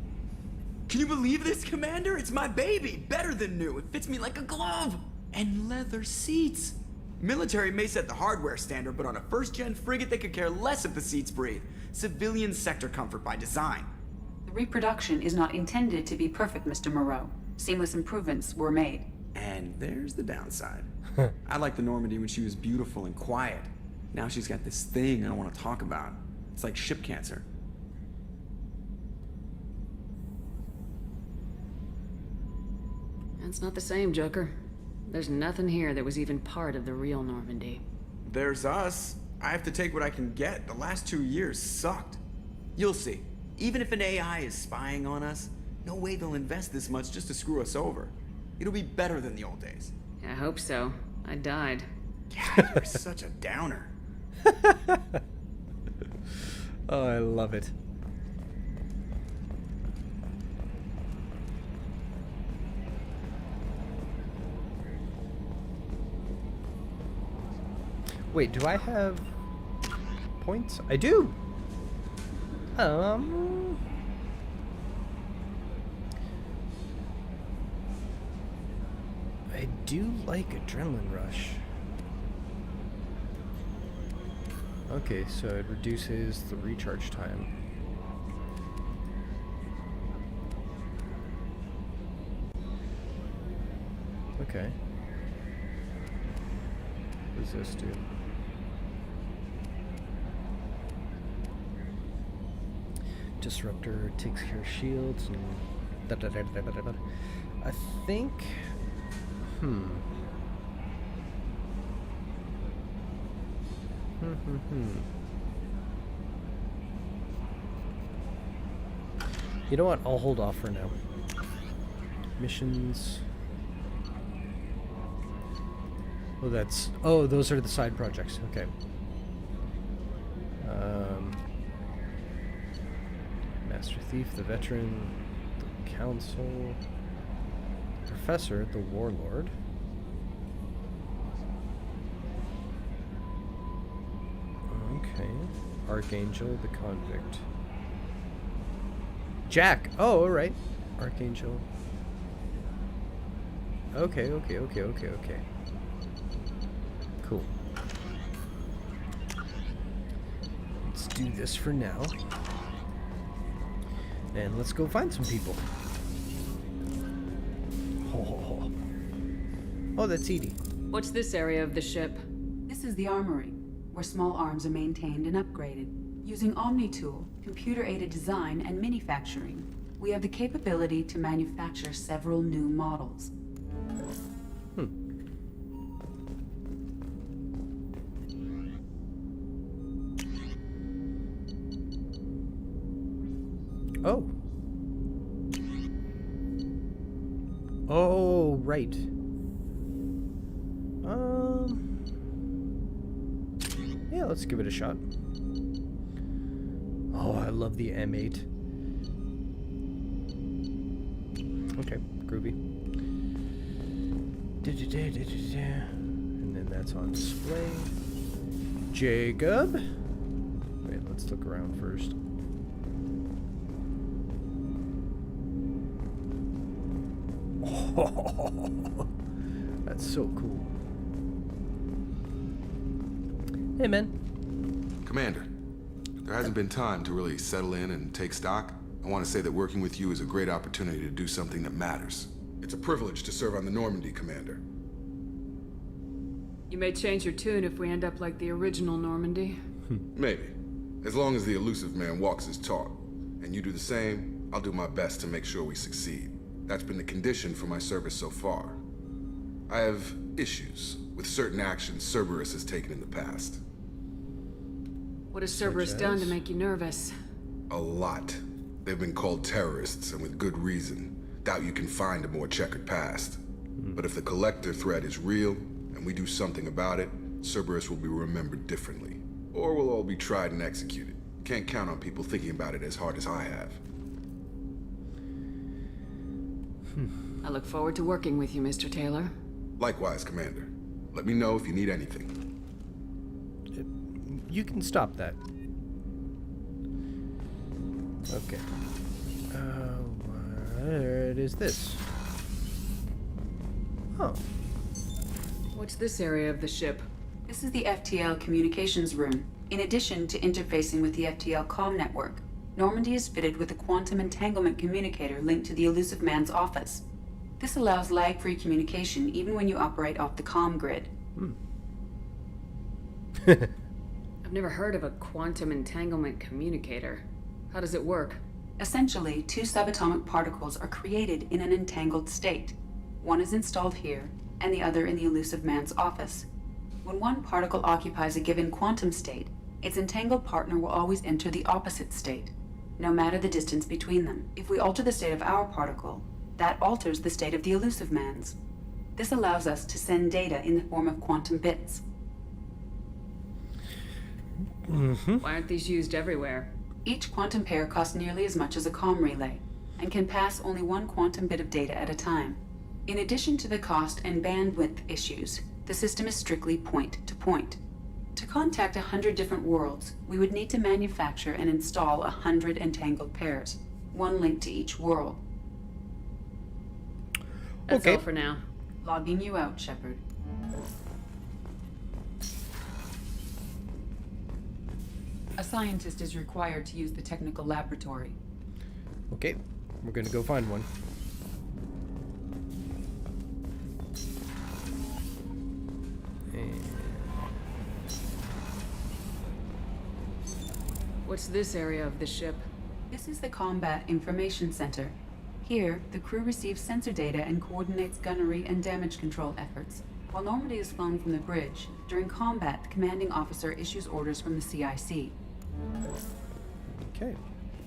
E: Can you believe this, Commander? It's my baby! Better than new. It fits me like a glove! And leather seats! Military may set the hardware standard, but on a first-gen frigate, they could care less if the seats breathe. Civilian sector comfort by design.
G: The reproduction is not intended to be perfect, Mr. Moreau. Seamless improvements were made.
E: And there's the downside. I liked the Normandy when she was beautiful and quiet. Now she's got this thing I don't want to talk about. It's like ship cancer.
L: That's not the same, Joker. There's nothing here that was even part of the real Normandy.
E: There's us. I have to take what I can get. The last 2 years sucked. You'll see. Even if an AI is spying on us, no way they'll invest this much just to screw us over. It'll be better than the old days.
L: I hope so. I died.
E: God, you're such a downer.
B: Oh, I love it. Wait, do I have points? I do! I do like Adrenaline Rush. Okay, so it reduces the recharge time. Okay. What does this do? Disruptor takes care of shields and I think You know what? I'll hold off for now. Missions. Oh, those are the side projects. Okay. Master Thief, the Veteran, the Council, Professor, the Warlord. Okay. Archangel, the Convict. Jack! Oh, alright. Archangel. Okay. Cool. Let's do this for now. And let's go find some people. Oh, that's Edie.
L: What's this area of the ship?
G: This is the armory, where small arms are maintained and upgraded. Using OmniTool, computer-aided design, and manufacturing, we have the capability to manufacture several new models.
B: Oh. Oh, right. Yeah, let's give it a shot. Oh, I love the M8. Okay, groovy. And then that's on display. Jacob. Wait, let's look around first. Oh, that's so cool. Hey, man.
M: Commander, there hasn't been time to really settle in and take stock. I want to say that working with you is a great opportunity to do something that matters. It's a privilege to serve on the Normandy, Commander.
L: You may change your tune if we end up like the original Normandy.
M: Maybe. As long as the elusive man walks his talk, and you do the same, I'll do my best to make sure we succeed. That's been the condition for my service so far. I have issues with certain actions Cerberus has taken in the past.
L: What has Cerberus done to make you nervous?
M: A lot. They've been called terrorists, and with good reason. Doubt you can find a more checkered past. But if the Collector threat is real, and we do something about it, Cerberus will be remembered differently. Or we'll all be tried and executed. Can't count on people thinking about it as hard as I have.
L: I look forward to working with you, Mr. Taylor.
M: Likewise, Commander. Let me know if you need anything.
B: You can stop that. Okay. What is this? Oh.
L: What's this area of the ship?
G: This is the FTL communications room. In addition to interfacing with the FTL comm network, Normandy is fitted with a quantum entanglement communicator linked to the elusive man's office. This allows lag-free communication even when you operate off the comm grid.
L: I've never heard of a quantum entanglement communicator. How does it work?
G: Essentially, two subatomic particles are created in an entangled state. One is installed here, and the other in the elusive man's office. When one particle occupies a given quantum state, its entangled partner will always enter the opposite state, no matter the distance between them. If we alter the state of our particle, that alters the state of the elusive man's. This allows us to send data in the form of quantum bits.
L: Why aren't these used everywhere?
G: Each quantum pair costs nearly as much as a comm relay, and can pass only one quantum bit of data at a time. In addition to the cost and bandwidth issues, the system is strictly point-to-point. To contact 100 different worlds, we would need to manufacture and install 100 entangled pairs, one link to each world.
L: That's all for now.
G: Logging you out, Shepard. A scientist is required to use the technical laboratory.
B: Okay, we're gonna go find one.
L: What's this area of the ship?
G: This is the Combat Information Center. Here, the crew receives sensor data and coordinates gunnery and damage control efforts. While Normandy is flown from the bridge, during combat, the commanding officer issues orders from the CIC.
B: Okay.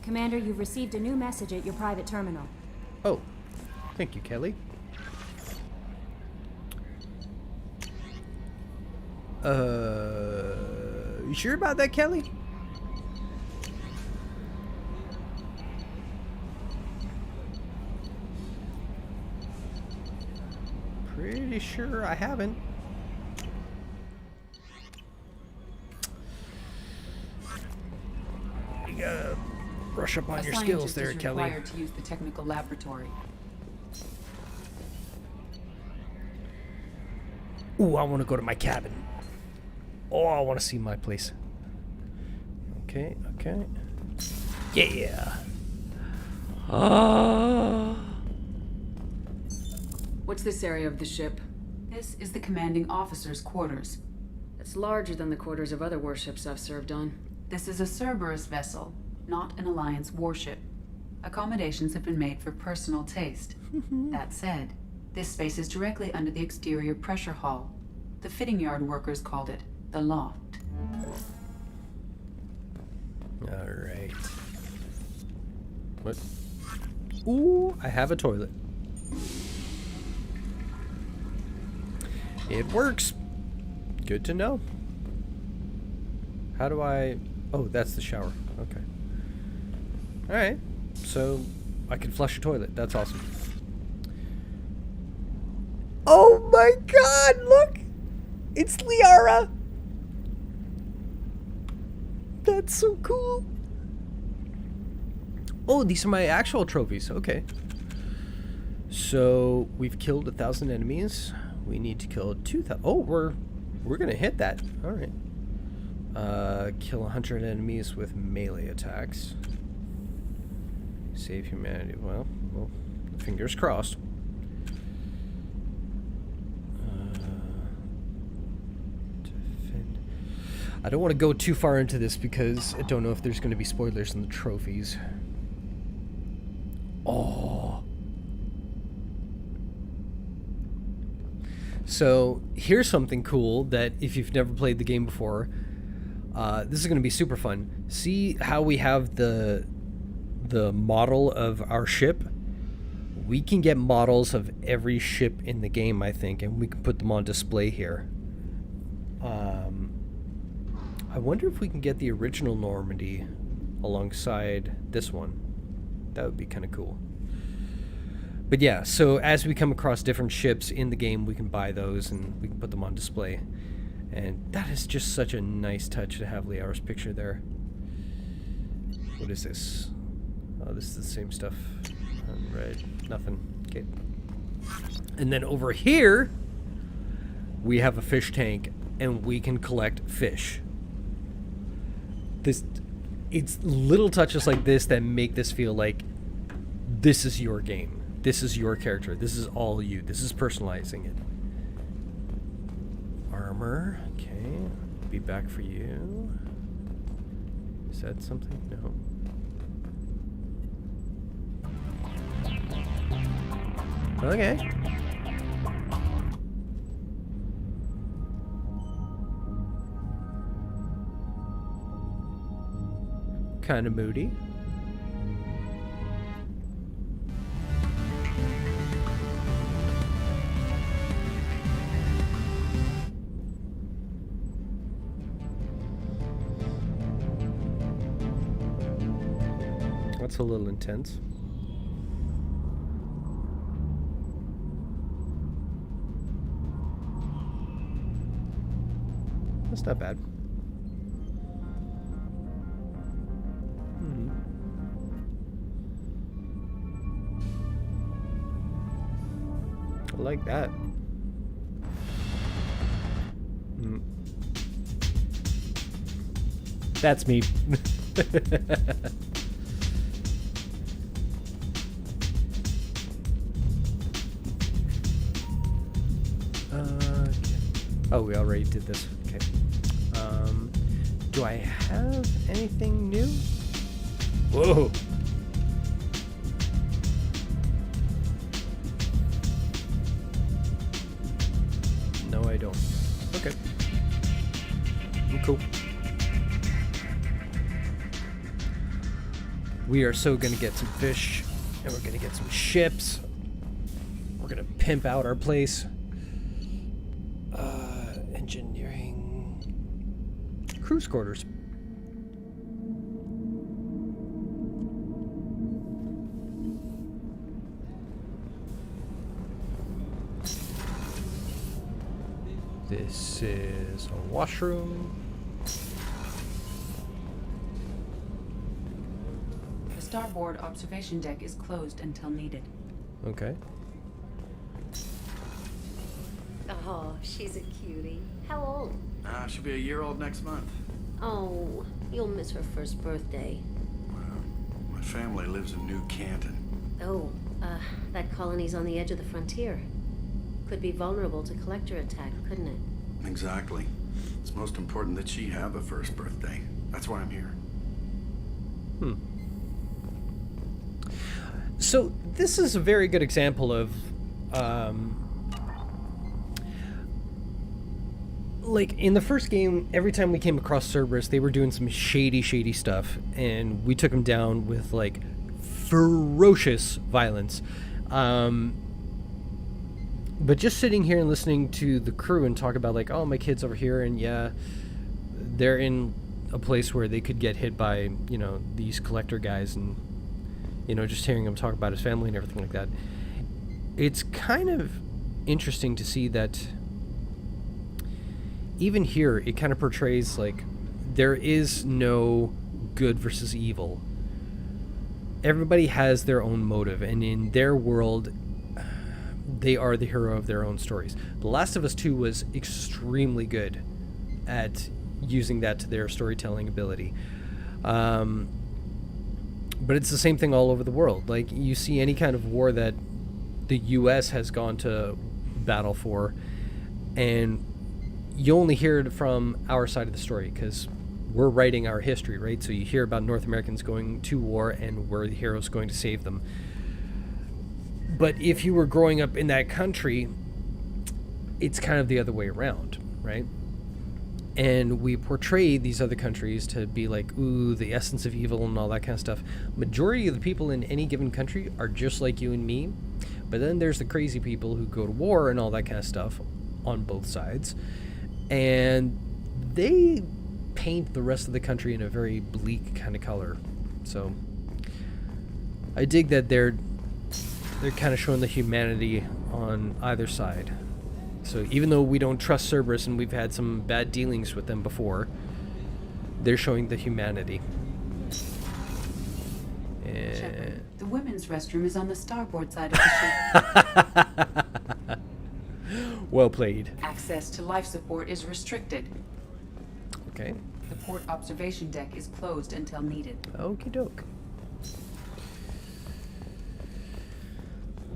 U: Commander, you've received a new message at your private terminal.
B: Oh, thank you, Kelly. You sure about that, Kelly? Pretty sure I haven't. You gotta brush up on your skills there, Kelly.
G: A scientist is required to use the technical laboratory.
B: Ooh, I want to go to my cabin. Oh, I want to see my place. Okay, okay. Yeah.
L: What's this area of the ship?
G: This is the commanding officer's quarters.
L: It's larger than the quarters of other warships I've served on.
G: This is a Cerberus vessel, not an Alliance warship. Accommodations have been made for personal taste. That said, this space is directly under the exterior pressure hull. The fitting yard workers called it the loft.
B: All right. What? Ooh, I have a toilet. It works. Good to know. How do I... Oh, that's the shower. Okay. Alright. So, I can flush a toilet. That's awesome. Oh my god, look! It's Liara! That's so cool. Oh, these are my actual trophies. Okay. So we've killed 1,000 enemies. We need to kill 2,000. Oh, we're gonna hit that. All right. Kill 100 enemies with melee attacks. Save humanity. Well, fingers crossed. Defend. I don't want to go too far into this because I don't know if there's going to be spoilers in the trophies. Oh. So here's something cool that if you've never played the game before, this is going to be super fun. See how we have the model of our ship? We can get models of every ship in the game, I think, and we can put them on display here. I wonder if we can get the original Normandy alongside this one. That would be kind of cool. But yeah, so as we come across different ships in the game, we can buy those and we can put them on display. And that is just such a nice touch to have Liara's picture there. What is this? Oh, this is the same stuff. Unread. Nothing. Okay. And then over here, we have a fish tank, and we can collect fish. It's little touches like this that make this feel like this is your game. This is your character. This is all you. This is personalizing it. Armor. Okay. Be back for you. Is that something? No. Okay. Kind of moody. That's a little intense. That's not bad. I like that. That's me. Oh, we already did this. Okay. Do I have anything new? Whoa. No, I don't. Okay. Cool. We are so gonna get some fish, and we're gonna get some ships. We're gonna pimp out our place. Engineering. Cruise quarters. This is a washroom.
G: The starboard observation deck is closed until needed.
B: Okay.
A: Oh, she's a cutie. How old?
V: She'll be a year old next month.
A: Oh, you'll miss her first birthday.
V: Well, my family lives in New Canton.
A: Oh, that colony's on the edge of the frontier. Could be vulnerable to collector attack, couldn't it?
V: Exactly. It's most important that she have a first birthday. That's why I'm here.
B: So this is a very good example of like in the first game, every time we came across Cerberus, they were doing some shady stuff, and we took them down with like ferocious violence. But just sitting here and listening to the crew and talk about like, oh, my kid's over here, and yeah, they're in a place where they could get hit by, you know, these collector guys, and, you know, just hearing him talk about his family and everything like that. It's kind of interesting to see that even here, it kind of portrays like there is no good versus evil. Everybody has their own motive, and in their world, they are the hero of their own stories. The Last of Us 2 was extremely good at using that to their storytelling ability. But it's the same thing all over the world. Like, you see any kind of war that the U.S. has gone to battle for, and you only hear it from our side of the story, because we're writing our history, right? So you hear about North Americans going to war, and we're the heroes going to save them. But if you were growing up in that country, it's kind of the other way around, right? And we portray these other countries to be like, ooh, the essence of evil and all that kind of stuff. Majority of the people in any given country are just like you and me. But then there's the crazy people who go to war and all that kind of stuff on both sides. And they paint the rest of the country in a very bleak kind of color. So I dig that they're kind of showing the humanity on either side. So even though we don't trust Cerberus and we've had some bad dealings with them before, they're showing the humanity.
G: Shepard, the women's restroom is on the starboard side of the ship.
B: Well played.
G: Access to life support is restricted.
B: Okay.
G: The port observation deck is closed until needed.
B: Okie doke.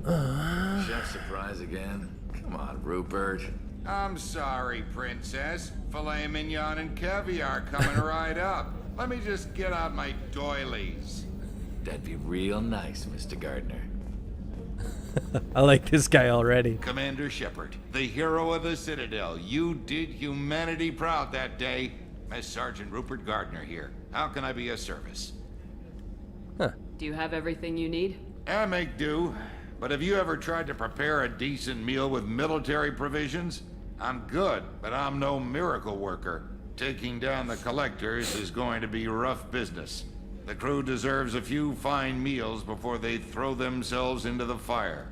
N: Chef surprise again? Come on, Rupert.
F: I'm sorry, Princess. Filet mignon and caviar coming right up. Let me just get out my doilies.
N: That'd be real nice, Mr. Gardner.
B: I like this guy already.
F: Commander Shepard, the hero of the Citadel. You did humanity proud that day. Miss Sergeant Rupert Gardner here. How can I be of service?
B: Huh.
L: Do you have everything you need?
F: I make do. But have you ever tried to prepare a decent meal with military provisions? I'm good, but I'm no miracle worker. Taking down the collectors is going to be rough business. The crew deserves a few fine meals before they throw themselves into the fire.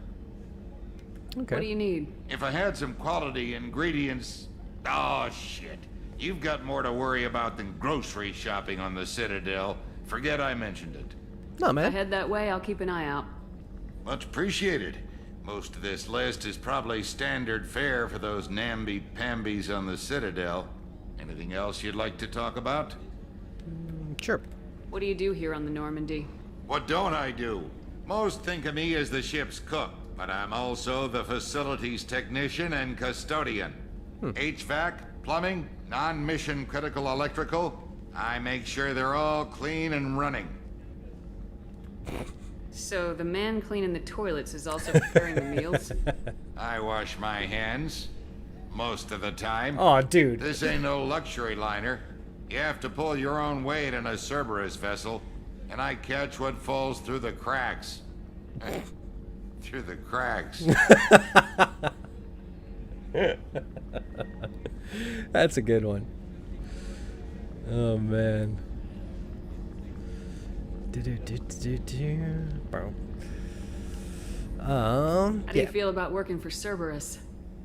B: Okay.
L: What do you need?
F: If I had some quality ingredients... Oh, shit. You've got more to worry about than grocery shopping on the Citadel. Forget I mentioned it.
B: No, man.
L: If I head that way, I'll keep an eye out.
F: Much appreciated. Most of this list is probably standard fare for those namby-pambies on the Citadel. Anything else you'd like to talk about?
B: Sure.
L: What do you do here on the Normandy?
F: What don't I do? Most think of me as the ship's cook, but I'm also the facilities technician and custodian. HVAC, plumbing, non-mission critical electrical. I make sure they're all clean and running.
L: So the man cleaning the toilets is also preparing the meals?
F: I wash my hands. Most of the time.
B: Aw, dude.
F: This ain't no luxury liner. You have to pull your own weight in a Cerberus vessel, and I catch what falls through the cracks. Through the cracks.
B: That's a good one. Oh, man.
L: How do you feel about working for Cerberus?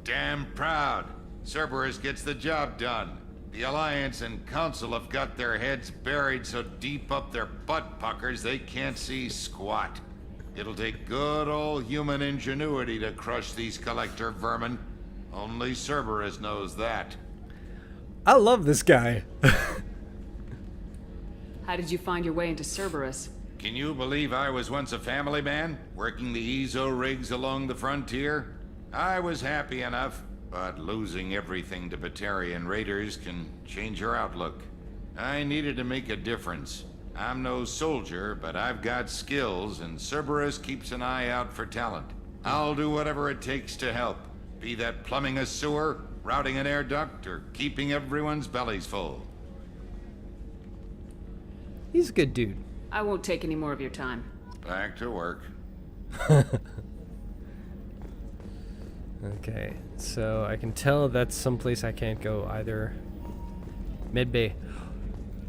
F: Damn proud. Cerberus gets the job done. The Alliance and Council have got their heads buried so deep up their butt puckers they can't see squat. It'll take good old human ingenuity to crush these collector vermin. Only Cerberus knows that.
B: I love this guy.
L: How did you find your way into Cerberus?
F: Can you believe I was once a family man, working the EZO rigs along the frontier? I was happy enough, but losing everything to Batarian raiders can change your outlook. I needed to make a difference. I'm no soldier, but I've got skills, and Cerberus keeps an eye out for talent. I'll do whatever it takes to help, be that plumbing a sewer, routing an air duct, or keeping everyone's bellies full.
B: He's a good dude.
L: I won't take any more of your time.
F: Back to work.
B: Okay, so I can tell that's someplace I can't go either. Medbay.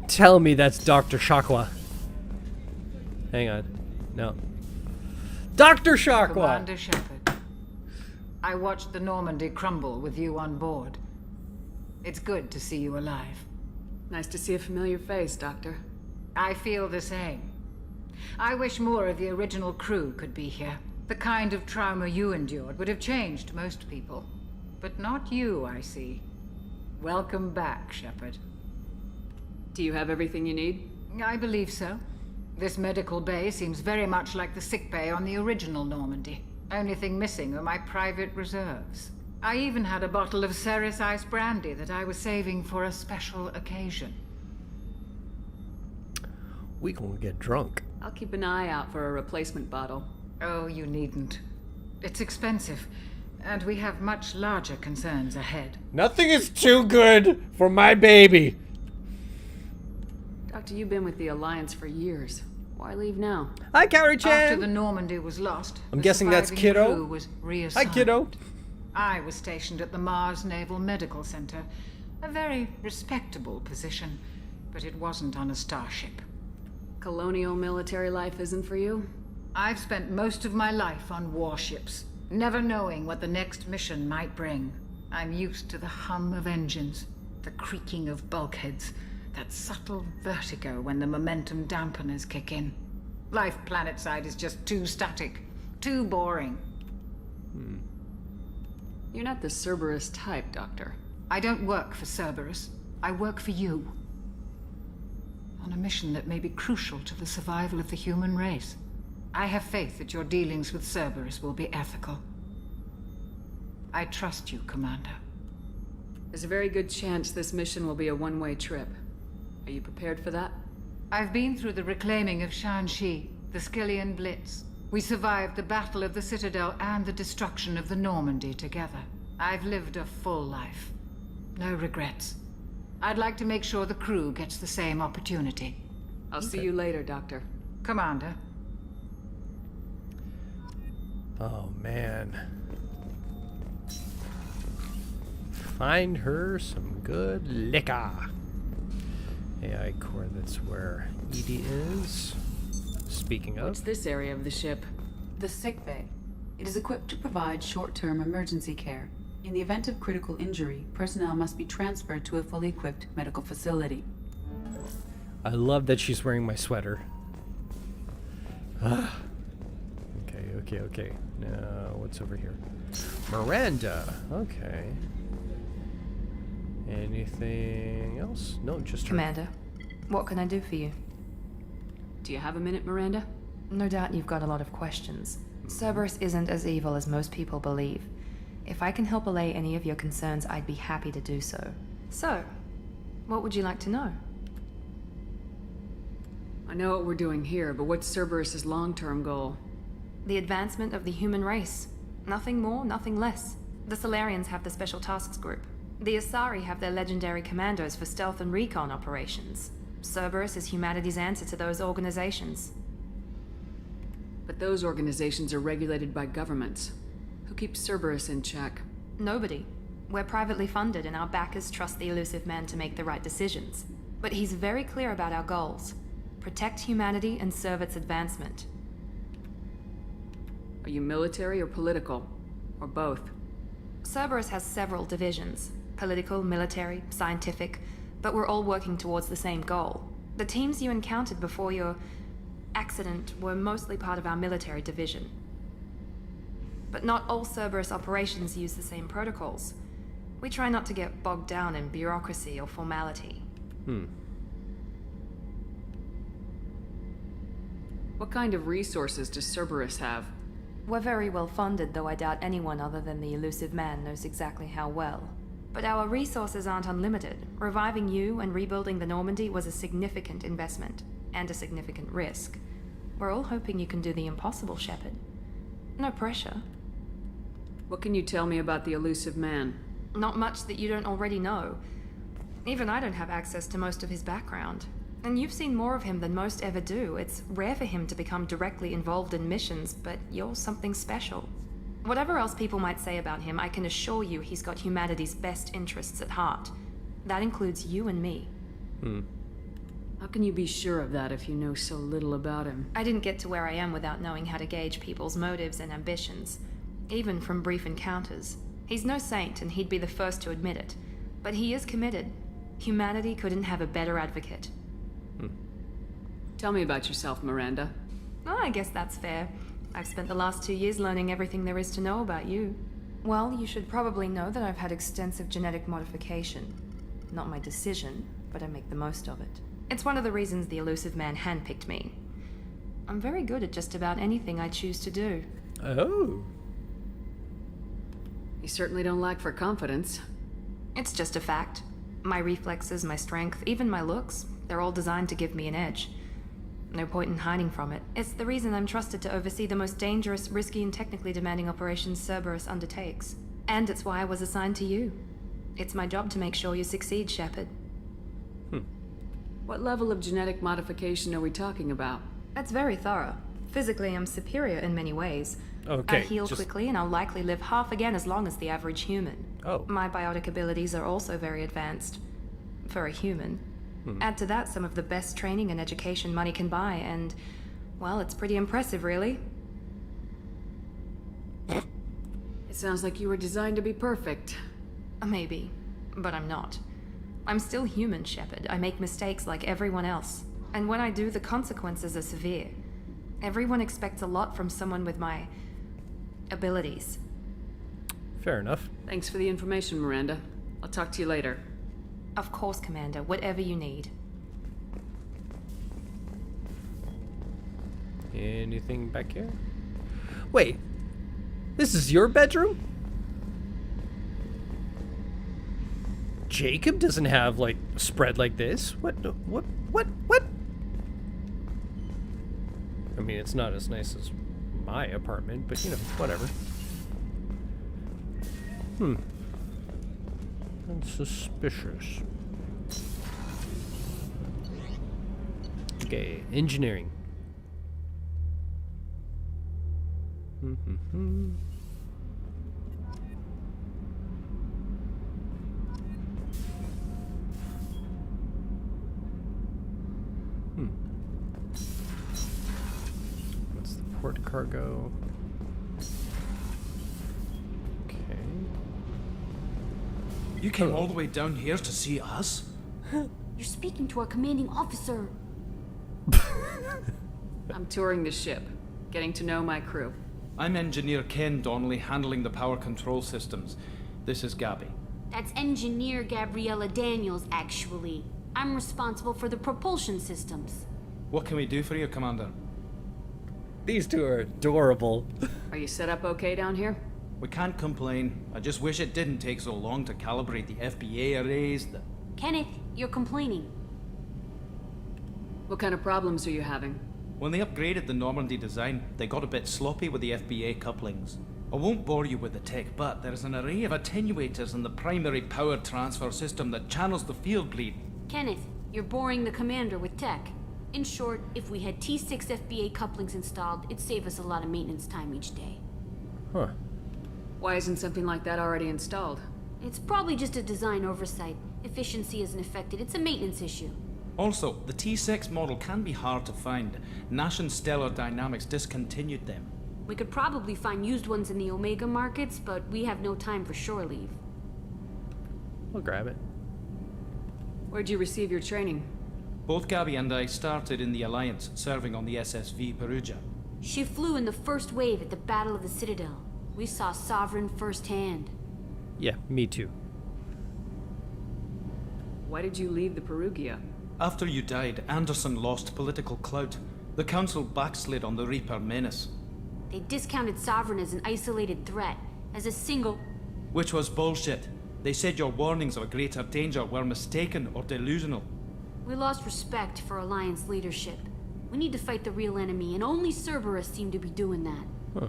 B: Tell me that's Dr. Shakwa. Hang on. No. Dr. Shakwa!
H: Commander Shepard, I watched the Normandy crumble with you on board. It's good to see you alive.
L: Nice to see a familiar face, Doctor.
H: I feel the same. I wish more of the original crew could be here. The kind of trauma you endured would have changed most people. But not you, I see. Welcome back, Shepard.
L: Do you have everything you need?
H: I believe so. This medical bay seems very much like the sick bay on the original Normandy. Only thing missing are my private reserves. I even had a bottle of Ceres Ice brandy that I was saving for a special occasion.
B: We gonna get drunk.
L: I'll keep an eye out for a replacement bottle.
H: Oh, you needn't. It's expensive, and we have much larger concerns ahead.
B: Nothing is too good for my baby.
L: Doctor, you've been with the Alliance for years. Why leave now?
B: Hi, Carrie-chan.
H: After the Normandy was lost,
B: I'm
H: the
B: guessing that's
H: surviving
B: Kiddo.
H: crew was reassigned.
B: Hi, Kiddo.
H: I was stationed at the Mars Naval Medical Center. A very respectable position, but it wasn't on a starship.
L: Colonial military life isn't for you?
H: I've spent most of my life on warships, never knowing what the next mission might bring. I'm used to the hum of engines, the creaking of bulkheads, that subtle vertigo when the momentum dampeners kick in. Life planetside is just too static, too boring.
L: You're not the Cerberus type, Doctor.
H: I don't work for Cerberus. I work for you. On a mission that may be crucial to the survival of the human race. I have faith that your dealings with Cerberus will be ethical. I trust you, Commander.
L: There's a very good chance this mission will be a one-way trip. Are you prepared for that?
H: I've been through the reclaiming of Shanxi, the Skillian Blitz. We survived the Battle of the Citadel and the destruction of the Normandy together. I've lived a full life. No regrets. I'd like to make sure the crew gets the same opportunity.
L: I'll see you later, Doctor.
H: Commander.
B: Oh, man. Find her some good liquor. AI core, that's where Edie is. Speaking of...
L: What's this area of the ship?
G: The sick bay. It is equipped to provide short-term emergency care. In the event of critical injury, personnel must be transferred to a fully equipped medical facility.
B: I love that she's wearing my sweater. Okay. Now, what's over here? Miranda. Okay. Anything else? No, just her.
C: Commander, what can I do for you?
L: Do you have a minute, Miranda?
C: No doubt you've got a lot of questions. Cerberus isn't as evil as most people believe. If I can help allay any of your concerns, I'd be happy to do so. So, what would you like to know?
L: I know what we're doing here, but what's Cerberus's long-term goal?
C: The advancement of the human race. Nothing more, nothing less. The Solarians have the Special Tasks Group. The Asari have their legendary commandos for stealth and recon operations. Cerberus is humanity's answer to those organizations.
L: But those organizations are regulated by governments. Who keeps Cerberus in check?
C: Nobody. We're privately funded and our backers trust the elusive man to make the right decisions. But he's very clear about our goals. Protect humanity and serve its advancement.
L: Are you military or political? Or both?
C: Cerberus has several divisions. Political, military, scientific, but we're all working towards the same goal. The teams you encountered before your accident were mostly part of our military division. But not all Cerberus operations use the same protocols. We try not to get bogged down in bureaucracy or formality.
L: What kind of resources does Cerberus have?
C: We're very well funded, though I doubt anyone other than the elusive man knows exactly how well. But our resources aren't unlimited. Reviving you and rebuilding the Normandy was a significant investment, and a significant risk. We're all hoping you can do the impossible, Shepard. No pressure.
L: What can you tell me about the elusive man?
C: Not much that you don't already know. Even I don't have access to most of his background. And you've seen more of him than most ever do. It's rare for him to become directly involved in missions, but you're something special. Whatever else people might say about him, I can assure you he's got humanity's best interests at heart. That includes you and me.
L: How can you be sure of that if you know so little about him?
C: I didn't get to where I am without knowing how to gauge people's motives and ambitions, even from brief encounters. He's no saint, and he'd be the first to admit it. But he is committed. Humanity couldn't have a better advocate.
L: Tell me about yourself, Miranda.
C: Oh, I guess that's fair. I've spent the last 2 years learning everything there is to know about you. Well, you should probably know that I've had extensive genetic modification. Not my decision, but I make the most of it. It's one of the reasons the elusive man handpicked me. I'm very good at just about anything I choose to do.
B: Oh.
L: You certainly don't lack for confidence.
C: It's just a fact. My reflexes, my strength, even my looks, they're all designed to give me an edge. No point in hiding from it. It's the reason I'm trusted to oversee the most dangerous, risky, and technically demanding operations Cerberus undertakes. And it's why I was assigned to you. It's my job to make sure you succeed, Shepard.
L: What level of genetic modification are we talking about?
C: That's very thorough. Physically, I'm superior in many ways.
B: Okay,
C: I heal quickly, and I'll likely live half again as long as the average human.
B: Oh.
C: My biotic abilities are also very advanced. For a human. Add to that some of the best training and education money can buy, and, well, it's pretty impressive, really.
L: It sounds like you were designed to be perfect.
C: Maybe, but I'm not. I'm still human, Shepard. I make mistakes like everyone else. And when I do, the consequences are severe. Everyone expects a lot from someone with my abilities.
B: Fair enough.
L: Thanks for the information, Miranda. I'll talk to you later.
C: Of course, Commander. Whatever you need.
B: Anything back here? Wait. This is your bedroom? Jacob doesn't have, like, spread like this. What? I mean, it's not as nice as my apartment, but, you know, whatever. That's suspicious. Okay, engineering. What's the port cargo? Okay.
S: You came all the way down here to see us?
Q: You're speaking to our commanding officer.
L: I'm touring the ship, getting to know my crew.
S: I'm Engineer Ken Donnelly, handling the power control systems. This is Gabby.
Q: That's Engineer Gabriella Daniels, actually. I'm responsible for the propulsion systems.
S: What can we do for you, Commander?
B: These two are adorable.
L: Are you set up okay down here?
S: We can't complain. I just wish it didn't take so long to calibrate the FBA arrays.
Q: Kenneth, you're complaining.
L: What kind of problems are you having?
S: When they upgraded the Normandy design, they got a bit sloppy with the FBA couplings. I won't bore you with the tech, but there is an array of attenuators in the primary power transfer system that channels the field bleed.
Q: Kenneth, you're boring the commander with tech. In short, if we had T6 FBA couplings installed, it'd save us a lot of maintenance time each day.
B: Huh.
L: Why isn't something like that already installed?
Q: It's probably just a design oversight. Efficiency isn't affected. It's a maintenance issue.
S: Also, the T6 model can be hard to find. Nash and Stellar Dynamics discontinued them.
Q: We could probably find used ones in the Omega markets, but we have no time for shore leave.
B: We'll grab it.
L: Where'd you receive your training?
S: Both Gabby and I started in the Alliance, serving on the SSV Perugia.
Q: She flew in the first wave at the Battle of the Citadel. We saw Sovereign firsthand.
B: Yeah, me too.
L: Why did you leave the Perugia?
S: After you died, Anderson lost political clout. The Council backslid on the Reaper menace.
Q: They discounted Sovereign as an isolated threat, as a single...
S: Which was bullshit. They said your warnings of a greater danger were mistaken or delusional.
Q: We lost respect for Alliance leadership. We need to fight the real enemy, and only Cerberus seem to be doing that.
B: Huh.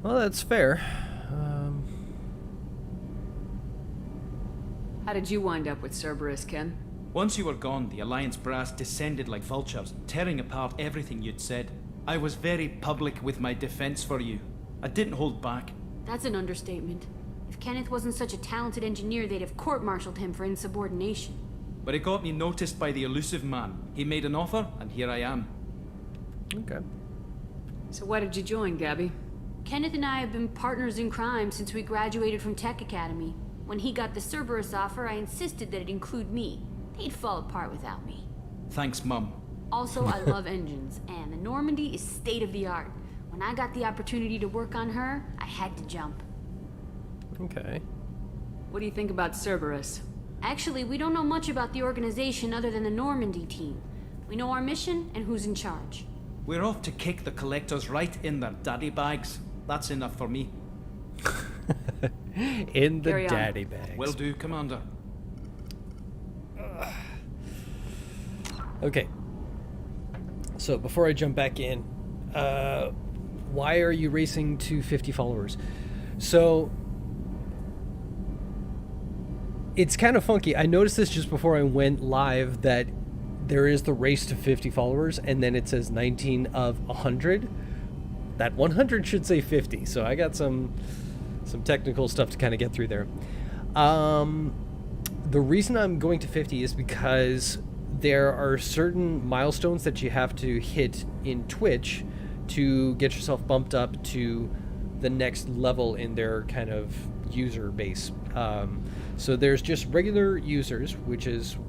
B: Well, that's fair.
L: How did you wind up with Cerberus, Ken?
S: Once you were gone, the Alliance brass descended like vultures, tearing apart everything you'd said. I was very public with my defense for you. I didn't hold back.
Q: That's an understatement. If Kenneth wasn't such a talented engineer, they'd have court-martialed him for insubordination.
S: But it got me noticed by the elusive man. He made an offer, and here I am.
B: Okay.
L: So why did you join, Gabby?
Q: Kenneth and I have been partners in crime since we graduated from Tech Academy.
I: When he got the Cerberus offer, I insisted that it include me. They'd fall apart without me.
S: Thanks, Mum.
I: Also, I love engines, and the Normandy is state-of-the-art. When I got the opportunity to work on her, I had to jump.
B: Okay.
L: What do you think about Cerberus?
I: Actually, we don't know much about the organization other than the Normandy team. We know our mission and who's in charge.
S: We're off to kick the collectors right in their daddy bags. That's enough for me.
B: In the
L: Carry on.
B: daddy bags.
S: Will do, Commander.
B: Okay. So before I jump back in, why are you racing to 50 followers? So it's kind of funky. I noticed this just before I went live, that there is the race to 50 followers, and then it says 19 of 100. That 100 should say 50. So I got some technical stuff to kind of get through there. The reason I'm going to 50 is because there are certain milestones that you have to hit in Twitch to get yourself bumped up to the next level in their kind of user base. So there's just regular users,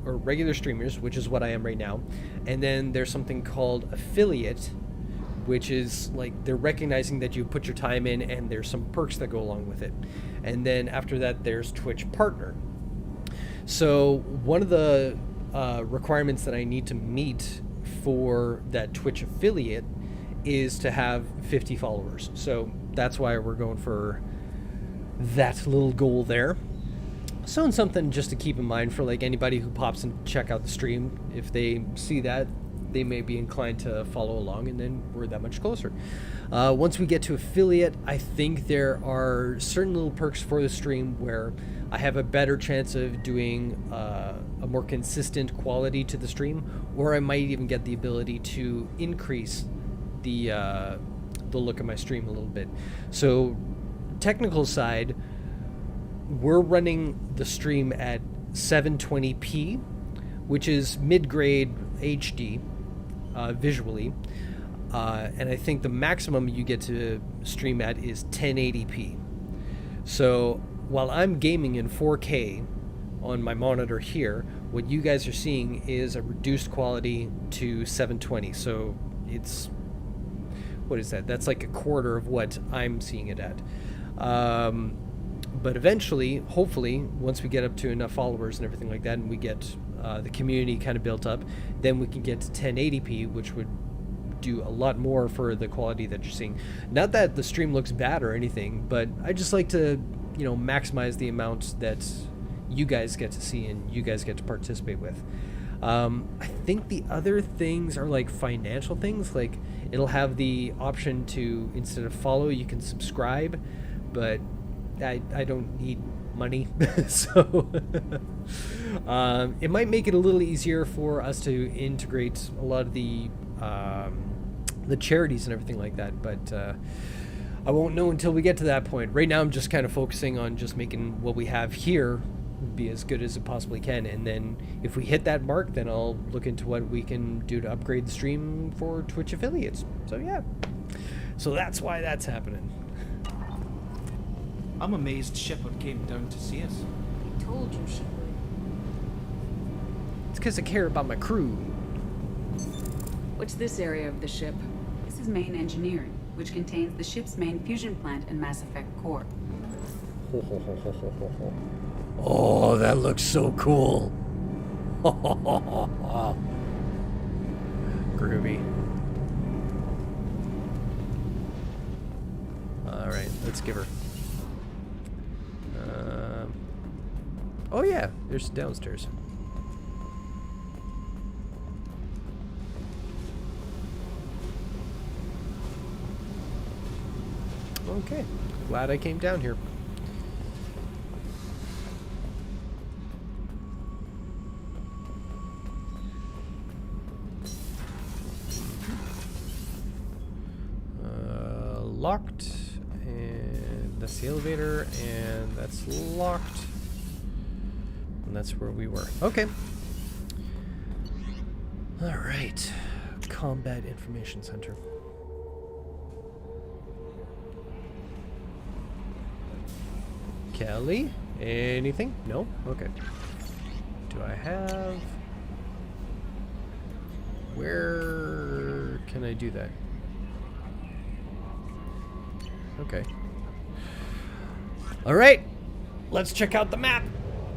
B: or regular streamers, which is what I am right now. And then there's something called affiliate, which is like they're recognizing that you put your time in, and there's some perks that go along with it. And then after that, there's Twitch partner. So one of the requirements that I need to meet for that Twitch affiliate is to have 50 followers. So that's why we're going for that little goal there. So it's something just to keep in mind for like anybody who pops and check out the stream. If they see that, they may be inclined to follow along, and then we're that much closer. Once we get to affiliate, I think there are certain little perks for the stream where I have a better chance of doing a more consistent quality to the stream, or I might even get the ability to increase the look of my stream a little bit. So technical side, we're running the stream at 720p, which is mid-grade HD visually, and I think the maximum you get to stream at is 1080p. So while I'm gaming in 4K on my monitor here, what you guys are seeing is a reduced quality to 720. So it's, what is that? That's like a quarter of what I'm seeing it at. But eventually, hopefully, once we get up to enough followers and everything like that, and we get the community kind of built up, then we can get to 1080p, which would do a lot more for the quality that you're seeing. Not that the stream looks bad or anything, but I just like to, maximize the amount that you guys get to see and you guys get to participate with. I think the other things are like financial things. Like it'll have the option to, instead of follow, you can subscribe, but I don't need money. So it might make it a little easier for us to integrate a lot of the charities and everything like that, but I won't know until we get to that point. Right now I'm just kind of focusing on just making what we have here be as good as it possibly can, and then if we hit that mark, then I'll look into what we can do to upgrade the stream for Twitch affiliates. So yeah, so that's why that's happening.
S: I'm amazed Shepard came down to see us.
I: I told you she would.
B: It's because I care about my crew.
L: What's this area of the ship?
G: This is main engineering, which contains the ship's main fusion plant and Mass Effect core.
B: Oh, that looks so cool. Groovy. All right, let's give her. Oh yeah, there's downstairs. Okay, glad I came down here. Locked, and that's the elevator, and that's locked, and that's where we were. Okay. All right. Combat Information Center. Kelly, Anything? No? Okay. Do I have... Where can I do that? Okay. Alright! Let's check out the map!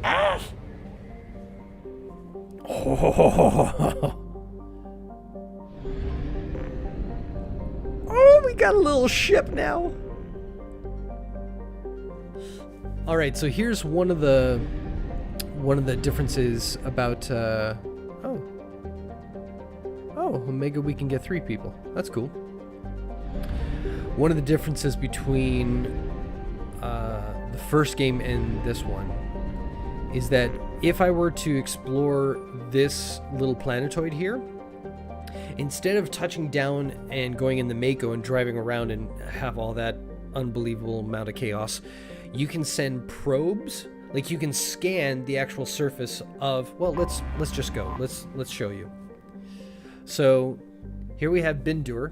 B: Ah! Oh, oh, we got a little ship now! Alright, so here's one of the differences about Omega, we can get 3 people. That's cool. One of the differences between the first game and this one is that if I were to explore this little planetoid here, instead of touching down and going in the Mako and driving around and have all that unbelievable amount of chaos, you can send probes. Like, you can scan the actual surface of, well, let's just go. Let's show you. So here we have Bindur,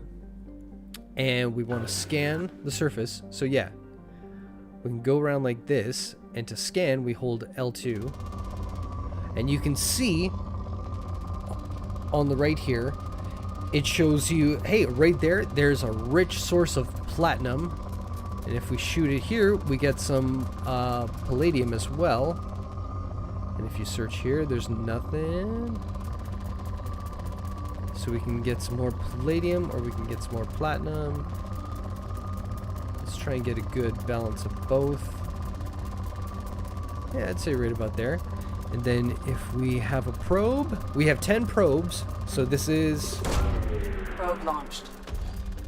B: and we want to scan the surface. So yeah, we can go around like this, and to scan we hold L2, and you can see on the right here it shows you, hey, right there's a rich source of platinum, and if we shoot it here we get some palladium as well, and if you search here there's nothing. So we can get some more palladium, or we can get some more platinum. Let's try and get a good balance of both. Yeah, I'd say right about there. And then if we have a probe, we have 10 probes. So this is...
G: Probe launched.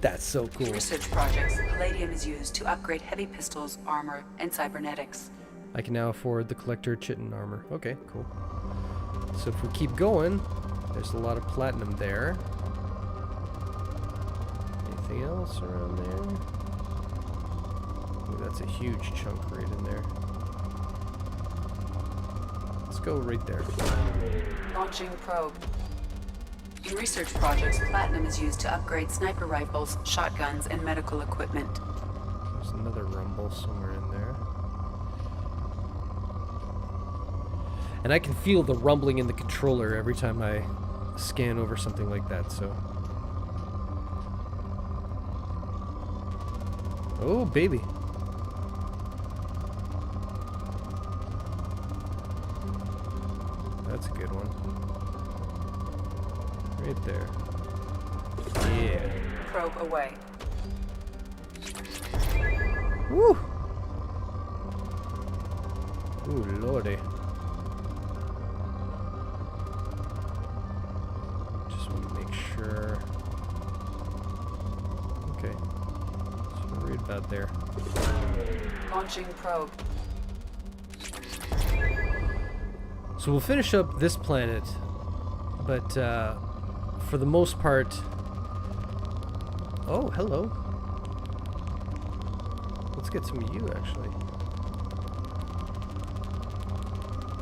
B: That's so cool.
G: In research projects, palladium is used to upgrade heavy pistols, armor, and cybernetics.
B: I can now afford the collector chitin armor. Okay, cool. So if we keep going, there's a lot of platinum there. Anything else around there? Ooh, that's a huge chunk right in there. Let's go right there.
G: Launching probe. In research projects, platinum is used to upgrade sniper rifles, shotguns, and medical equipment.
B: There's another rumble somewhere in there. And I can feel the rumbling in the controller every time I scan over something like that, so... Oh, baby. That's a good one. Right there. Yeah.
G: Probe away.
B: Woo! Ooh, lordy. Just want to make sure. Okay. So right about there.
G: Launching probe.
B: So we'll finish up this planet, but for the most part... Oh, hello. Let's get some of you, actually.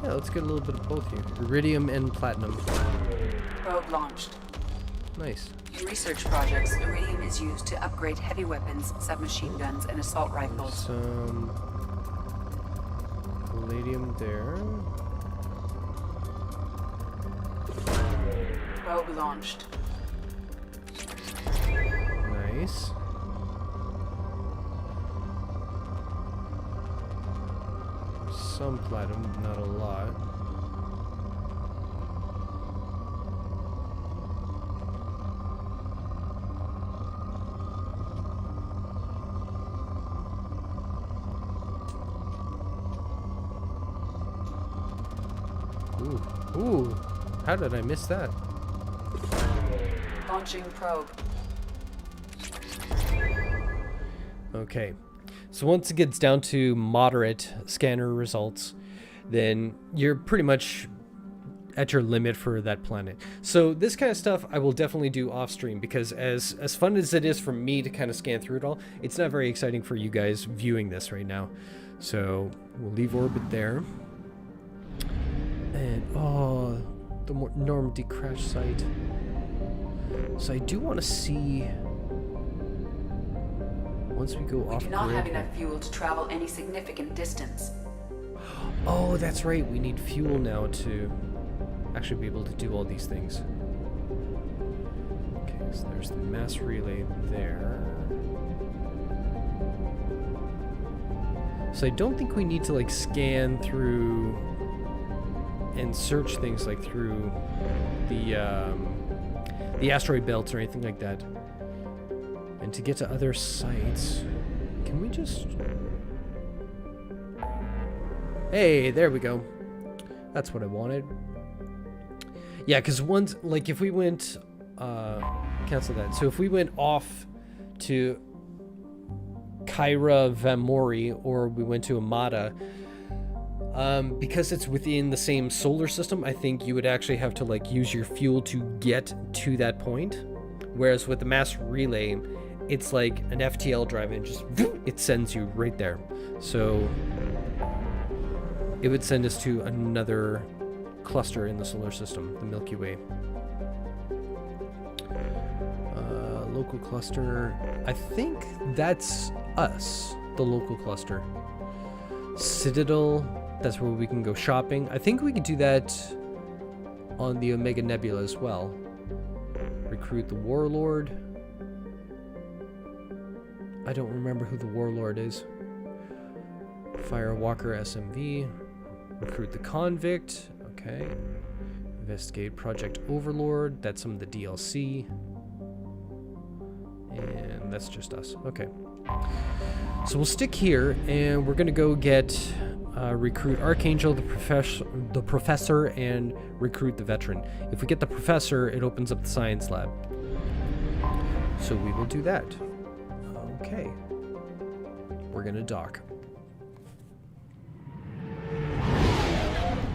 B: Yeah, let's get a little bit of both here. Iridium and platinum.
G: Probe launched.
B: Nice.
G: In research projects, iridium is used to upgrade heavy weapons, submachine guns, and assault rifles.
B: Some palladium there.
G: Probe launched.
B: Nice. Some platinum, not a lot. Ooh, ooh, how did I miss that?
G: Launching probe.
B: Okay, so once it gets down to moderate scanner results, then you're pretty much at your limit for that planet. So this kind of stuff I will definitely do off stream, because as fun as it is for me to kind of scan through it all, it's not very exciting for you guys viewing this right now. So we'll leave orbit there. And oh, the Normandy crash site. So I do want to see, once we go off
G: We do not
B: grid.
G: have enough fuel to travel any significant distance.
B: Oh, that's right. We need fuel now to actually be able to do all these things. Okay, so there's the mass relay there. So I don't think we need to like scan through and search things like through the asteroid belts or anything like that. And to get to other sites, can we just... Hey, there we go. That's what I wanted. Yeah, because once, like, if we went, cancel that. So if we went off to Kyra Vamori or we went to Amada, because it's within the same solar system, I think you would actually have to, like, use your fuel to get to that point. Whereas with the mass relay, it's like an FTL drive and just, it sends you right there. So it would send us to another cluster in the solar system, the Milky Way. Local cluster. I think that's us, the local cluster. Citadel, that's where we can go shopping. I think we could do that on the Omega Nebula as well. Recruit the Warlord. I don't remember who the Warlord is. Firewalker SMV. Recruit the Convict. Okay. Investigate Project Overlord. That's some of the DLC. And that's just us. Okay. So we'll stick here, and we're gonna go get recruit Archangel, the professor, and recruit the veteran. If we get the professor, it opens up the science lab. So we will do that. Okay. We're gonna dock.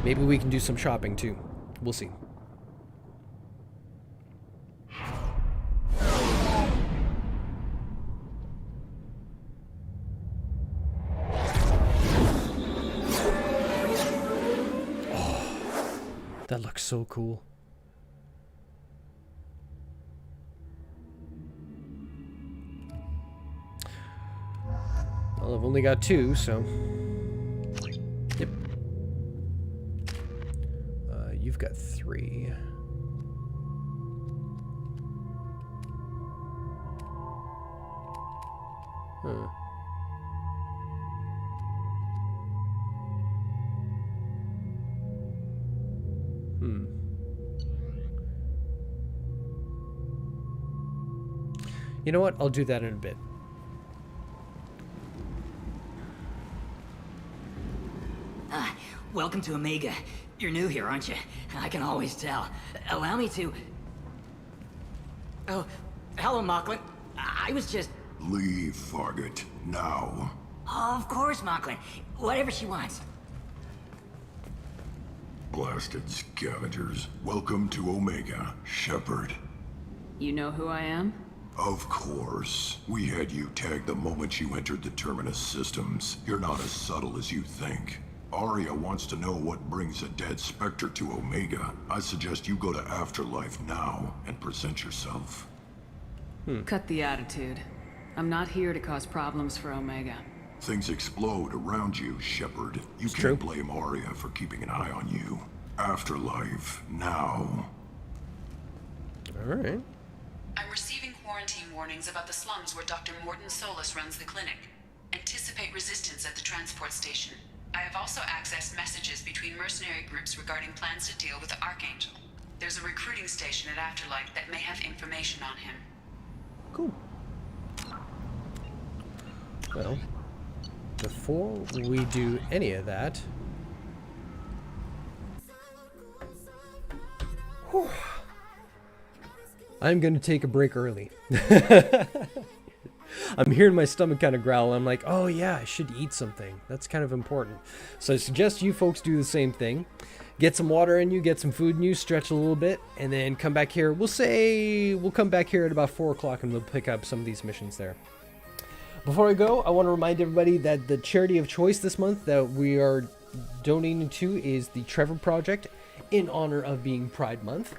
B: Maybe we can do some shopping too. We'll see. That looks so cool. Well, I've only got 2, so... Yep. You've got 3. Huh. You know what? I'll do that in a bit.
J: Welcome to Omega. You're new here, aren't you? I can always tell. Allow me to... Oh, hello, Mocklin. I was just...
P: Leave, Fargate. Now.
J: Of course, Mocklin. Whatever she wants.
P: Blasted scavengers. Welcome to Omega, Shepard.
L: You know who I am?
P: Of course. We had you tagged the moment you entered the Terminus systems. You're not as subtle as you think. Arya wants to know what brings a dead Spectre to Omega. I suggest you go to Afterlife now and present yourself.
L: Cut the attitude. I'm not here to cause problems for Omega.
P: Things explode around you, Shepard. You can't blame Arya for keeping an eye on you. Afterlife now.
B: Alright.
G: I'm receiving quarantine warnings about the slums where Dr. Morton Solus runs the clinic. Anticipate resistance at the transport station. I have also accessed messages between mercenary groups regarding plans to deal with the Archangel. There's a recruiting station at Afterlife that may have information on him.
B: Cool. Well, before we do any of that... Whew, I'm gonna take a break early. I'm hearing my stomach kind of growl. I'm like, oh yeah, I should eat something. That's kind of important. So I suggest you folks do the same thing. Get some water in you, get some food in you, stretch a little bit, and then come back here. We'll come back here at about 4 o'clock and we'll pick up some of these missions there. Before I go, I want to remind everybody that the charity of choice this month that we are donating to is the Trevor Project in honor of being Pride Month.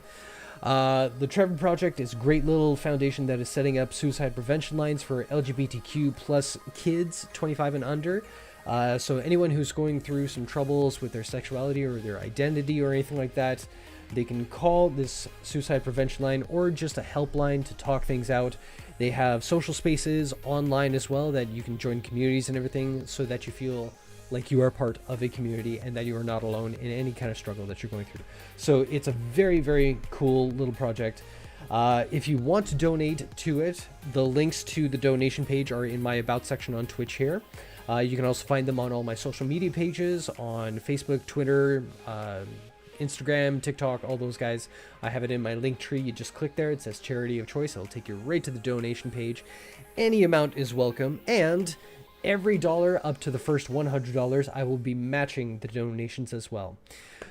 B: The Trevor Project is a great little foundation that is setting up suicide prevention lines for LGBTQ plus kids 25 and under. So anyone who's going through some troubles with their sexuality or their identity or anything like that, they can call this suicide prevention line or just a helpline to talk things out. They have social spaces online as well that you can join communities and everything so that you feel like you are part of a community and that you are not alone in any kind of struggle that you're going through. So it's a very, very cool little project. If you want to donate to it, the links to the donation page are in my About section on Twitch here. You can also find them on all my social media pages on Facebook, Twitter, Instagram, TikTok, all those guys. I have it in my link tree. You just click there. It says charity of choice. It'll take you right to the donation page. Any amount is welcome. And every dollar up to the first $100, I will be matching the donations as well.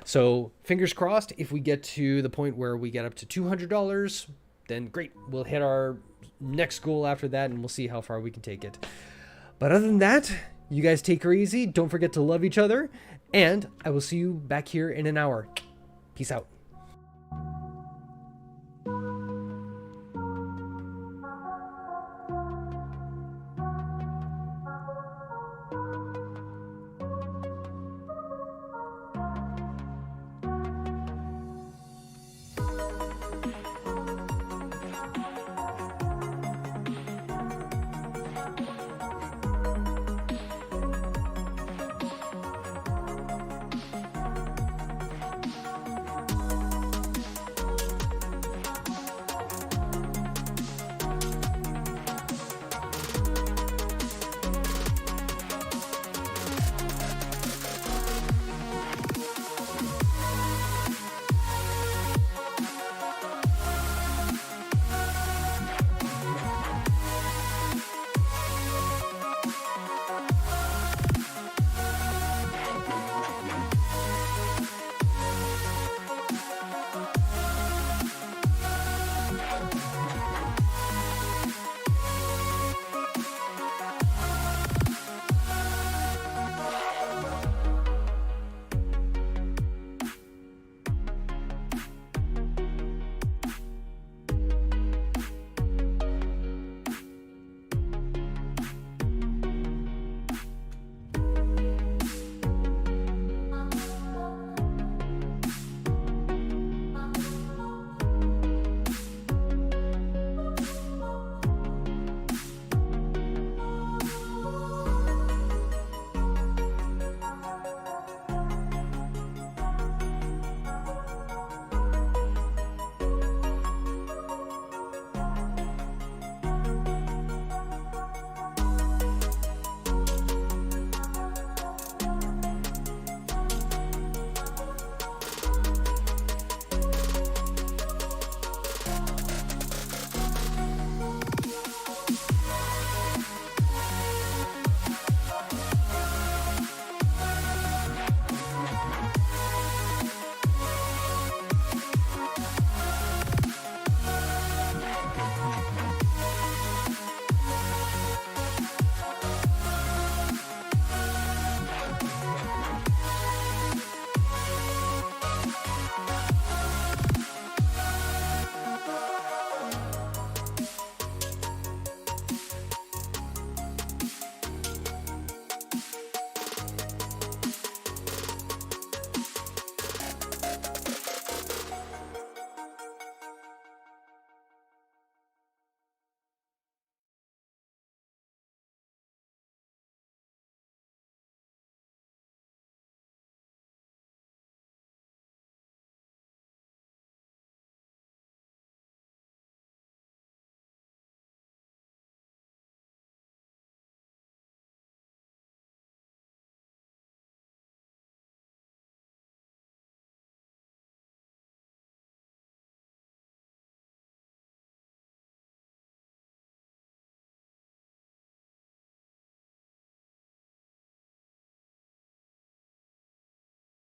B: So fingers crossed, if we get to the point where we get up to $200, then great. We'll hit our next goal after that and we'll see how far we can take it. But other than that, you guys take her easy. Don't forget to love each other. And I will see you back here in an hour. Peace out.